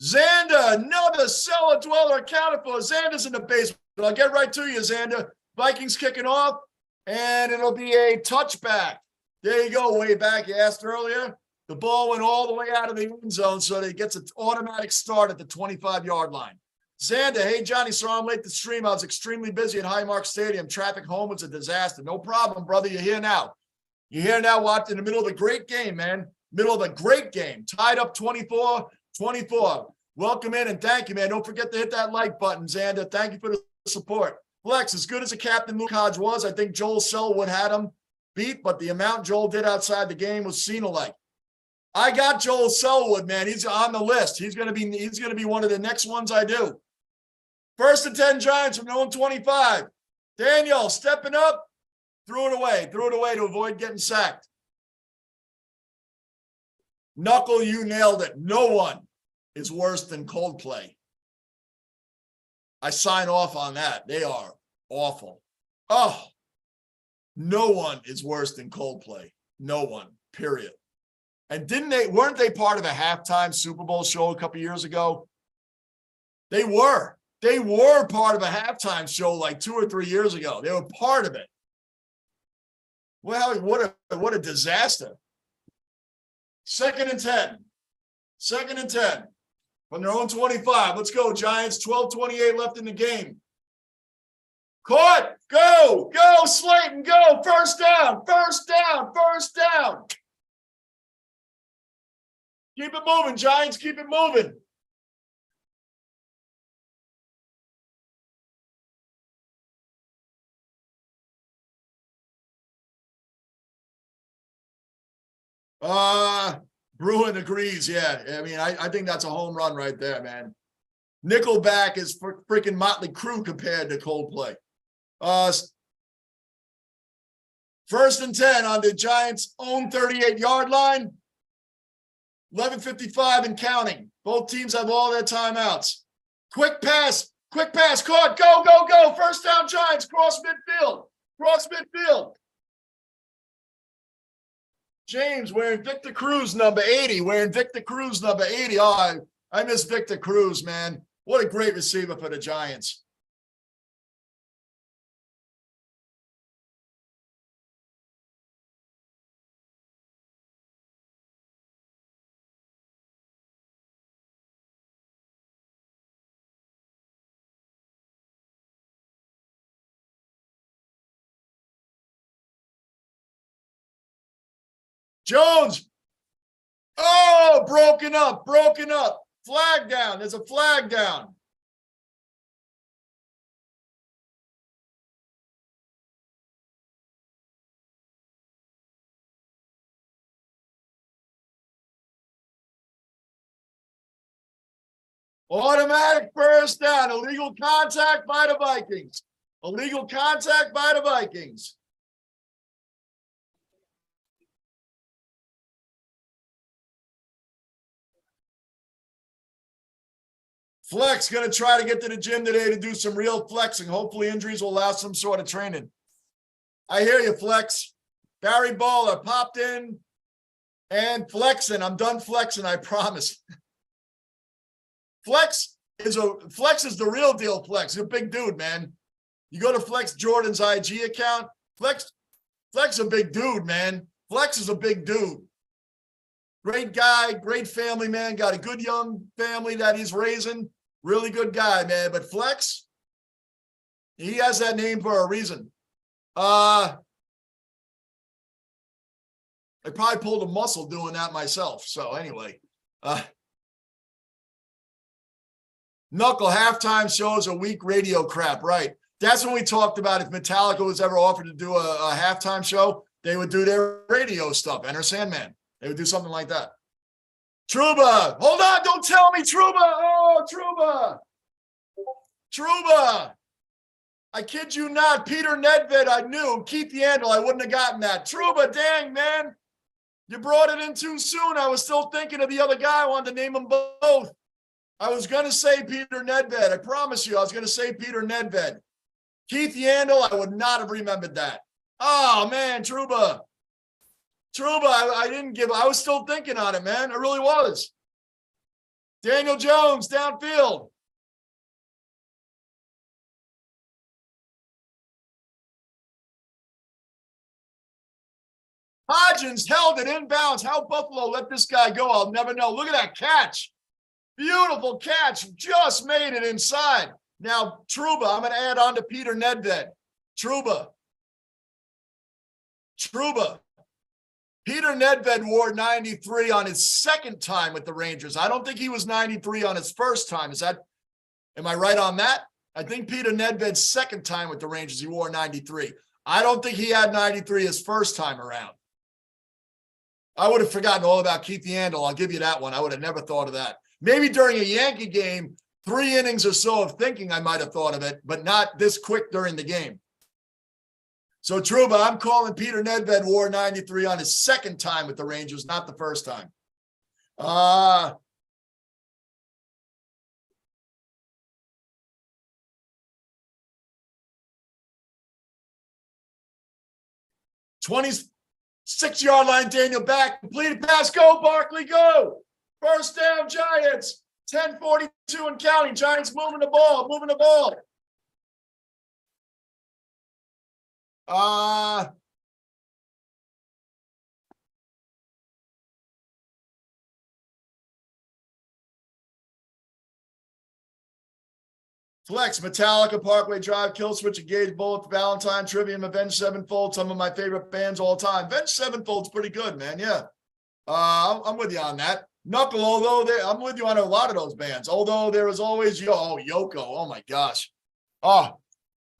Xander, another cellar dweller accounted for. Xander's in the basement. I'll get right to you, Xander. Vikings kicking off, and it'll be a touchback. There you go, way back. You asked earlier. The ball went all the way out of the end zone, so that it gets an automatic start at the 25-yard line. Xander, hey, Johnny, sorry I'm late to stream. I was extremely busy at Highmark Stadium. Traffic home was a disaster. No problem, brother. You're here now. You're here now, watching in the middle of the great game, man. Middle of the great game. Tied up 24-24. Welcome in and thank you, man. Don't forget to hit that like button, Xander. Thank you for the support. Flex, as good as a captain Luke Hodge was, I think Joel Selwood had him beat, but the amount Joel did outside the game was Cena-like. I got Joel Selwood, man. He's on the list. He's gonna be one of the next ones I do. 1st and 10 Giants from 0-25. Daniel stepping up, threw it away to avoid getting sacked. Knuckle, you nailed it. No one is worse than Coldplay. I sign off on that. They are awful. Oh, no one is worse than Coldplay. No one, period. And weren't they part of a halftime Super Bowl show a couple years ago? They were. They were part of a halftime show like 2 or 3 years ago. They were part of it. Well, what a disaster. 2nd and 10. 2nd and 10. From their own 25. Let's go, Giants. 12:28 left in the game. Caught. Go. Go, Slayton. Go. First down. First down. First down. Keep it moving, Giants. Keep it moving. Bruin agrees. Yeah. I mean, I think that's a home run right there, man. Nickelback is freaking Motley Crue compared to Coldplay. First and 10 on the Giants' own 38-yard line. 11:55 and counting. Both teams have all their timeouts. Quick pass caught. Go, go, go. First down, Giants. Cross midfield. James wearing Victor Cruz number 80. Oh, I miss Victor Cruz, man. What a great receiver for the Giants. Jones. Oh, broken up. Flag down. There's a flag down. Automatic first down. Illegal contact by the Vikings. Flex going to try to get to the gym today to do some real flexing. Hopefully injuries will allow some sort of training. I hear you, Flex. Barry Baller popped in and flexing. I'm done flexing, I promise. Flex is the real deal, Flex. He's a big dude, man. You go to Flex Jordan's IG account. Flex is a big dude, man. Flex is a big dude. Great guy, great family, man. Got a good young family that he's raising. Really good guy, man. But Flex, he has that name for a reason. I probably pulled a muscle doing that myself. So anyway, Knuckle halftime shows are weak radio crap, right? That's when we talked about if Metallica was ever offered to do a halftime show, they would do their radio stuff. Enter Sandman. They would do something like that. Trouba. Hold on. Don't tell me Trouba. Oh, Trouba. I kid you not. Peter Nedved, I knew. Keith Yandel, I wouldn't have gotten that. Trouba, dang, man. You brought it in too soon. I was still thinking of the other guy. I wanted to name them both. I was going to say Peter Nedved. I promise you, I was going to say Peter Nedved. Keith Yandel, I would not have remembered that. Oh, man, Trouba. I didn't give. I was still thinking on it, man. I really was. Daniel Jones, downfield. Hodgins held it inbounds. How Buffalo let this guy go, I'll never know. Look at that catch. Beautiful catch. Just made it inside. Now, Trouba, I'm going to add on to Peter Nedved. Trouba. Peter Nedved wore 93 on his second time with the Rangers. I don't think he was 93 on his first time. Am I right on that? I think Peter Nedved's second time with the Rangers, he wore 93. I don't think he had 93 his first time around. I would have forgotten all about Keith Yandel. I'll give you that one. I would have never thought of that. Maybe during a Yankee game, 3 innings or so of thinking, I might have thought of it, but not this quick during the game. So, Trouba, I'm calling Peter Nedved wore 93 on his second time with the Rangers, not the first time. 26-yard line, Daniel back. Completed pass, go, Barkley, go. First down, Giants. 10:42 and counting. Giants moving the ball. Flex, Metallica, Parkway Drive, Kill Switch, Engage, Bullet, Valentine, Trivium, Avenged Sevenfold, some of my favorite bands all time. Avenged Sevenfold's pretty good, man. Yeah. I'm with you on that. Knuckle, I'm with you on a lot of those bands. Although there is always Yoko. Oh my gosh. Oh,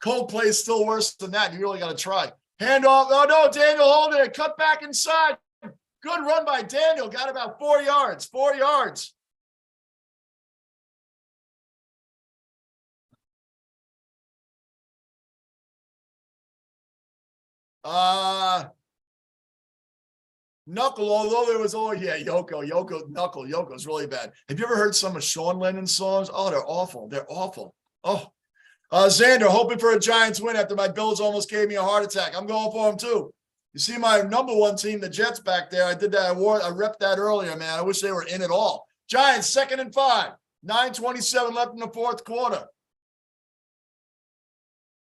Coldplay's still worse than that. You really got to try. Handoff. Oh no, Daniel holding it. Cut back inside. Good run by Daniel. Got about 4 yards. 4 yards. Knuckle, although there was, oh yeah, Knuckle, Yoko's really bad. Have you ever heard some of Sean Lennon's songs? Oh, they're awful. They're awful. Oh, Xander, hoping for a Giants win after my Bills almost gave me a heart attack. I'm going for them too. You see my number one team, the Jets back there. I did that. I repped that earlier, man. I wish they were in it all. Giants, 2nd and 5. 9:27 left in the fourth quarter.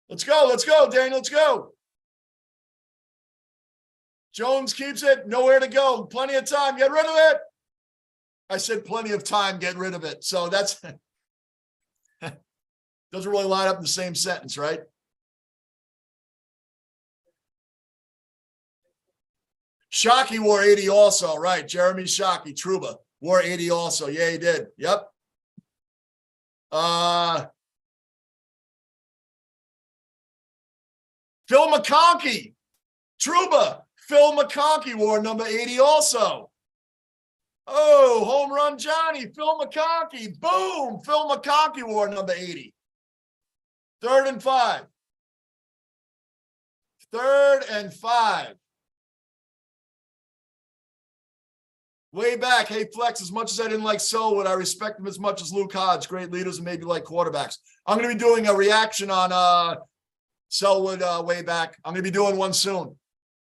Let's go, Daniel, let's go. Jones keeps it, nowhere to go. Plenty of time, get rid of it. I said plenty of time, get rid of it. So that's doesn't really line up in the same sentence, right? Shockey wore 80 also, right? Jeremy Shockey, Trouba, wore 80 also. Yeah, he did. Yep. Phil McConkey, Trouba. Phil McConkey wore number 80 also. Oh, home run Johnny, Phil McConkey. Boom, Phil McConkey wore number 80. 3rd and 5. 3rd and 5. Way back. Hey, Flex, as much as I didn't like Selwood, I respect him as much as Luke Hodge. Great leaders and maybe like quarterbacks. I'm going to be doing a reaction on Selwood way back. I'm going to be doing one soon.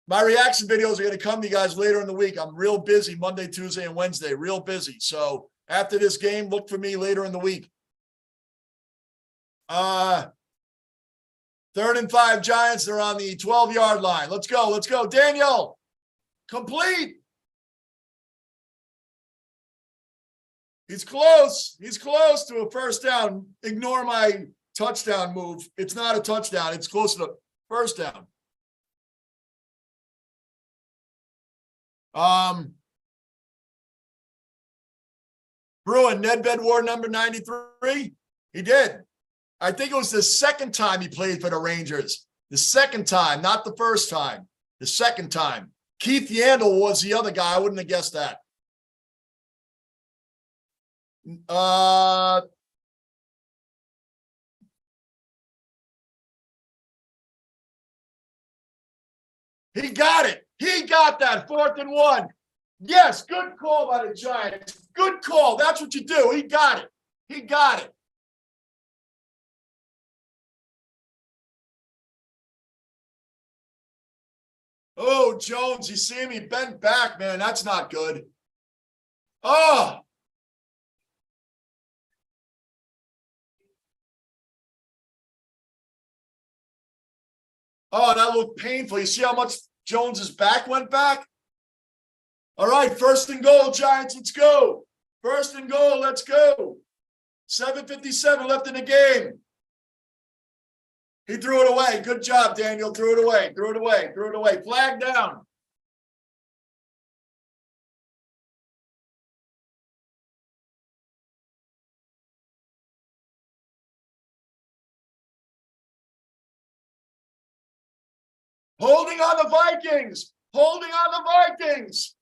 My reaction videos are going to come to you guys later in the week. I'm real busy Monday, Tuesday, and Wednesday. Real busy. So after this game, look for me later in the week. 3rd and 5 Giants. They're on the 12-yard line. Let's go. Let's go. Daniel, complete. He's close. He's close to a first down. Ignore my touchdown move. It's not a touchdown. It's close to the first down. Bruin, Nedved wore number 93. He did. I think it was the second time he played for the Rangers. The second time, not the first time. The second time. Keith Yandel was the other guy. I wouldn't have guessed that. He got it. He got that 4th and 1. Yes, good call by the Giants. Good call. That's what you do. He got it. He got it. Oh, Jones, you see him? He bent back, man. That's not good. Oh. Oh, that looked painful. You see how much Jones's back went back? All right, 1st and goal, Giants. Let's go. 1st and goal. Let's go. 7:57 left in the game. He threw it away. Good job, Daniel. Threw it away. Threw it away. Threw it away. Flag down. Holding on the Vikings. Holding on the Vikings.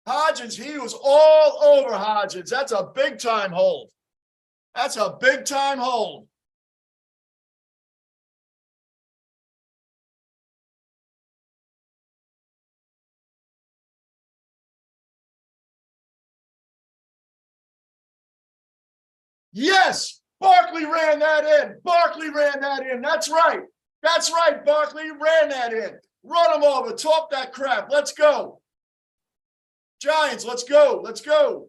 Hodgins, he was all over Hodgins. That's a big-time hold. That's a big-time hold. Yes, Barkley ran that in. Barkley ran that in. That's right. That's right, Barkley ran that in. Run him over. Talk that crap. Let's go. Giants, let's go. Let's go.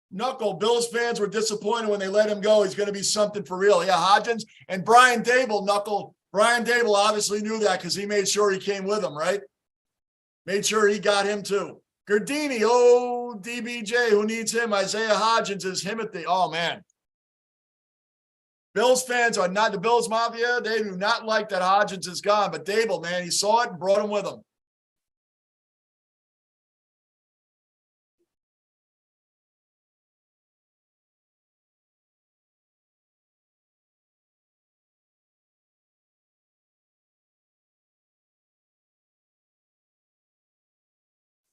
Knuckle, Bills fans were disappointed when they let him go. He's going to be something for real. Yeah, Hodgins and Brian Dable, Knuckle. Brian Dable obviously knew that because he made sure he came with him, right? Made sure he got him too. Gardini, oh, DBJ, who needs him? Isaiah Hodgins is him at the, oh, man. Bills fans are not, the Bills Mafia, they do not like that Hodgins is gone. But Dable, man, he saw it and brought him with him.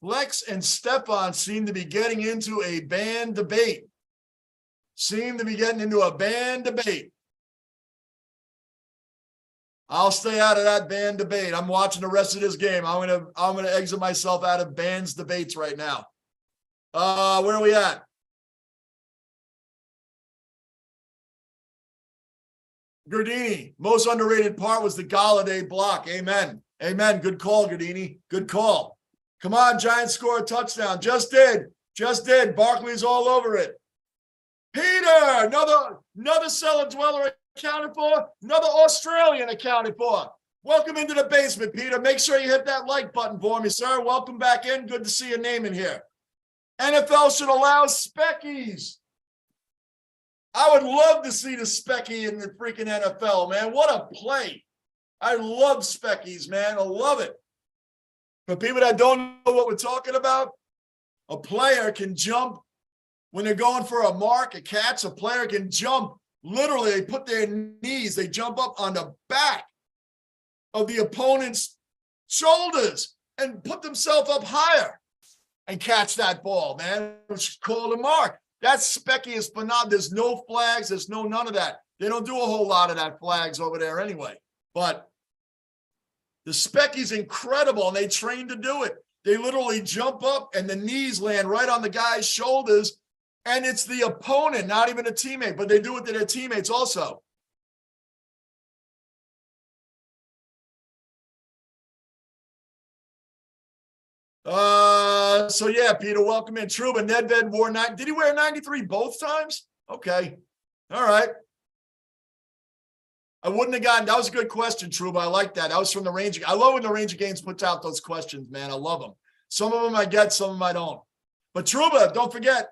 Flex and Stefan seem to be getting into a band debate. I'll stay out of that band debate. I'm watching the rest of this game. I'm gonna exit myself out of bands debates right now. Where are we at? Gardini, most underrated part was the Galladay block. Amen. Amen. Good call, Gardini. Good call. Come on, Giants score a touchdown. Just did. Barkley's all over it. Peter, another cellar dweller accounted for, another Australian accounted for. Welcome into the basement, Peter. Make sure you hit that like button for me, sir. Welcome back in. Good to see your name in here. NFL should allow speckies. I would love to see the specky in the freaking NFL, man. What a play. I love speckies, man. I love it. For people that don't know what we're talking about, a player can jump when they're going for a mark, a catch. A player can jump. Literally, they put their knees, they jump up on the back of the opponent's shoulders and put themselves up higher and catch that ball, man. It's called a mark. That specky is phenomenal. There's no flags. There's none of that. They don't do a whole lot of that flags over there anyway. But the specky's incredible, and they train to do it. They literally jump up, and the knees land right on the guy's shoulders, and it's the opponent, not even a teammate, but they do it to their teammates also. So yeah, Peter, welcome in. Truba, Nedved wore 9. Did he wear 93 both times? Okay. All right. I wouldn't have gotten, that was a good question, Truba. I like that. That was from the Ranger. I love when the Ranger Games puts out those questions, man. I love them. Some of them I get, some of them I don't. But Truba, don't forget,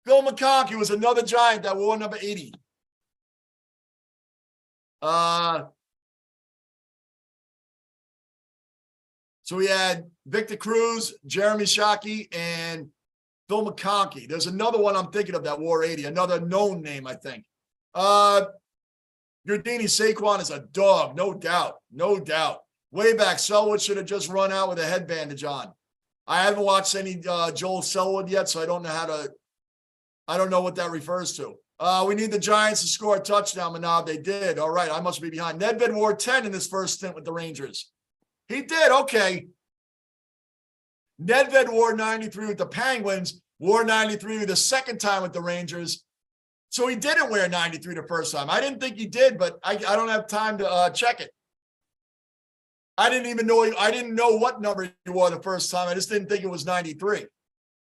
Phil McConkey was another Giant that wore number 80. So we had Victor Cruz, Jeremy Shockey, and Phil McConkey. There's another one I'm thinking of that wore 80, another known name, I think. Gardini, Saquon is a dog, no doubt. Way back, Selwood should have just run out with a headbandage on. I haven't watched any Joel Selwood yet, so I don't know what that refers to. We need the Giants to score a touchdown, Manav. They did. All right, I must be behind. Nedved wore 10 in his first stint with the Rangers. He did, okay. Nedved wore 93 with the Penguins, wore 93 the second time with the Rangers. So he didn't wear 93 the first time. I didn't think he did, but I don't have time to check it. I didn't know what number he wore the first time. I just didn't think it was 93.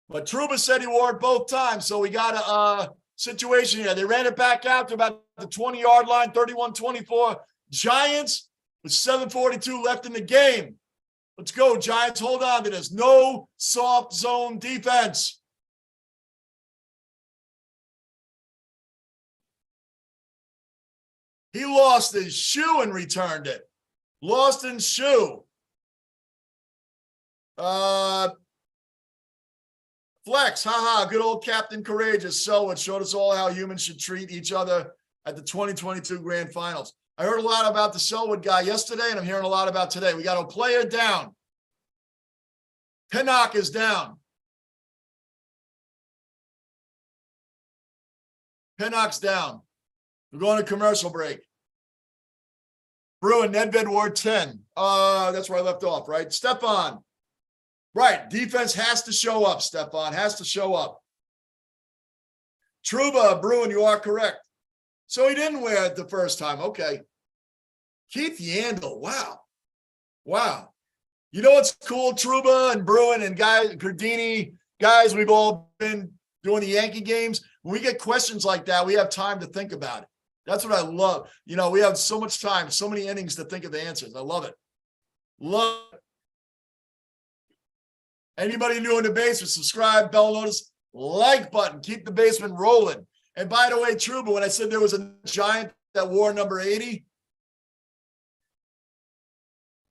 But Truba said he wore it both times, so we got a situation here. They ran it back out to about the 20-yard line, 31-24. Giants with 7:42 left in the game. Let's go, Giants. Hold on to this. No soft zone defense. He lost his shoe and returned it. Lost his shoe. Flex, haha, good old Captain Courageous. So it showed us all how humans should treat each other at the 2022 Grand Finals. I heard a lot about the Selwood guy yesterday, and I'm hearing a lot about today. We got a player down. Pinnock is down. Pinnock's down. We're going to commercial break. Bruin, Nedved wore 10. That's where I left off, right? Stefan. Right. Defense has to show up, Stefan. Has to show up. Truba, Bruin, you are correct. So he didn't wear it the first time. Okay. Keith Yandel. Wow. You know what's cool? Truba and Bruin and guys, Gardini, guys, we've all been doing the Yankee games. When we get questions like that, we have time to think about it. That's what I love. You know, we have so much time, so many innings to think of the answers. I love it. Love it. Anybody new in the basement, subscribe, bell notice, like button. Keep the basement rolling. And by the way, Truba, when I said there was a Giant that wore number 80,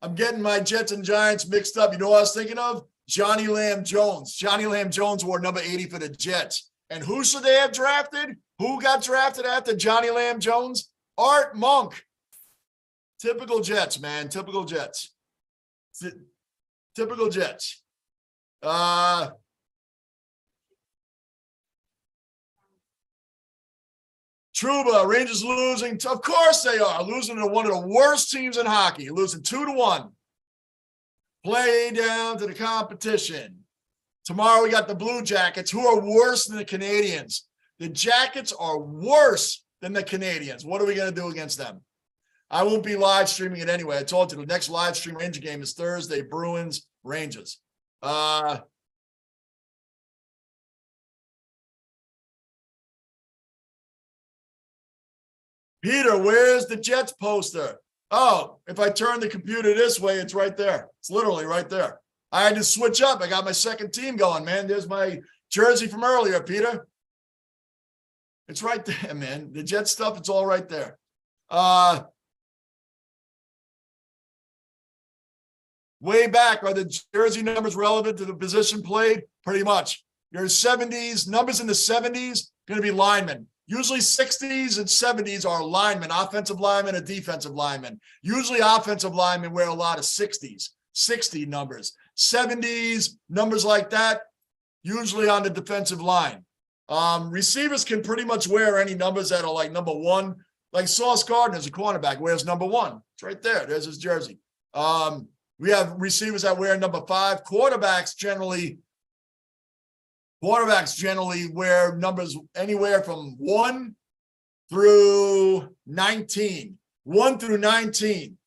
I'm getting my Jets and Giants mixed up. You know what I was thinking of? Johnny Lamb Jones. Johnny Lamb Jones wore number 80 for the Jets. And who should they have drafted? Who got drafted after Johnny Lamb Jones? Art Monk. Typical Jets, man. Typical Jets. Typical Jets. Trouba, Rangers losing. Of course they are. Losing to one of the worst teams in hockey. Losing 2-1. Play down to the competition. Tomorrow we got the Blue Jackets, who are worse than the Canadiens. The Jackets are worse than the Canadiens. What are we going to do against them? I won't be live streaming it anyway. I told you the next live stream Ranger game is Thursday, Bruins, Rangers. Peter, where's the Jets poster? Oh, if I turn the computer this way, it's right there. It's literally right there. I had to switch up. I got my second team going, man. There's my jersey from earlier, Peter. It's right there, man. The Jet stuff, it's all right there. Way back, are the jersey numbers relevant to the position played? Pretty much. Your 70s, numbers in the 70s, going to be linemen. Usually 60s and 70s are linemen, offensive linemen and defensive linemen. Usually offensive linemen wear a lot of 60s, 60 numbers. 70s, numbers like that, usually on the defensive line. Receivers can pretty much wear any numbers that are like number 1. Like Sauce Gardner is a cornerback, wears number 1. It's right there. There's his jersey. We have receivers that wear number 5. Quarterbacks generally wear numbers anywhere from 1 through 19. 1 through 19.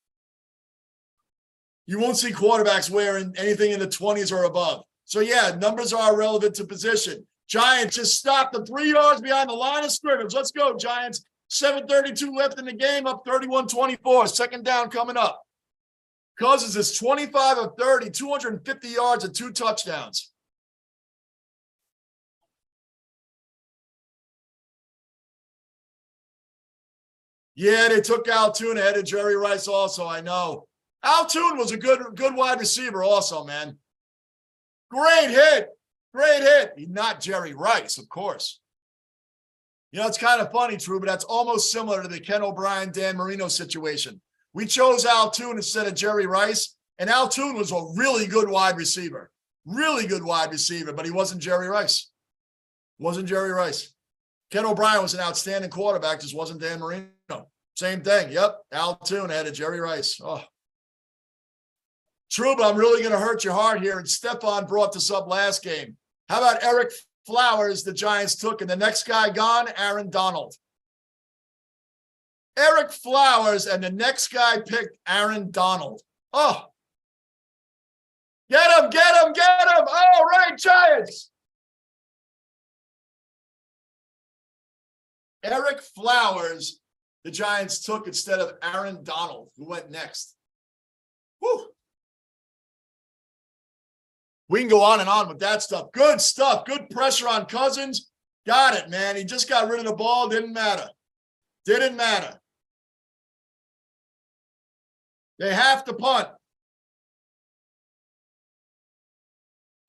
You won't see quarterbacks wearing anything in the 20s or above. So, yeah, numbers are relevant to position. Giants just stopped them 3 yards behind the line of scrimmage. Let's go, Giants. 7:32 left in the game, up 31-24. Second down coming up. Cousins is 25 of 30, 250 yards and 2 touchdowns. Yeah, they took Altoon ahead of Jerry Rice also, I know. Altoon was a good wide receiver also, man. Great hit. Great hit. He's not Jerry Rice, of course. You know, it's kind of funny, True, but that's almost similar to the Ken O'Brien, Dan Marino situation. We chose Altoon instead of Jerry Rice, and Altoon was a really good wide receiver. Really good wide receiver, but he wasn't Jerry Rice. Wasn't Jerry Rice. Ken O'Brien was an outstanding quarterback, just wasn't Dan Marino. Same thing. Yep, Altoon ahead of Jerry Rice. Oh. True, but I'm really going to hurt your heart here, and Stefan brought this up last game. How about Eric Flowers the Giants took, and the next guy gone, Aaron Donald. Eric Flowers and the next guy picked Aaron Donald. Oh. Get him, get him, get him. All right, Giants. Eric Flowers the Giants took instead of Aaron Donald, who went next. Whew. We can go on and on with that stuff. Good stuff. Good pressure on Cousins. Got it, man. He just got rid of the ball. Didn't matter. Didn't matter. They have to punt.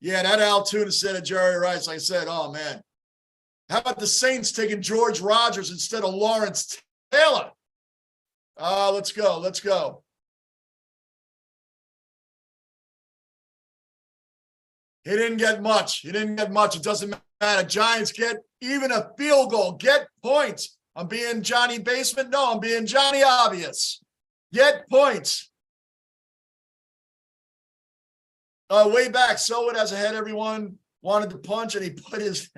Yeah, that Altoon instead of Jerry Rice. Like I said, oh, man. How about the Saints taking George Rogers instead of Lawrence Taylor? Let's go. Let's go. He didn't get much. He didn't get much. It doesn't matter. Giants get even a field goal. Get points. I'm being Johnny Basement. No, I'm being Johnny Obvious. Get points. Way back, Selwood has a head everyone wanted to punch, and he put his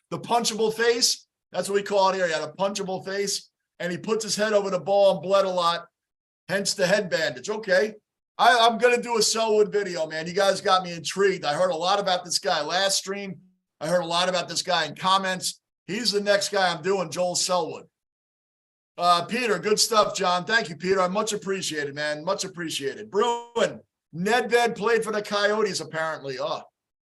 the punchable face. That's what we call it here. He had a punchable face, and he puts his head over the ball and bled a lot, hence the head bandage. Okay. I'm going to do a Selwood video, man. You guys got me intrigued. I heard a lot about this guy last stream. I heard a lot about this guy in comments. He's the next guy I'm doing, Joel Selwood. Peter, good stuff, John. Thank you, Peter. I much appreciated, man. Much appreciated. Bruin, Nedved played for the Coyotes, apparently.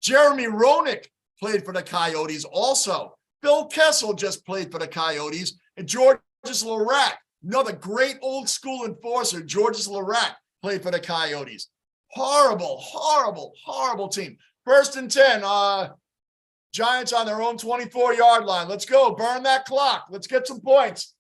Jeremy Roenick played for the Coyotes also. Bill Kessel just played for the Coyotes. And Georges Larac, another great old school enforcer, Georges Larac, played for the Coyotes. Horrible, horrible, horrible team. 1st and 10. Giants on their own 24-yard line. Let's go. Burn that clock. Let's get some points.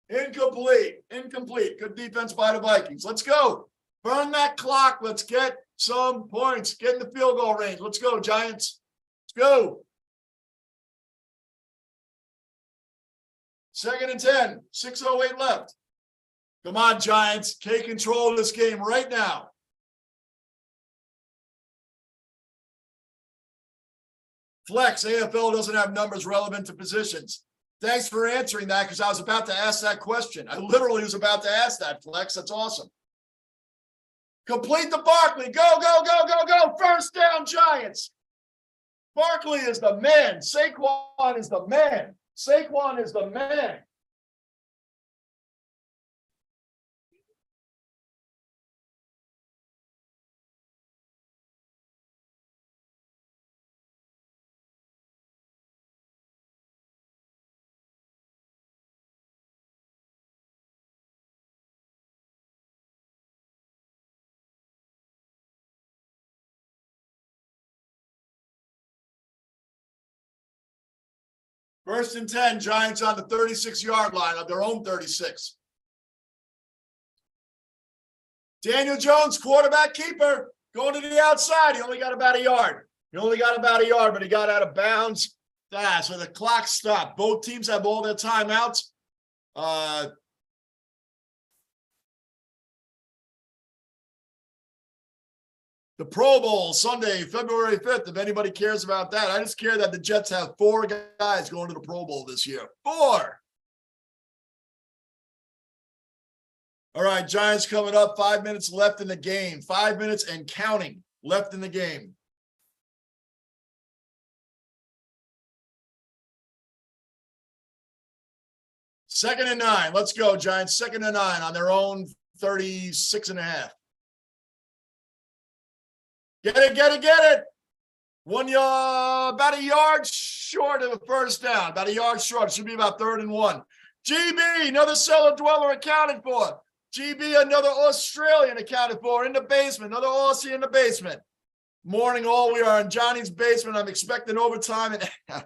Incomplete. Incomplete. Good defense by the Vikings. Let's go. Burn that clock. Let's get some points. Get in the field goal range. Let's go, Giants. Let's go. 2nd and 10. 6:08 left. Come on, Giants. Take control of this game right now. Flex, AFL doesn't have numbers relevant to positions. Thanks for answering that, because I was about to ask that question. I literally was about to ask that, Flex. That's awesome. Complete the Barkley. Go, go, go, go, go. First down, Giants. Barkley is the man. Saquon is the man. Saquon is the man. First and 10, Giants on the 36-yard line of their own 36. Daniel Jones, quarterback keeper, going to the outside. He only got about a yard. But he got out of bounds. So the clock stopped. Both teams have all their timeouts. The Pro Bowl, Sunday, February 5th, if anybody cares about that. I just care that the Jets have 4 guys going to the Pro Bowl this year. 4. All right, Giants coming up. 5 minutes left in the game. 5 minutes and counting left in the game. Second and 9. Let's go, Giants. 2nd and 9 on their own 36.5. Get it, get it, get it. 1 yard, about a yard short of the first down. About a yard short. It should be about 3rd and 1. GB, another cellar dweller accounted for. GB, another Australian accounted for in the basement. Another Aussie in the basement. Morning all, we are in Johnny's basement. I'm expecting overtime. And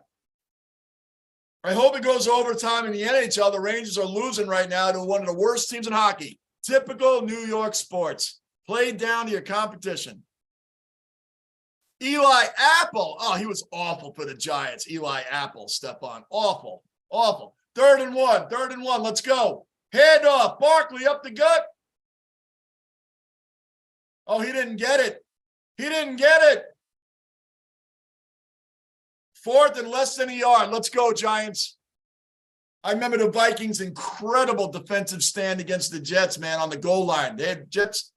I hope it goes overtime in the NHL. The Rangers are losing right now to one of the worst teams in hockey. Typical New York sports. Play down to your competition. Eli Apple. Oh, he was awful for the Giants. Eli Apple, Stephon. Awful. Awful. 3rd and 1. 3rd and 1. Let's go. Hand off. Barkley up the gut. Oh, he didn't get it. He didn't get it. 4th and less than a yard. Let's go, Giants. I remember the Vikings' incredible defensive stand against the Jets, man, on the goal line. They had Jets.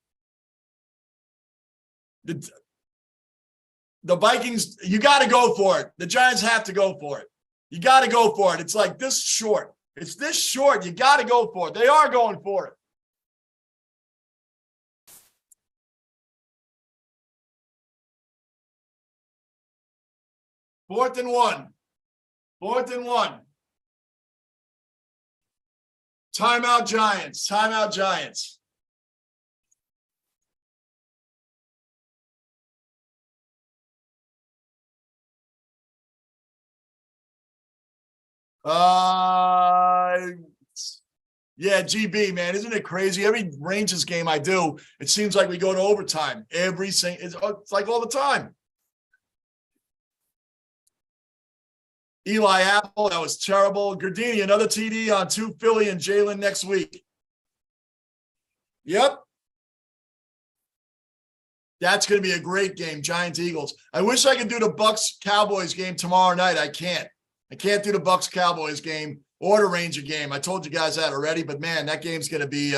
The Vikings, you got to go for it. The Giants have to go for it. You got to go for it. It's like this short. It's this short. You got to go for it. They are going for it. Fourth and 1. 4th and 1. Timeout, Giants. Timeout, Giants. Yeah, GB, man, isn't it crazy? Every Rangers game I do, it seems like we go to overtime. It's like all the time. Eli Apple, that was terrible. Gardini, another TD on 2 Philly and Jalen next week. Yep. That's going to be a great game, Giants-Eagles. I wish I could do the Bucks-Cowboys game tomorrow night. I can't. I can't do the Bucks-Cowboys game or the Ranger game. I told you guys that already, but man, that game's going to be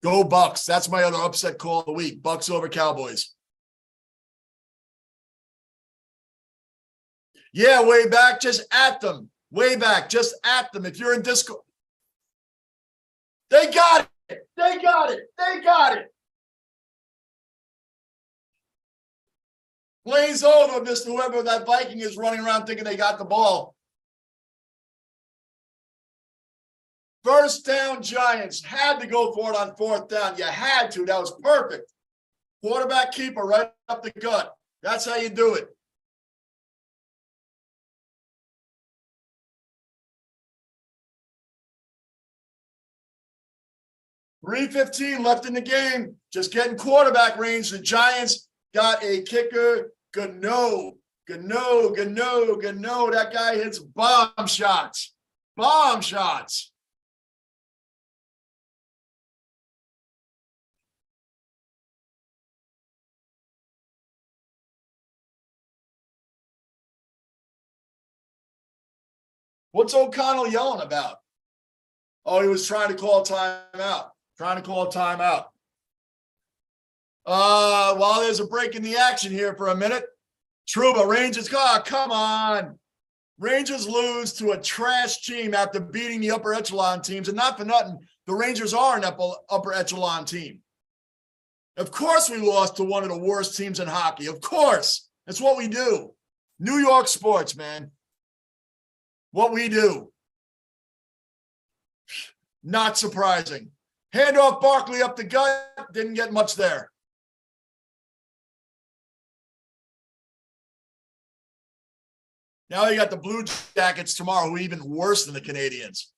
go Bucks. That's my other upset call of the week. Bucks over Cowboys. Yeah, way back, just at them. Way back, just at them. If you're in Discord. They got it. They got it. They got it. Plays over, Mr. Whoever that Viking is running around thinking they got the ball. First down, Giants. Had to go for it on 4th down. You had to. That was perfect. Quarterback keeper right up the gut. That's how you do it. 3:15 left in the game. Just getting quarterback range. The Giants got a kicker. Gano. That guy hits bomb shots. Bomb shots. What's O'Connell yelling about? Oh, he was trying to call timeout. While there's a break in the action here for a minute. Trouba, Rangers, come on. Rangers lose to a trash team after beating the upper echelon teams. And not for nothing, the Rangers are an upper echelon team. Of course we lost to one of the worst teams in hockey. Of course. That's what we do. New York sports, man. What we do. Not surprising. Handoff Barkley up the gut. Didn't get much there. Now you got the Blue Jackets tomorrow, who are even worse than the Canadians.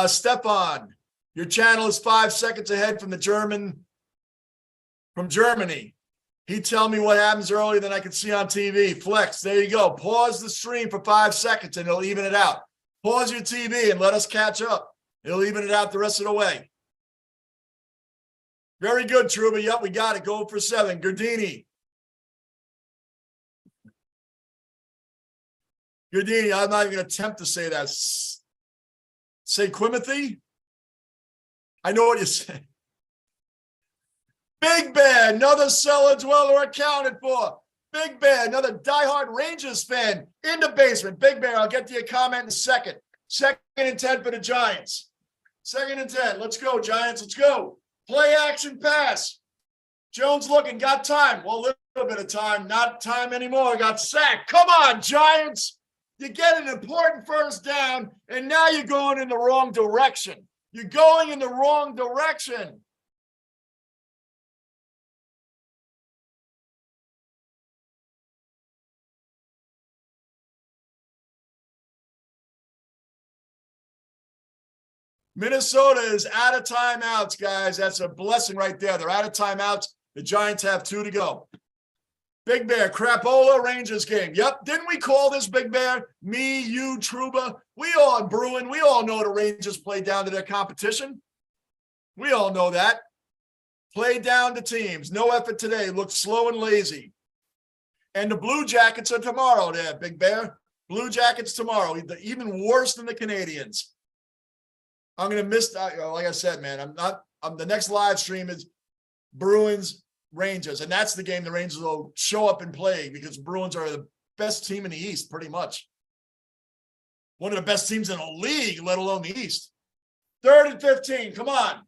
Stefan, your channel is 5 seconds ahead from Germany. He tell me what happens earlier than I can see on TV. Flex, there you go. Pause the stream for 5 seconds and it'll even it out. Pause your TV and let us catch up. It'll even it out the rest of the way. Very good, Trouba. Yep, we got it. Go for 7. Gardini, I'm not even going to attempt to say that. Say Quimothy? I know what you say. Big Bear, another cellar dweller accounted for. Big Bear, another diehard Rangers fan in the basement. Big Bear, I'll get to your comment in a second. 2nd and 10 for the Giants. 2nd and 10. Let's go, Giants. Let's go. Play action pass. Jones looking, got time. Well, a little bit of time, not time anymore. Got sacked. Come on, Giants. You get an important first down, and now you're going in the wrong direction. You're going in the wrong direction. Minnesota is out of timeouts, guys. That's a blessing right there. They're out of timeouts. The Giants have 2 to go. Big Bear, crapola Rangers game. Yep, didn't we call this, Big Bear? Me, you, Trouba. We all in Bruin. We all know the Rangers play down to their competition. We all know that. Play down to teams. No effort today. Look slow and lazy. And the Blue Jackets are tomorrow there, Big Bear. Blue Jackets tomorrow. Even worse than the Canadians. I'm going to miss, like I said, man, the next live stream is Bruins Rangers. And that's the game the Rangers will show up and play because Bruins are the best team in the East, pretty much. One of the best teams in the league, let alone the East. 3rd and 15. Come on.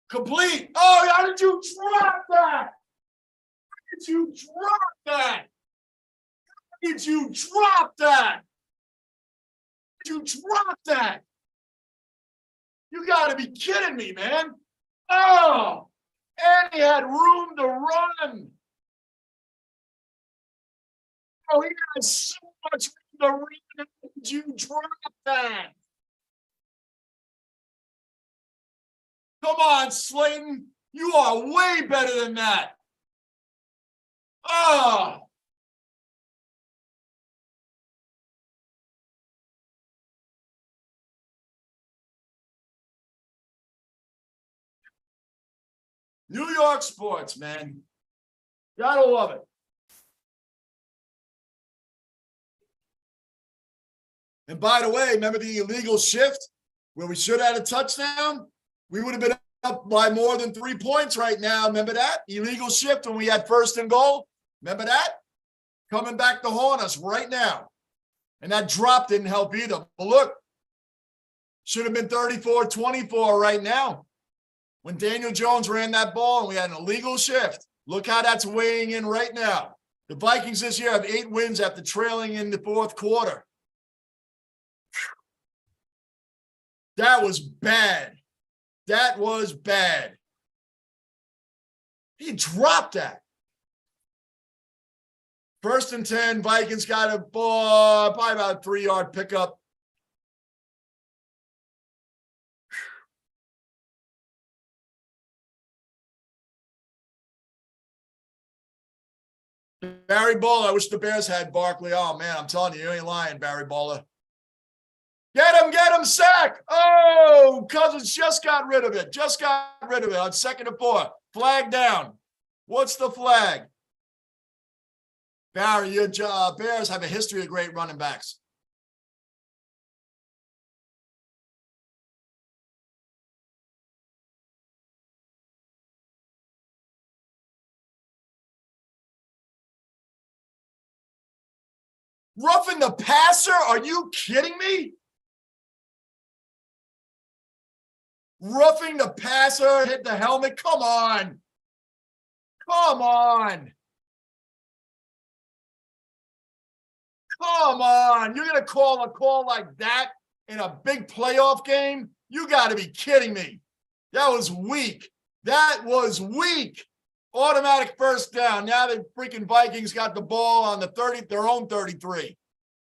Complete. Oh, how did you drop that? How did you drop that? How did you drop that? How did you drop that? You got to be kidding me, man. Oh, and he had room to run. Oh, he had so much room to run. How did you drop that? Come on, Slayton. You are way better than that. Oh. New York sports, man. Gotta love it. And by the way, remember the illegal shift where we should have had a touchdown? We would have been up by more than 3 points right now. Remember that? Illegal shift when we had 1st and goal. Remember that? Coming back to haunt us right now. And that drop didn't help either. But look, should have been 34-24 right now. When Daniel Jones ran that ball and we had an illegal shift, look how that's weighing in right now. The Vikings this year have 8 wins after trailing in the 4th quarter. That was bad. That was bad. He dropped that. 1st and 10, Vikings got a ball, probably about a 3-yard pickup. Barry Baller, I wish the Bears had Barkley. Oh, man, I'm telling you, you ain't lying, Barry Baller. Get him, sack. Oh, Cousins just got rid of it. Just got rid of it on 2nd and 4. Flag down. What's the flag? Barry, your Bears have a history of great running backs. Roughing the passer? Are you kidding me? Roughing the passer, hit the helmet. Come on. Come on. Come on. You're going to call a call like that in a big playoff game? You got to be kidding me. That was weak. That was weak. Automatic first down. Now the freaking Vikings got the ball on the 30, their own 33.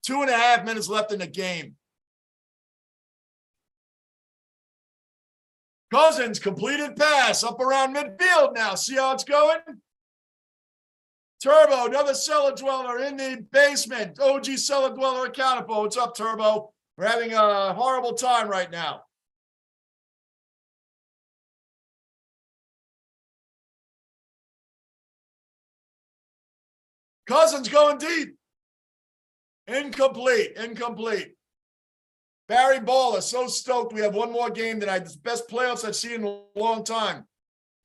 2.5 minutes left in the game. Cousins completed pass up around midfield now. See how it's going? Turbo, another cellar dweller in the basement. OG cellar dweller accounted for. What's up, Turbo? We're having a horrible time right now. Cousins going deep. Incomplete. Barry Baller, so stoked we have one more game tonight. It's the best playoffs I've seen in a long time.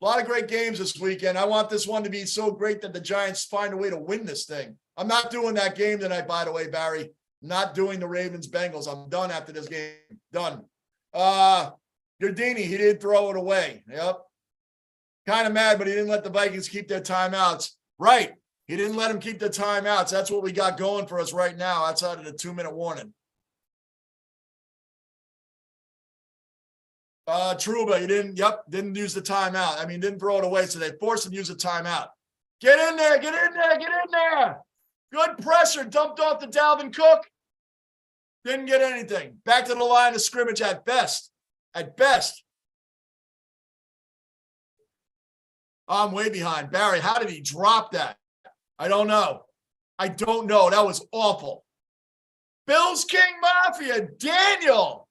A lot of great games this weekend. I want this one to be so great that the Giants find a way to win this thing. I'm not doing that game tonight, by the way, Barry. I'm not doing the Ravens-Bengals. I'm done after this game. Done. Gardini, he didn't throw it away. Yep. Kind of mad, but he didn't let the Vikings keep their timeouts. Right. He didn't let them keep the timeouts. That's what we got going for us right now outside of the 2-minute warning. Truba, he didn't use the timeout. I mean, didn't throw it away, so they forced him to use a timeout. Get in there. Good pressure, dumped off to Dalvin Cook. Didn't get anything. Back to the line of scrimmage at best. I'm way behind. Barry, how did he drop that? I don't know. That was awful. Bills King Mafia, Daniel.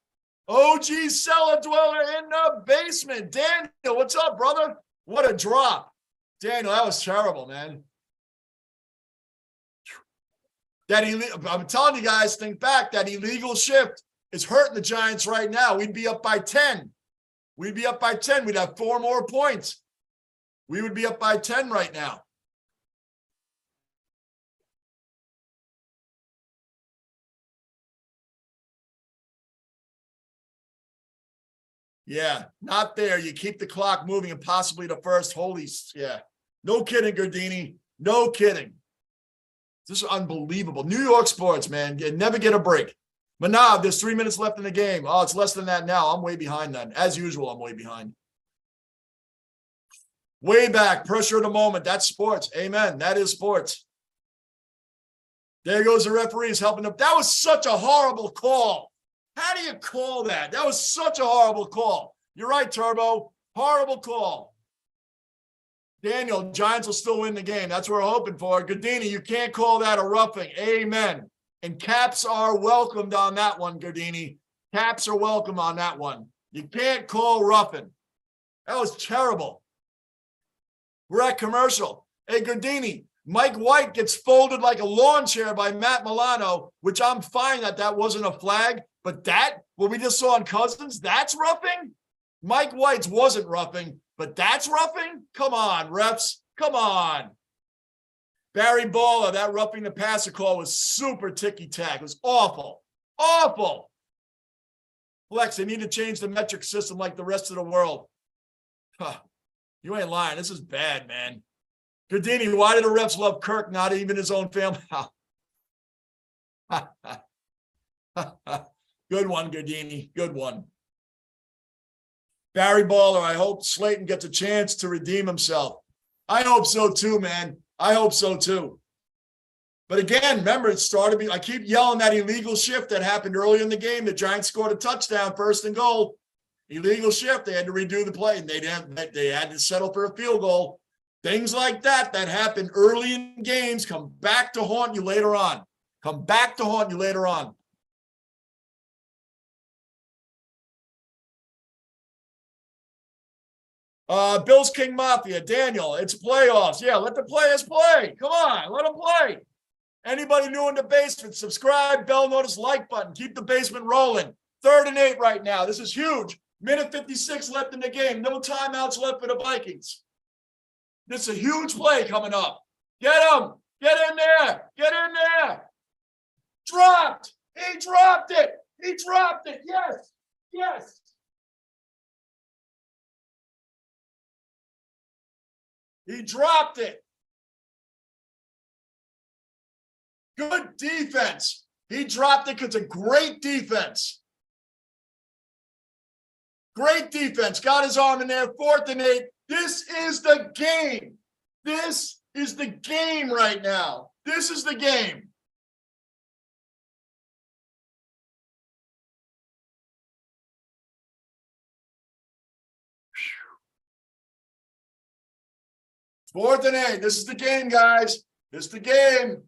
OG cellar dweller in the basement. Daniel, what's up, brother? What a drop. Daniel, that was terrible, man. I'm telling you guys, think back. That illegal shift is hurting the Giants right now. We'd be up by 10. We'd have 4 more points. We would be up by 10 right now. Yeah, not there. You keep the clock moving and possibly the first. Yeah. No kidding, Gardini. No kidding. This is unbelievable. New York sports, man. You never get a break. Manav, there's 3 minutes left in the game. Oh, it's less than that now. I'm way behind then. As usual, I'm way behind. Way back. Pressure of the moment. That's sports. Amen. That is sports. There goes the referees helping them. That was such a horrible call. How do you call that? That was such a horrible call. You're right, Turbo. Horrible call. Daniel, Giants will still win the game. That's what we're hoping for. Gardini, you can't call that a roughing. Amen. And caps are welcomed on that one, Gardini. Caps are welcome on that one. You can't call roughing. That was terrible. We're at commercial. Hey, Gardini, Mike White gets folded like a lawn chair by Matt Milano, which I'm fine that wasn't a flag. But what we just saw on Cousins, that's roughing? Mike White's wasn't roughing, but that's roughing? Come on, refs. Come on. Barry Baller, that roughing the passer call was super ticky-tack. It was awful. Awful. Flex, they need to change the metric system like the rest of the world. Huh. You ain't lying. This is bad, man. Gardini, why do the refs love Kirk, not even his own family? Good one, Gardini. Good one. Barry Baller, I hope Slayton gets a chance to redeem himself. I hope so too, man. I hope so too. But again, remember, I keep yelling that illegal shift that happened earlier in the game. The Giants scored a touchdown, 1st and goal. Illegal shift. They had to redo the play, and they had to settle for a field goal. Things like that happen early in games come back to haunt you later on. Come back to haunt you later on. Bills King Mafia, Daniel, it's playoffs. Yeah, let the players play. Come on, let them play. Anybody new in the basement, subscribe, bell notice, like button. Keep the basement rolling. 3rd and 8 right now. This is huge. Minute 56 left in the game. No timeouts left for the Vikings. This is a huge play coming up. Get him. Get in there. Get in there. Dropped. He dropped it. He dropped it. Yes. Yes. He dropped it. Good defense. He dropped it because it's a great defense. Great defense. Got his arm in there. 4th and 8. This is the game. This is the game right now. This is the game. Fourth and 8. This is the game, guys. This is the game.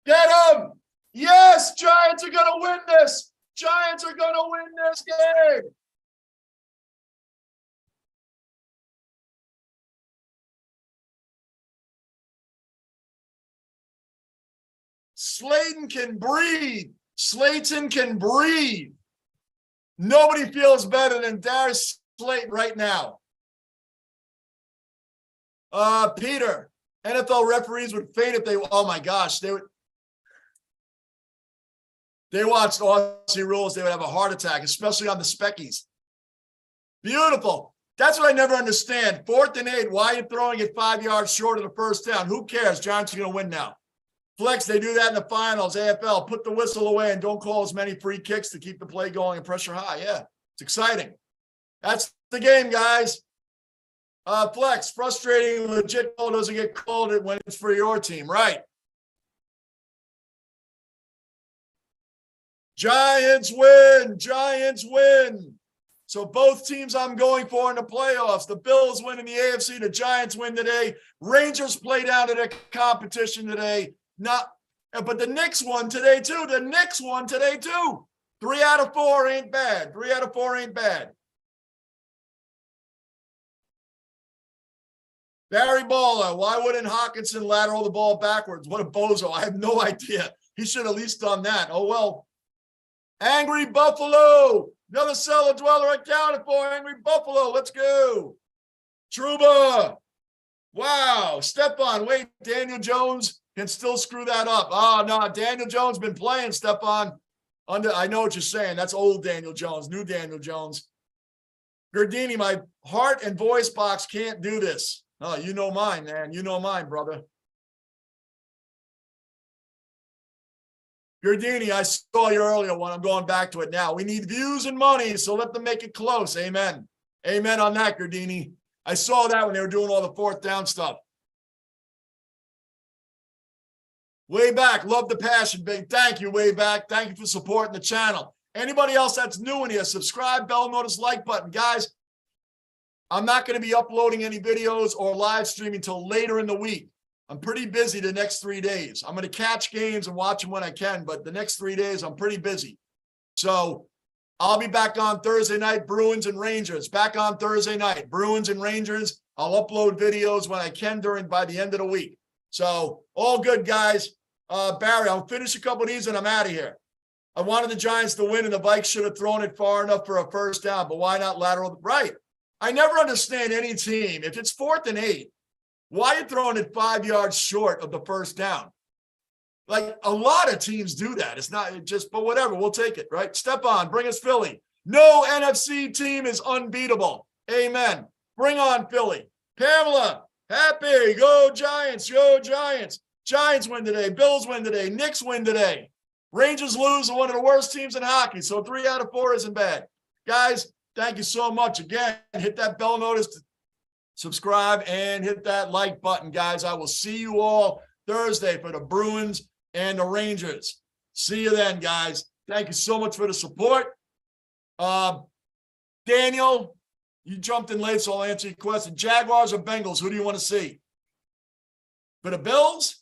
Get him. Yes, Giants are going to win this. Giants are going to win this game. Slayton can breathe. Slayton can breathe. Nobody feels better than Darius Slayton right now. Peter, NFL referees would faint if they, oh my gosh, they watched Aussie rules, they would have a heart attack, especially on the speckies. Beautiful. That's what I never understand. 4th and 8, why are you throwing it 5 yards short of the first down? Who cares? Giants are going to win now. Flex, they do that in the finals, AFL. Put the whistle away and don't call as many free kicks to keep the play going and pressure high. Yeah, it's exciting. That's the game, guys. Flex, frustrating, legit call doesn't get called when it's for your team, right? Giants win. Giants win. So both teams I'm going for in the playoffs. The Bills win in the AFC. The Giants win today. Rangers play down to their competition today. But the Knicks won today too. The Knicks won today too. 3 out of 4 ain't bad. 3 out of 4 ain't bad. Barry Baller, why wouldn't Hawkinson lateral the ball backwards? What a bozo. I have no idea. He should at least done that. Oh, well. Angry Buffalo. Another cellar dweller accounted for. Angry Buffalo. Let's go. Truba. Wow. Stephon. Wait, Daniel Jones can still screw that up. Oh, no. Daniel Jones been playing, Stephon. I know what you're saying. That's old Daniel Jones. New Daniel Jones. Gardini, my heart and voice box can't do this. Oh, you know mine, man. You know mine, brother. Gardini, I saw your earlier one. I'm going back to it now. We need views and money, so let them make it close. Amen. Amen on that, Gardini. I saw that when they were doing all the 4th down stuff. Way back. Love the passion, big. Thank you, way back. Thank you for supporting the channel. Anybody else that's new in here, subscribe, bell notice, like button. Guys, I'm not going to be uploading any videos or live streaming until later in the week. I'm pretty busy the next 3 days. I'm going to catch games and watch them when I can, but the next 3 days, I'm pretty busy. So I'll be back on Thursday night, Bruins and Rangers. Back on Thursday night, Bruins and Rangers. I'll upload videos when I can by the end of the week. So all good, guys. Barry, I'll finish a couple of these and I'm out of here. I wanted the Giants to win and the Vikes should have thrown it far enough for a first down, but why not lateral? Right. I never understand any team. If it's 4th and 8, why are you throwing it 5 yards short of the first down? Like a lot of teams do that. It's not just, but whatever, we'll take it, right? Stephon, bring us Philly. No NFC team is unbeatable. Amen. Bring on Philly. Pamela, happy. Go Giants. Go Giants. Giants win today. Bills win today. Knicks win today. Rangers lose to one of the worst teams in hockey. So 3 out of 4 isn't bad. Guys, thank you so much. Again, hit that bell notice, subscribe, and hit that like button, guys. I will see you all Thursday for the Bruins and the Rangers. See you then, guys. Thank you so much for the support. Daniel, You jumped in late, so I'll answer your question. Jaguars or Bengals? Who do you want to see? For the Bills?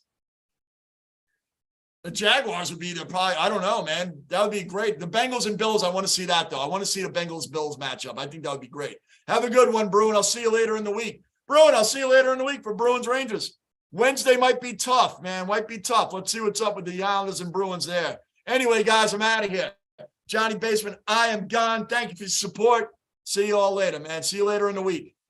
The Jaguars would be the probably, I don't know, man. That would be great. The Bengals and Bills, I want to see that, though. I want to see the Bengals-Bills matchup. I think that would be great. Have a good one, Bruin. I'll see you later in the week. Bruin, I'll see you later in the week for Bruins-Rangers. Wednesday might be tough, man. Might be tough. Let's see what's up with the Islanders and Bruins there. Anyway, guys, I'm out of here. Johnny Basement, I am gone. Thank you for your support. See you all later, man. See you later in the week.